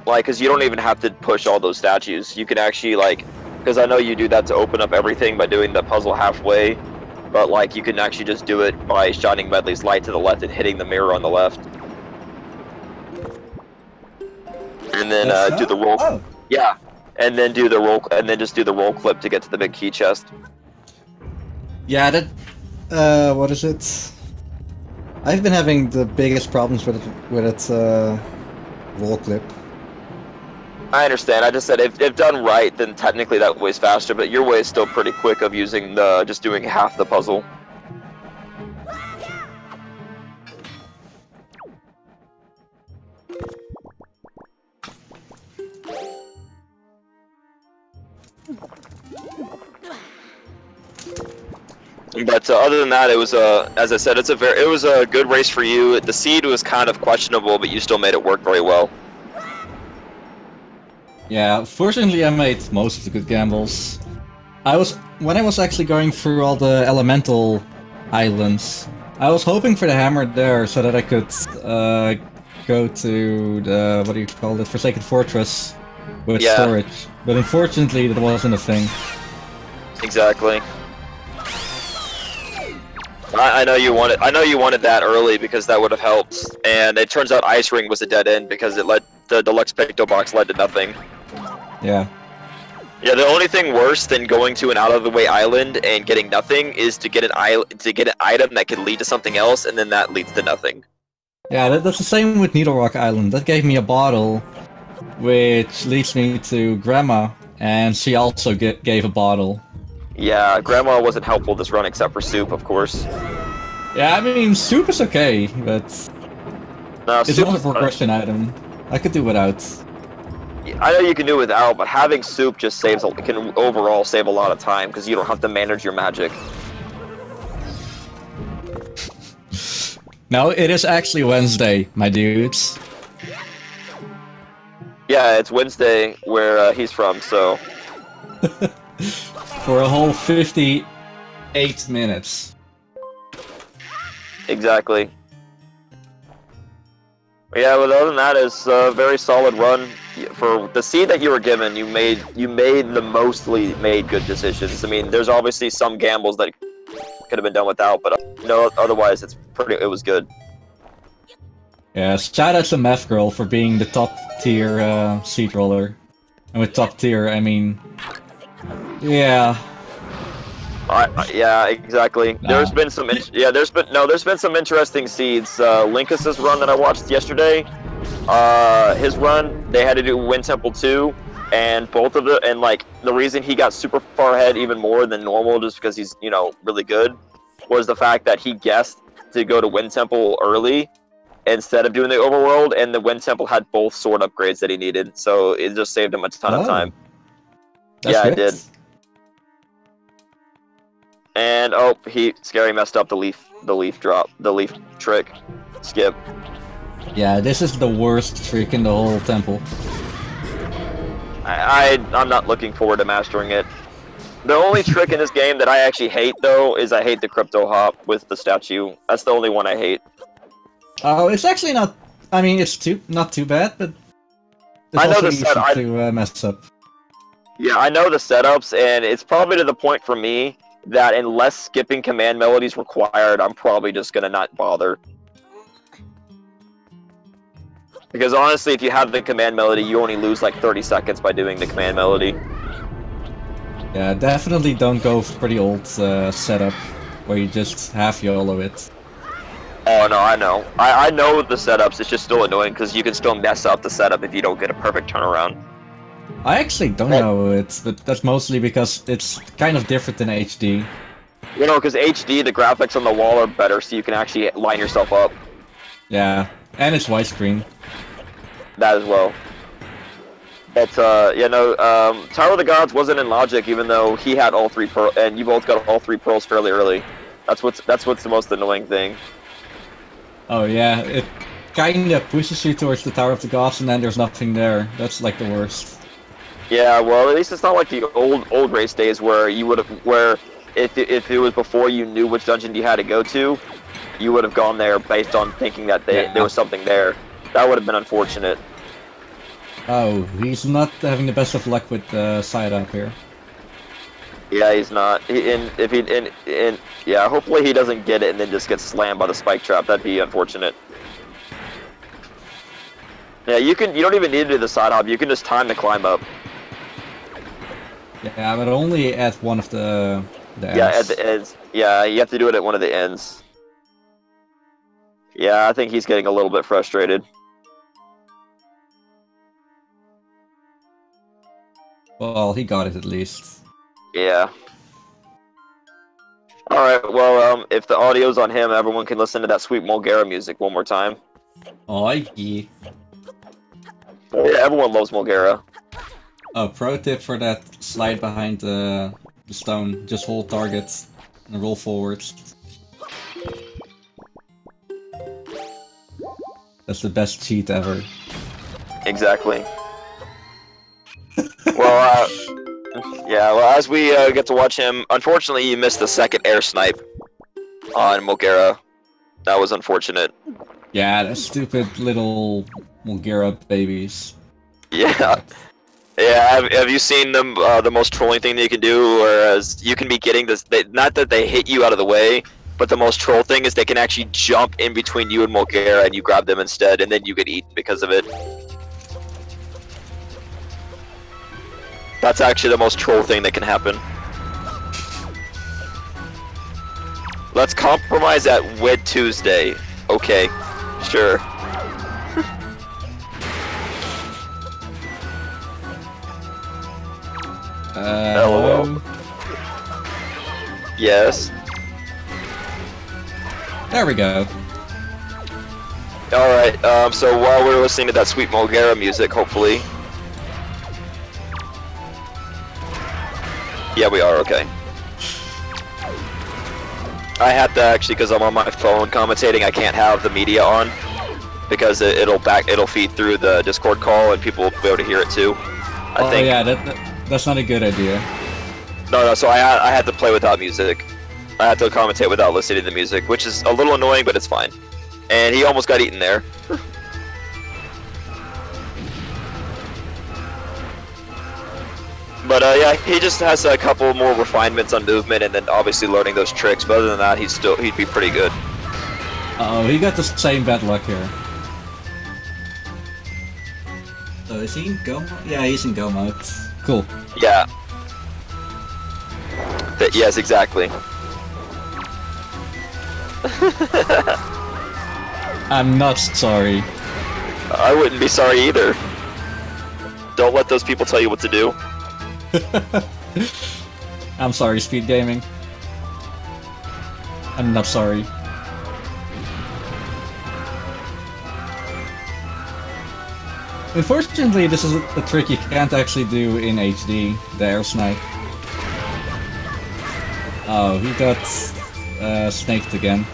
Like, because you don't even have to push all those statues. You can actually, like, because I know you do that to open up everything by doing the puzzle halfway. but like you can actually just do it by shining Medley's light to the left and hitting the mirror on the left. And then do the roll. Oh. Yeah, and then do the roll, and then just do the roll clip to get to the big key chest. Yeah, that. What is it? I've been having the biggest problems with it roll clip. I understand. I just said if done right, then technically that way's faster, but your way is still pretty quick of using the just doing half the puzzle. But other than that, it was as I said, it was a good race for you. The seed was kind of questionable, but you still made it work very well. Yeah, fortunately I made most of the good gambles. When I was actually going through all the elemental islands, I was hoping for the hammer there so that I could go to the, what do you call it, Forsaken Fortress with storage. But unfortunately that wasn't a thing. Exactly. I know you wanted. I know you wanted that early because that would have helped. And it turns out Ice Ring was a dead end because it led the deluxe Picto Box led to nothing. Yeah. Yeah. The only thing worse than going to an out of the way island and getting nothing is to get an item that can lead to something else, and then that leads to nothing. Yeah, that's the same with Needle Rock Island. That gave me a bottle, which leads me to Grandma, and she also gave a bottle. Yeah, Grandma wasn't helpful this run except for Soup, of course. Yeah, I mean, Soup is okay, but no, it's not a progression item. I could do without. I know you can do without, but having Soup just can overall save a lot of time because you don't have to manage your magic. No, it is actually Wednesday, my dudes. Yeah, it's Wednesday where he's from, so... For a whole 58 minutes. Exactly. Yeah, but other than that, it's a very solid run. For the seed that you were given, you made the mostly made good decisions. I mean, there's obviously some gambles that could have been done without, but no, otherwise it was good. Yeah, shout out to Meth Girl for being the top tier seed roller. And with top tier, I mean... Yeah. Yeah, exactly. Nah. There's been some some interesting seeds. Linkus's run that I watched yesterday, his run, they had to do Wind Temple 2, and the reason he got super far ahead even more than normal, just because he's, really good, was the fact that he guessed to go to Wind Temple early instead of doing the overworld, and the Wind Temple had both sword upgrades that he needed, so it just saved him a ton of time. That's yeah, good. it did. And Scary messed up the leaf trick. Skip. Yeah, this is the worst trick in the whole temple. I'm not looking forward to mastering it. The only trick in this game that I actually hate, though, is I hate the crypto hop with the statue. That's the only one I hate. Oh, it's actually not. I mean, it's not too bad, but it's I know also the easy to mess up. Yeah, I know the setups, and it's probably to the point for me that unless skipping command melodies required, I'm probably just gonna not bother. Because honestly, if you have the command melody, you only lose like 30 seconds by doing the command melody. Yeah, definitely don't go for the old setup, where you just half YOLO it. Oh no, I know. I know the setups, it's just still annoying because you can still mess up the setup if you don't get a perfect turnaround. I actually don't know it, but that's mostly because it's kind of different than HD. You know, because HD, the graphics on the wall are better, so you can actually line yourself up. Yeah, and it's widescreen. That as well. But, Tower of the Gods wasn't in logic, even though he had all 3 pearls, and you both got all 3 pearls fairly early. That's what's the most annoying thing. Oh yeah, it kinda pushes you towards the Tower of the Gods, and then there's nothing there. That's like the worst. Yeah, well, at least it's not like the old race days where if it was before you knew which dungeon you had to go to, you would have gone there based on thinking that there was something there. That would have been unfortunate. Oh, he's not having the best of luck with the side up here. Yeah, he's not. Yeah, hopefully he doesn't get it and then just gets slammed by the spike trap. That'd be unfortunate. Yeah, you don't even need to do the side hop. You can just time the climb up. Yeah, but only at one of the ends. Yeah, at the ends. Yeah, you have to do it at one of the ends. Yeah, I think he's getting a little bit frustrated. Well, he got it at least. Yeah. Alright, well, if the audio's on him, everyone can listen to that sweet Mulgara music one more time. Oh, yeah. Yeah, everyone loves Mulgara. Oh, pro tip for that slide behind the stone. Just hold target and roll forwards. That's the best cheat ever. Exactly. Well, yeah, well, as we get to watch him, unfortunately you missed the second air snipe on Mulgara. That was unfortunate. Yeah, the stupid little Mulgara babies. Yeah. Yeah, have you seen them, the most trolling thing that you can do, whereas you can be getting this, not that they hit you out of the way, but the most troll thing is they can actually jump in between you and Mulgara and you grab them instead, and then you get eaten because of it. That's actually the most troll thing that can happen. Let's compromise at Wed Tuesday. Okay, sure. Hello. Yes. There we go. Alright, so while we're listening to that sweet Mulgara music, hopefully... Yeah, we are, okay. I have to actually, because I'm on my phone commentating, I can't have the media on. Because it'll feed through the Discord call and people will be able to hear it too. I think. Yeah, that's not a good idea. No, so I had to play without music. I had to commentate without listening to the music, which is a little annoying, but it's fine. And he almost got eaten there. But yeah, he just has a couple more refinements on movement, and then obviously learning those tricks. But other than that, he'd be pretty good. Uh-oh, he got the same bad luck here. So is he in go mode? Yeah, he's in go mode. Cool. Yeah. Yes, exactly. I'm not sorry. I wouldn't be sorry either. Don't let those people tell you what to do. I'm sorry, Speed Gaming. I'm not sorry. Unfortunately, this is a trick you can't actually do in HD, the air snipe. Oh, he got snaked again.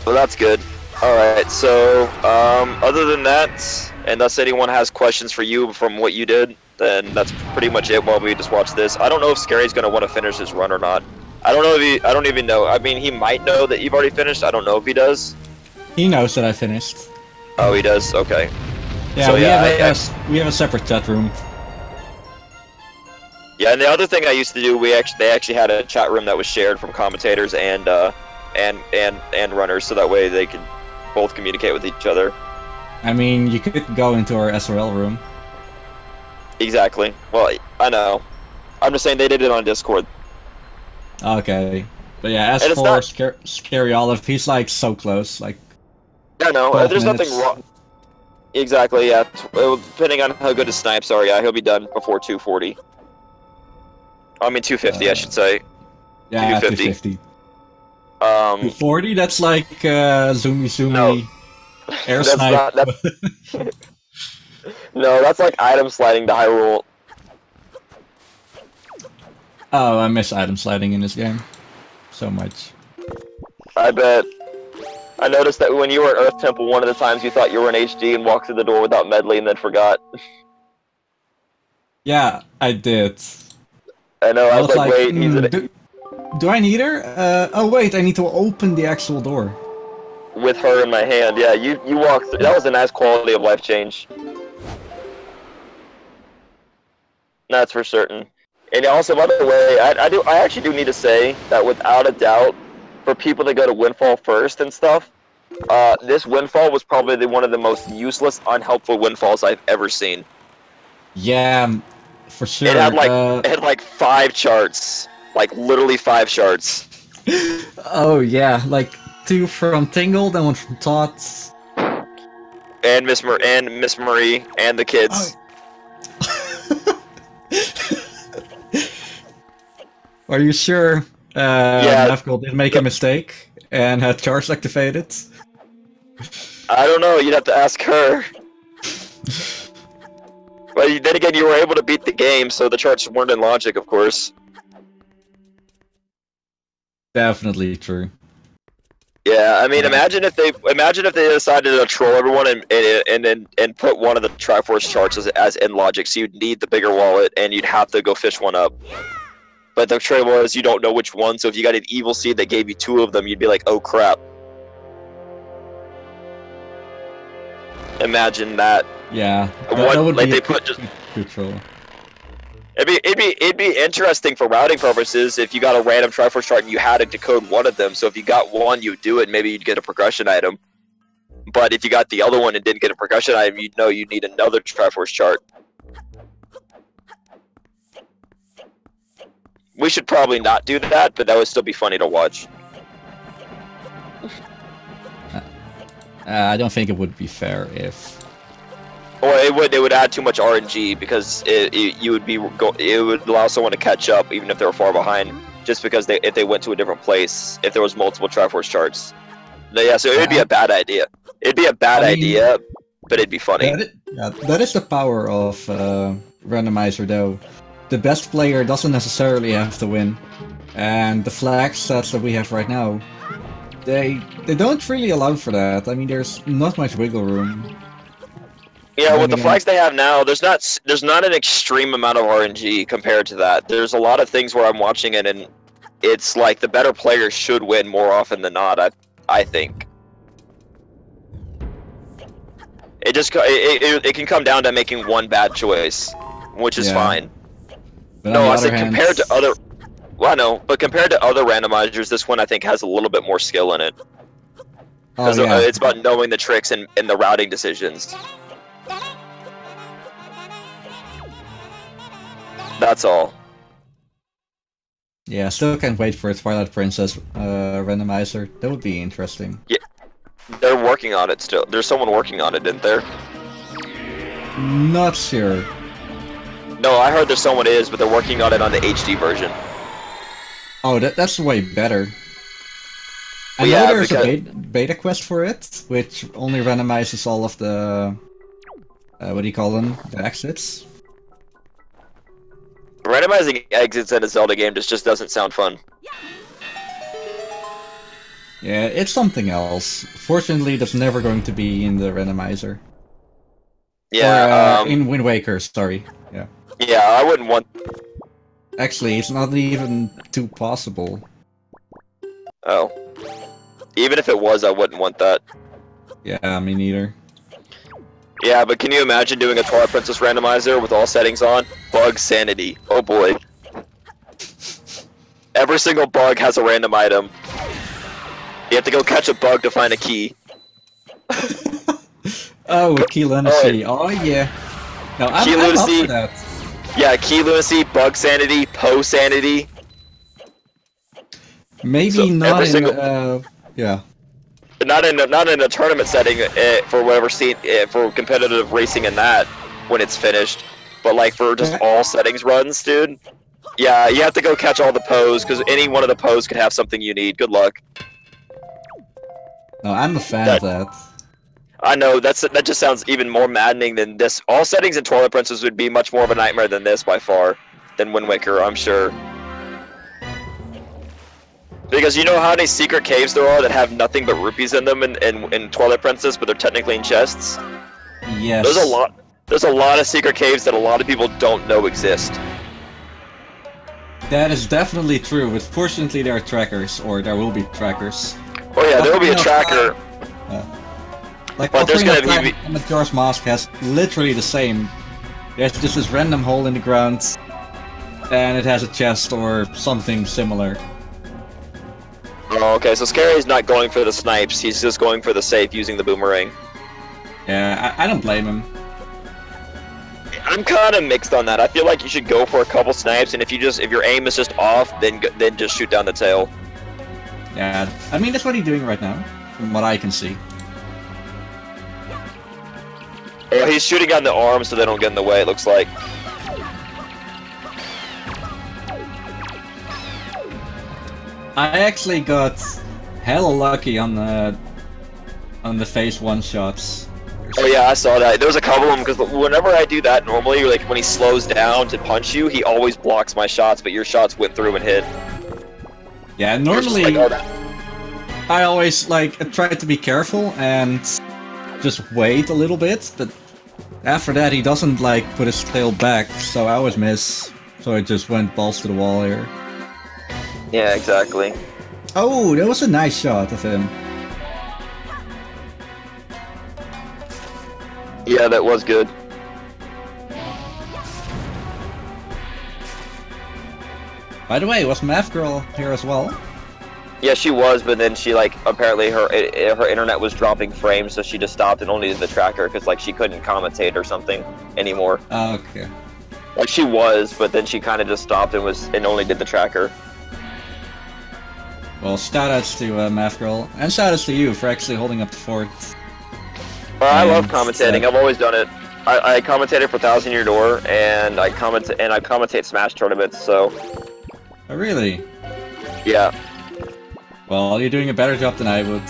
Well, that's good. Alright, so, other than that, unless anyone has questions for you from what you did, then that's pretty much it while we just watch this. I don't know if Scary's gonna want to finish his run or not. I don't know if I don't even know. I mean, he might know that you've already finished. I don't know if he does. He knows that I finished. Oh, he does? Okay. Yeah, so, we have a separate chat room. Yeah, and the other thing I used to do, they actually had a chat room that was shared from commentators and runners, so that way they could both communicate with each other. I mean, you could go into our SRL room. Exactly. Well, I know. I'm just saying they did it on Discord. Okay. But yeah, as for Scaryolive, he's like so close, like... I know, there's nothing wrong. Exactly, yeah. Depending on how good his snipes are, yeah, he'll be done before 240. I mean 250, I should say. Yeah, 250. 240? That's like zoomy no. air snipe. No, that's like item sliding to Hyrule. Oh, I miss item sliding in this game. So much. I bet. I noticed that when you were at Earth Temple, one of the times you thought you were in HD and walked through the door without medley and then forgot. Yeah, I did. I know, I was like, wait, he's in do I need her? Oh wait, I need to open the actual door. with her in my hand. Yeah, you walked through. That was a nice quality of life change. That's for certain. And also, by the way, I actually do need to say that without a doubt, for people that go to Windfall first and stuff, this Windfall was probably one of the most useless, unhelpful Windfalls I've ever seen. Yeah, for sure. It had like 5 charts, like literally 5 charts. Oh yeah, like 2 from Tingled and 1 from Tots. And Miss Marie and the kids. Oh. Are you sure? Yeah. Nafgol didn't make a mistake and had charge activated. I don't know. You'd have to ask her. But then again, you were able to beat the game, so the charts weren't in logic, of course. Definitely true. Yeah, I mean, imagine if they decided to troll everyone and put one of the Triforce charts as in logic. So you'd need the bigger wallet, and you'd have to go fish one up. But the trouble is, you don't know which one. So if you got an evil seed that gave you 2 of them, you'd be like, "Oh crap!" Imagine that. Yeah, that would like be they a put just. good troll. It'd be interesting for routing purposes if you got a random Triforce chart and you had to decode one of them. So if you got one, you'd do it. Maybe you'd get a progression item. But if you got the other one and didn't get a progression item, you'd know you'd need another Triforce chart. We should probably not do that, but that would still be funny to watch. I don't think it would be fair if. Or it would add too much RNG because it would allow someone to catch up even if they were far behind, just because if they went to a different place, if there was multiple Triforce charts. Yeah, so it would be a bad idea. It'd be a bad idea, but it'd be funny. That is the power of Randomizer, though. The best player doesn't necessarily have to win, and the flag sets that we have right now, they don't really allow for that. I mean, there's not much wiggle room. Yeah, with the flags they have now, there's not an extreme amount of RNG compared to that. There's a lot of things where I'm watching it, and it's like the better players should win more often than not. I think. It can come down to making one bad choice, which is fine. But no, I said compared to other. Well, I know, but compared to other randomizers, this one I think has a little bit more skill in it. Because it's about knowing the tricks and the routing decisions. That's all. Yeah, still can't wait for a Twilight Princess randomizer. That would be interesting. Yeah, they're working on it still. There's someone working on it, isn't there? Not sure. No, I heard there's someone is, but they're working on it on the HD version. Oh, that's way better. I Well, know there's a beta quest for it, which only randomizes all of the... what do you call them? The exits? Randomizing exits in a Zelda game just doesn't sound fun. Yeah, it's something else. Fortunately, that's never going to be in the randomizer. Yeah, or, in Wind Waker, sorry. Yeah. Yeah, I wouldn't want... Actually, it's not even too possible. Oh. Even if it was, I wouldn't want that. Yeah, me neither. Yeah, but can you imagine doing a Twilight Princess randomizer with all settings on? Bug sanity. Oh boy. Every single bug has a random item. You have to go catch a bug to find a key. Oh, key lunacy. Oh yeah. No, I'm up for that. Yeah, key lunacy, bug sanity, Poe sanity. Maybe so not in yeah. Not in a tournament setting for whatever scene for competitive racing in that when it's finished, but like for just all settings runs, dude. Yeah, you have to go catch all the Poes because any one of the Poes could have something you need. Good luck. No, I'm a fan of that. I know that just sounds even more maddening than this. All settings in Twilight Princess would be much more of a nightmare than this by far, than Wind Waker, I'm sure. Because you know how many secret caves there are that have nothing but rupees in them in Twilight Princess, but they're technically in chests? Yes. There's a lot of secret caves that a lot of people don't know exist. That is definitely true, but fortunately there are trackers, or there will be trackers. Oh yeah, there will be a tracker. Like, But there's Ocarina of gonna Time and Majora's Mask has literally the same. There's just this random hole in the ground, and it has a chest or something similar. Oh, okay, so Scary's not going for the snipes, he's just going for the safe using the boomerang. Yeah, I don't blame him. I'm kind of mixed on that. I feel like you should go for a couple snipes, and if your aim is just off, then just shoot down the tail. Yeah, I mean, that's what he's doing right now, from what I can see. Well, he's shooting on the arms so they don't get in the way, it looks like. I actually got hella lucky on the phase 1 shots. Oh yeah, I saw that. There was a couple of them, because whenever I do that normally, like when he slows down to punch you, he always blocks my shots, but your shots went through and hit. Yeah, normally Like, oh, I always like try to be careful and just wait a little bit, but after that he doesn't like put his tail back, so I always miss. So I just went balls to the wall here. yeah, exactly. Oh, that was a nice shot of him. Yeah, that was good. By the way, was Math Girl here as well? Yeah, she was, but then she like apparently her internet was dropping frames, so she just stopped and only did the tracker because like she couldn't commentate or something anymore. Okay. Like she was, but then she kind of just stopped and only did the tracker. Well, shoutouts to Math Girl, and shoutouts to you for actually holding up the fort. Well, I love commentating. I've always done it. I commentated for 1,000 Year Door, and I commentate Smash tournaments. So. Oh, really? Yeah. Well, you're doing a better job than I would.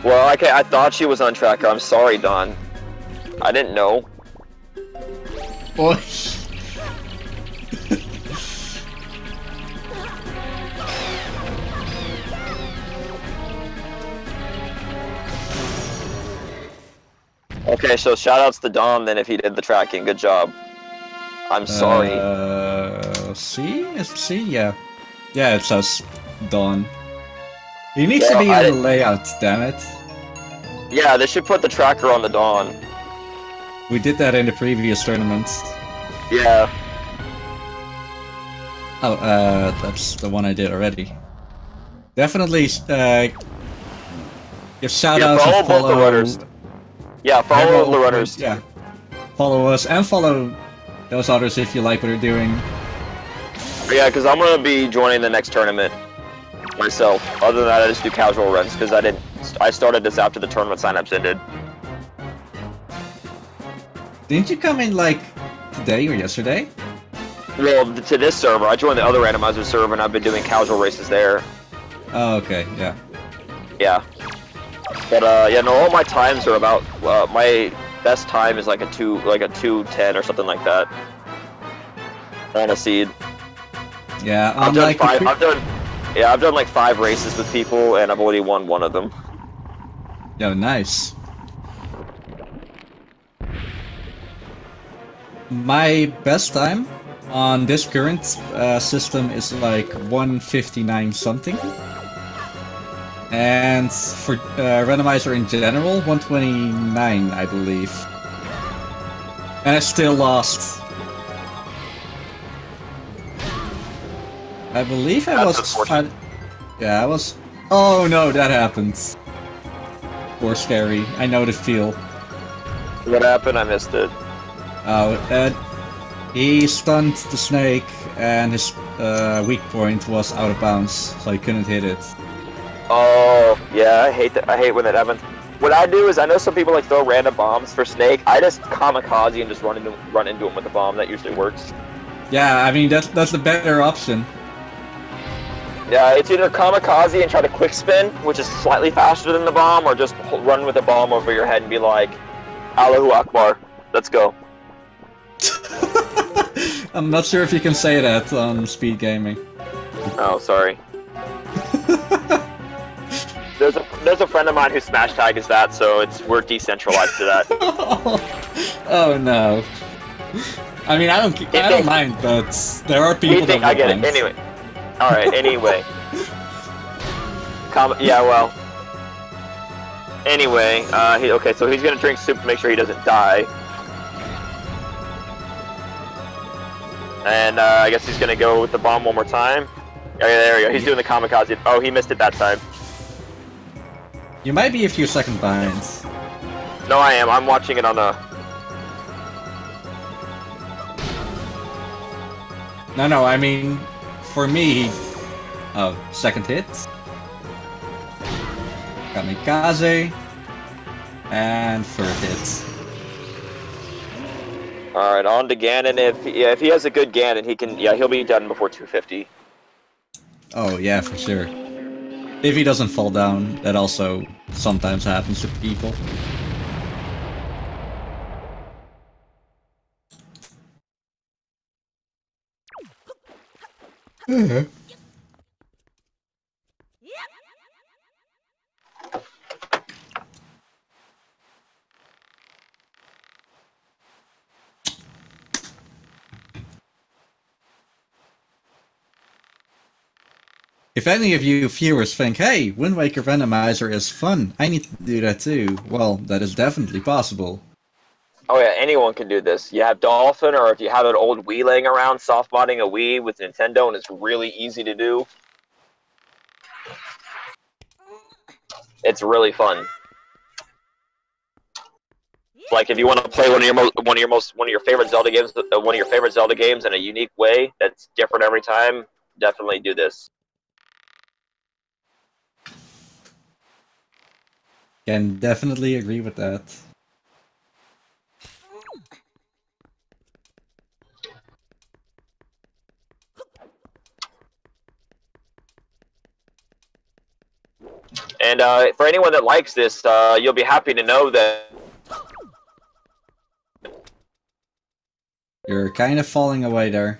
Well, okay, I thought she was on tracker. I'm sorry, Don. I didn't know. Boy. Okay, so shoutouts to Don then if he did the tracking. Good job. I'm sorry. See? Yeah. Yeah, it says Dawn. He needs to Well, be on the layout, damn it. Yeah, they should put the tracker on the Dawn. We did that in the previous tournaments. Yeah. Oh, that's the one I did already. Definitely, give shoutouts follow and both the runners. Yeah, follow the runners. Yeah. Follow us and follow those others if you like what they're doing. Yeah, because I'm gonna be joining the next tournament myself. Other than that, I just do casual runs because I started this after the tournament signups ended. Didn't you come in like today or yesterday? Well, to this server, I joined the other Randomizer server and I've been doing casual races there. Oh, okay, yeah. Yeah. But yeah, no, all my times are about my best time is like a 2:10 or something like that. On a seed. Yeah, I've done like 5 races with people and I've already won one of them. Yeah, nice. My best time on this current system is like 1:59 something. And for Randomizer in general, 1:29, I believe. And I still lost. I believe I was... Yeah, I was... Oh no, that happened. Poor Scary. I know the feel. What happened? I missed it. He stunned the snake, and his weak point was out of bounds, so he couldn't hit it. Oh, yeah, I hate that. I hate when that happens. What I do is, I know some people like throw random bombs for snake. I just kamikaze and just run into him with a bomb. That usually works. Yeah, I mean that's the better option. Yeah, it's either kamikaze and try to quick spin, which is slightly faster than the bomb, or just run with a bomb over your head and be like, Allahu Akbar, let's go. I'm not sure if you can say that on speed gaming. Oh, sorry. There's a friend of mine whose smash tag is that, so we're decentralized to that. Oh no. I mean, I don't mind, but there are people that I get it. Anyway. Alright, anyway. Yeah, well. Anyway, okay, so he's gonna drink soup to make sure he doesn't die. And I guess he's gonna go with the bomb one more time. Oh, yeah, there we go. He's doing the kamikaze. Oh, he missed it that time. You might be a few seconds behind. No, I am. I'm watching it on the... No, I mean, for me... Oh, second hit. Kamikaze. And third hit. Alright, on to Ganon. If he has a good Ganon, he'll be done before 250. Oh, yeah, for sure. If he doesn't fall down, that also sometimes happens to people. If any of you viewers think, hey, Wind Waker Randomizer is fun, I need to do that too, well, that is definitely possible. Oh yeah, anyone can do this. You have Dolphin, or if you have an old Wii laying around, soft-modding a Wii with Nintendo, and it's really easy to do. It's really fun. Like if you want to play one of your favorite Zelda games in a unique way that's different every time, definitely do this. Can definitely agree with that. And for anyone that likes this, you'll be happy to know that... You're kind of falling away there.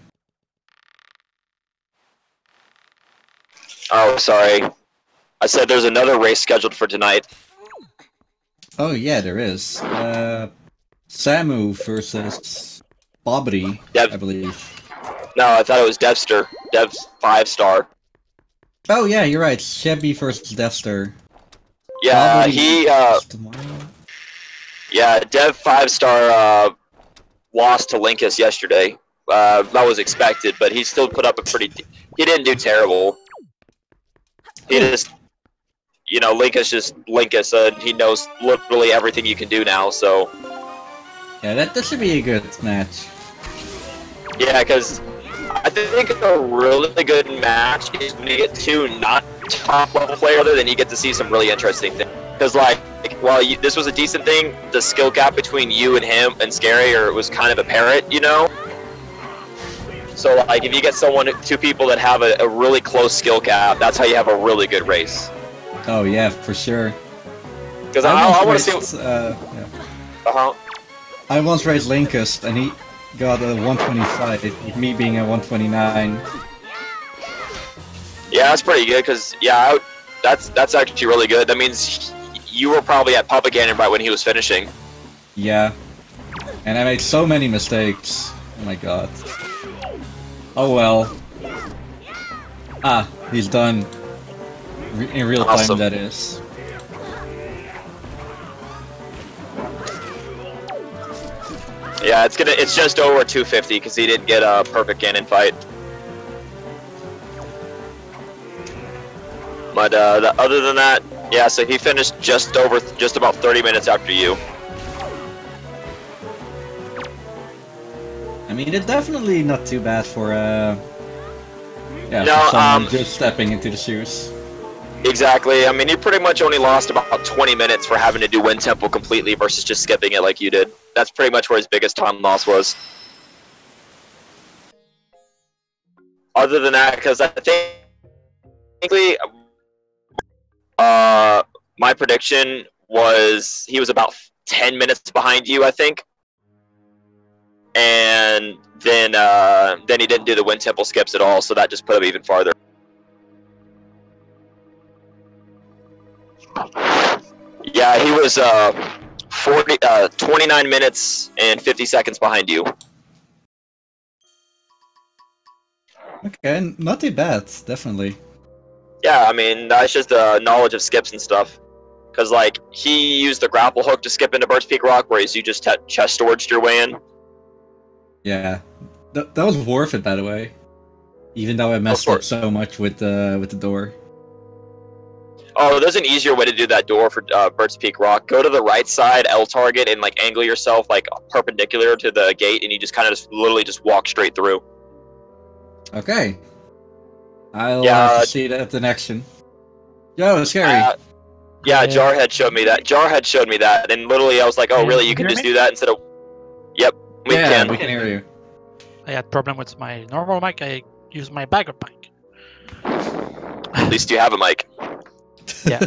Oh, sorry. I said there's another race scheduled for tonight. Oh yeah, there is. Samu versus Bobby, I believe. No, I thought it was Devster. Dev's 5-star. Oh yeah, you're right. Chevy versus Devster. Yeah, Bobby he, tomorrow? yeah, Dev 5-star, lost to Linkus yesterday. That was expected, but he still put up a pretty... He didn't do terrible. He just... You know, Linkus just Linkus, he knows literally everything you can do now, so... Yeah, that should be a good match. Yeah, because I think a really good match is when you get two not top-level players, then you get to see some really interesting things. Because, like, while this was a decent thing, the skill gap between you and him and Scary was kind of apparent, you know? So, like, if you get two people that have a really close skill gap, that's how you have a really good race. Oh yeah, for sure. Because I want to see... yeah. Uh-huh. I once raced Linkus, and he got a 125, with me being a 129. Yeah, that's pretty good, because, yeah, that's actually really good. That means you were probably at Papa Ganon right when he was finishing. Yeah. And I made so many mistakes. Oh my god. Oh well. Ah, he's done. In real time, Awesome. that is. Yeah, it's just over 250 because he didn't get a perfect Ganon fight. But other than that, yeah. So he finished just about 30 minutes after you. I mean, it's definitely not too bad for yeah, No, for someone just stepping into the shoes. Exactly. I mean, you pretty much only lost about 20 minutes for having to do Wind Temple completely versus just skipping it like you did. That's pretty much where his biggest time loss was. Other than that, because I think, my prediction was he was about 10 minutes behind you, I think. And then he didn't do the Wind Temple skips at all, so that just put him even farther. Yeah, he was 29 minutes and 50 seconds behind you. Okay, not too bad, definitely. Yeah, I mean, that's just knowledge of skips and stuff. Because like he used the grapple hook to skip into Bird's Peak Rock, whereas you just chest storaged your way in. Yeah, that was worth it, by the way. Even though I messed up so much with the door. Oh, there's an easier way to do that door for Bird's Peak Rock. Go to the right side, L target, and like angle yourself like perpendicular to the gate, and you just kind of literally just walk straight through. Okay. I'll have to see that at the next one. Yo, scary. Yeah, Jarhead showed me that. Jarhead showed me that, and literally I was like, "Oh, really? You can just do that instead of?" Yep, we can. We can hear you. I had problem with my normal mic. I use my backup mic. At least you have a mic. Yeah.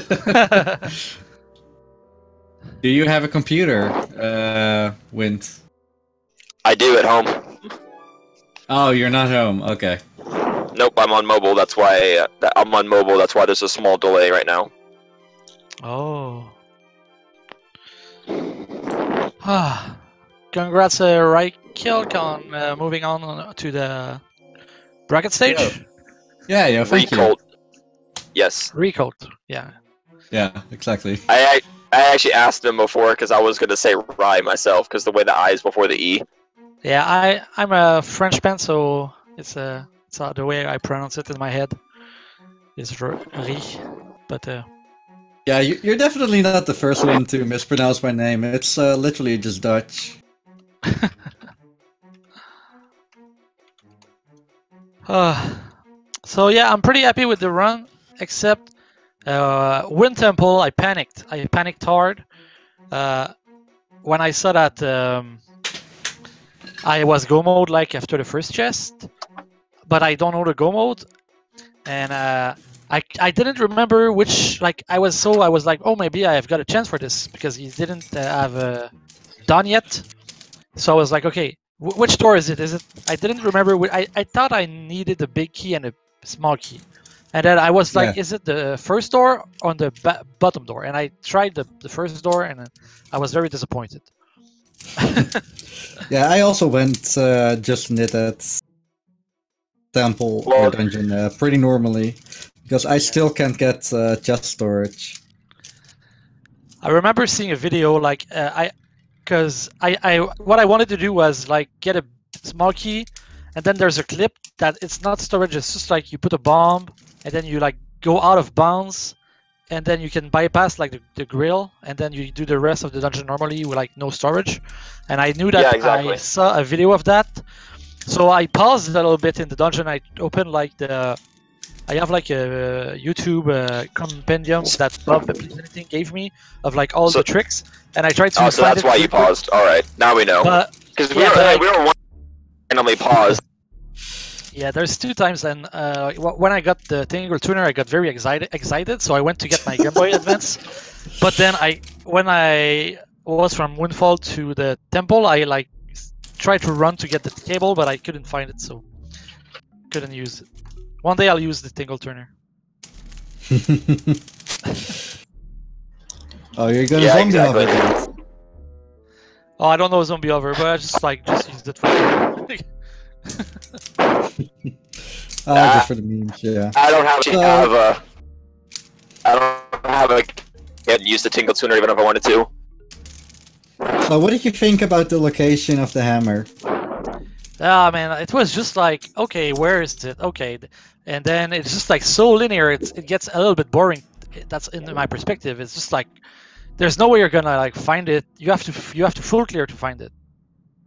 Do you have a computer, Wind? I do at home. Oh, you're not home. Okay. Nope, I'm on mobile. That's why I'm on mobile. That's why there's a small delay right now. Oh. Congrats, Riekelt, on moving on to the bracket stage. Yeah, thank you. Riekelt. Yes. Riekelt, yeah. Yeah, exactly. I actually asked him before because I was gonna say Rye myself because the way the I is before the E. Yeah, I'm a Frenchman, so it's the way I pronounce it in my head is Ri, but yeah, you're definitely not the first one to mispronounce my name. It's literally just Dutch. So yeah, I'm pretty happy with the run, except Wind Temple. I panicked. I panicked hard when I saw that I was go mode like after the first chest, but I don't know the go mode, and I didn't remember which. Like I was like, oh, maybe I've got a chance for this because he didn't have done yet. So I was like, okay, which door is it? Is it? I didn't remember. I thought I needed a big key and a small key, and then I was like, is it the first door or the bottom door? And I tried the first door, and I was very disappointed. Yeah, I also went just in that temple or dungeon pretty normally because I still can't get chest storage. I remember seeing a video like what I wanted to do was like get a small key, and then there's a clip that it's not storage. It's just like you put a bomb, and then you like go out of bounds, and then you can bypass like the grill, and then you do the rest of the dungeon normally with like no storage. And I knew that. Yeah, exactly. I saw a video of that, so I paused a little bit in the dungeon. I opened like I have like a YouTube compendium that Bob Anything gave me of like all the tricks, and I tried to. Oh, so that's why you paused. All right, now we know. Because we were randomly paused. Yeah, there's 2 times, and when I got the Tingle Tuner, I got very excited, so I went to get my Game Boy Advance. But then when I was from Windfall to the temple, I like tried to run to get the cable, but I couldn't find it, so couldn't use it. One day I'll use the Tingle Turner. Oh, you're gonna zombie over it. Oh, I don't know zombie over, but I just used it for. Just for the memes, yeah. I don't have a use the Tingle Tuner even if I wanted to. So what did you think about the location of the hammer? Ah, man, it was just like, okay, where is it? Okay, and then it's just like so linear. It gets a little bit boring. That's in my perspective. It's just like there's no way you're gonna like find it. You have to full clear to find it.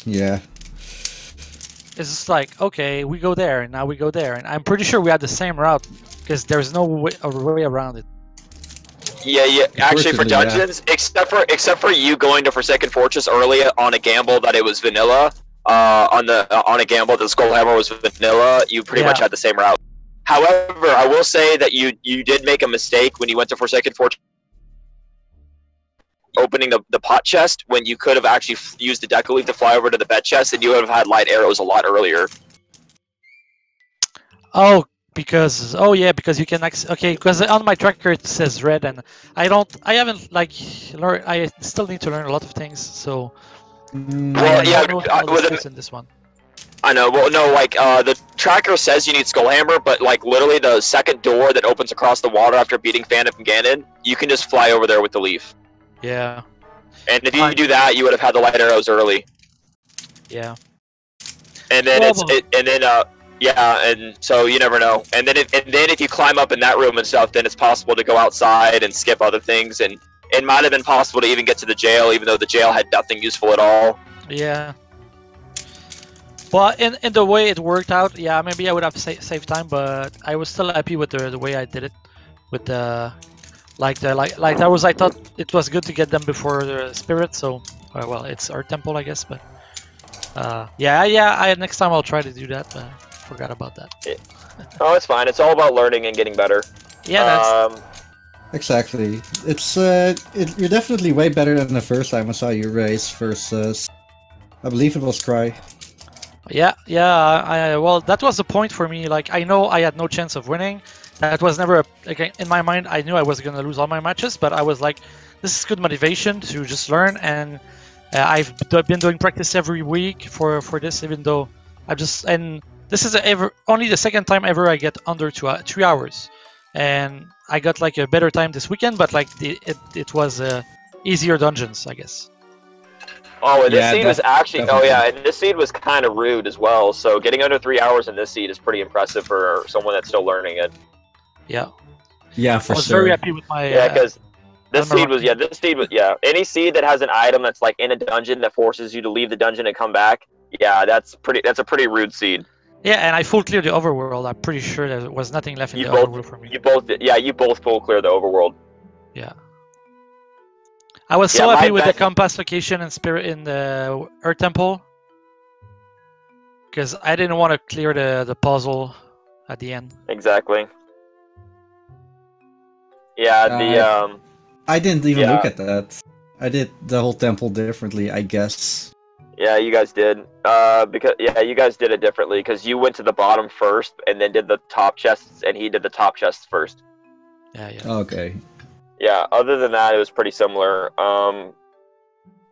Yeah. It's just like, okay, we go there, and now we go there, and I'm pretty sure we had the same route because there's no way around it. Yeah. Actually, for dungeons, except for you going to Forsaken Fortress early on a gamble that it was vanilla, on a gamble that the Skullhammer was vanilla, you pretty much had the same route. However, I will say that you did make a mistake when you went to Forsaken Fortress, opening the pot chest when you could have actually used the Deca Leaf to fly over to the bed chest, and you would have had light arrows a lot earlier. Oh, because you can okay, because on my tracker it says red, and I haven't like learned. I still need to learn a lot of things, so. Well, yeah, in this one. I know. Well, no, like the tracker says you need Skullhammer, but like literally the second door that opens across the water after beating Phantom Ganon, you can just fly over there with the leaf. Yeah. And if you do that, you would have had the light arrows early. Yeah. And then yeah, and so you never know. And then if you climb up in that room and stuff, then it's possible to go outside and skip other things, and it might have been possible to even get to the jail, even though the jail had nothing useful at all. Yeah. Well, in the way it worked out, yeah, maybe I would have saved time, but I was still happy with the way I did it, with the I thought it was good to get them before the spirit. So well, it's our temple, I guess, but next time I'll try to do that. But I forgot about that. Oh, it's fine. It's all about learning and getting better. Yeah, that's exactly. It's you're definitely way better than the first time I saw you race versus, I believe it was Cry. Yeah. Well, that was the point for me. Like, I know I had no chance of winning. That was never in my mind. I knew I was gonna lose all my matches, but I was like, this is good motivation to just learn. And I've been doing practice every week for this, even though this is only the second time ever I get under 3 hours, and I got like a better time this weekend. But like it was easier dungeons, I guess. Oh, and this seed was actually. Definitely. Oh, yeah, and this seed was kind of rude as well. So getting under 3 hours in this seed is pretty impressive for someone that's still learning it. Yeah. Yeah, for sure. I was very happy with my. Yeah, because this seed was. Any seed that has an item that's like in a dungeon that forces you to leave the dungeon and come back. Yeah, that's a pretty rude seed. Yeah, and I full cleared the overworld. I'm pretty sure there was nothing left in the overworld for me. You both full cleared the overworld. Yeah. I was so happy with the compass location and spirit in the Earth Temple, because I didn't want to clear the puzzle at the end. Exactly. Yeah, I didn't even look at that. I did the whole temple differently, I guess. Yeah, you guys did. You guys did it differently because you went to the bottom first and then did the top chests, and he did the top chests first. Yeah. Okay. Yeah, other than that, it was pretty similar.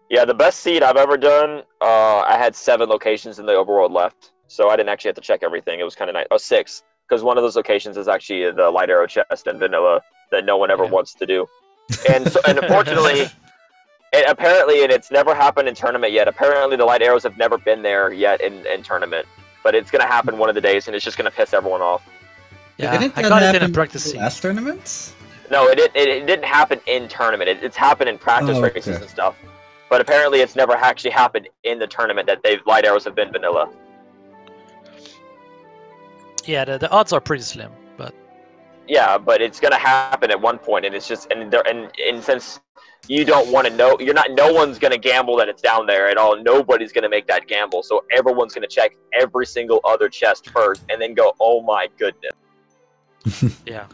Yeah, the best seed I've ever done, I had 7 locations in the overworld left, so I didn't actually have to check everything. It was kind of nice. Oh, 6, because one of those locations is actually the light arrow chest and vanilla that no one ever wants to do. And unfortunately, apparently, and it's never happened in tournament yet. Apparently, the light arrows have never been there yet in tournament, but it's gonna happen one of the days, and it's just gonna piss everyone off. Yeah, I got it in practice. Last tournaments? No, it didn't happen in tournament. It's happened in practice races and stuff. But apparently it's never actually happened in the tournament that light arrows have been vanilla. Yeah, the odds are pretty slim, but... Yeah, but it's going to happen at one point, and it's just... And since you don't want to know... No one's going to gamble that it's down there at all. Nobody's going to make that gamble. So everyone's going to check every single other chest first, and then go, oh my goodness. Yeah.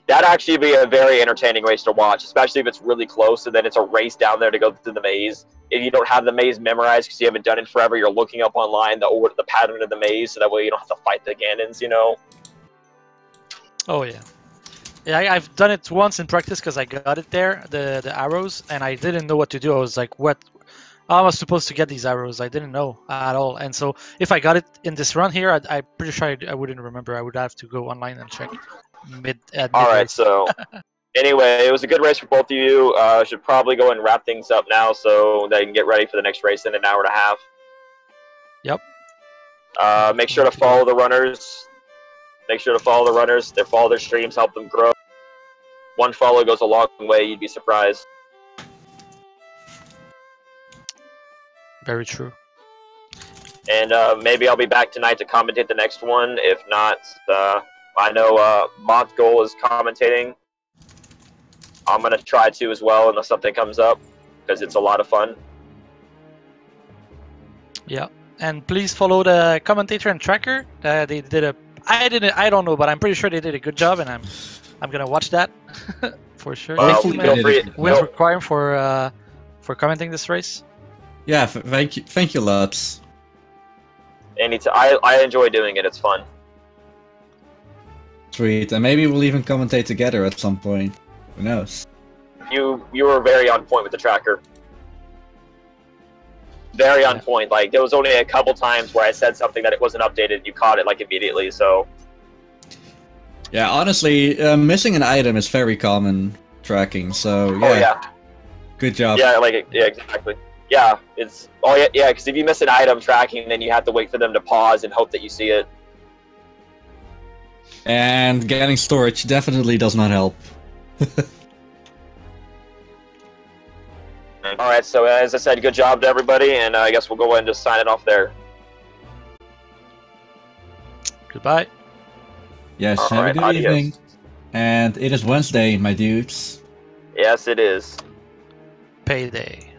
That'd actually be a very entertaining race to watch, especially if it's really close, and then it's a race down there to go through the maze. If you don't have the maze memorized because you haven't done it forever, you're looking up online the pattern of the maze, so that way you don't have to fight the Ganons, you know? Oh, yeah. Yeah, I've done it once in practice because I got it there, the arrows, and I didn't know what to do. I was like, what? I was supposed to get these arrows. I didn't know at all. And so if I got it in this run here, I'm pretty sure I wouldn't remember. I would have to go online and check. Alright, so anyway, it was a good race for both of you. Should probably go and wrap things up now so they can get ready for the next race in an hour and a half. Yep. Make sure to follow the runners. They follow their streams, help them grow. One follow goes a long way, you'd be surprised. Very true. And maybe I'll be back tonight to commentate the next one. If not, I know Montgoal is commentating. I'm going to try to as well unless something comes up, because it's a lot of fun. Yeah, and please follow the commentator and tracker. They did I don't know, but I'm pretty sure they did a good job, and I'm going to watch that for sure. Thank you, Requiem, for commenting this race. Yeah, thank you lots. Anytime. I enjoy doing it. It's fun. Sweet, and maybe we'll even commentate together at some point. Who knows? You were very on point with the tracker. very on point. Like there was only a couple times where I said something that it wasn't updated, and you caught it like immediately. So Yeah, honestly, missing an item is very common tracking. So yeah, oh yeah, good job. yeah, like yeah, exactly. Yeah, it's yeah, because if you miss an item tracking, then you have to wait for them to pause and hope that you see it. And getting storage definitely does not help. All right, so as I said, good job to everybody, and I guess we'll go ahead and just sign it off there. Goodbye. Yes, All have right, a good adios. evening. And it is Wednesday, my dudes. Yes, it is. Payday.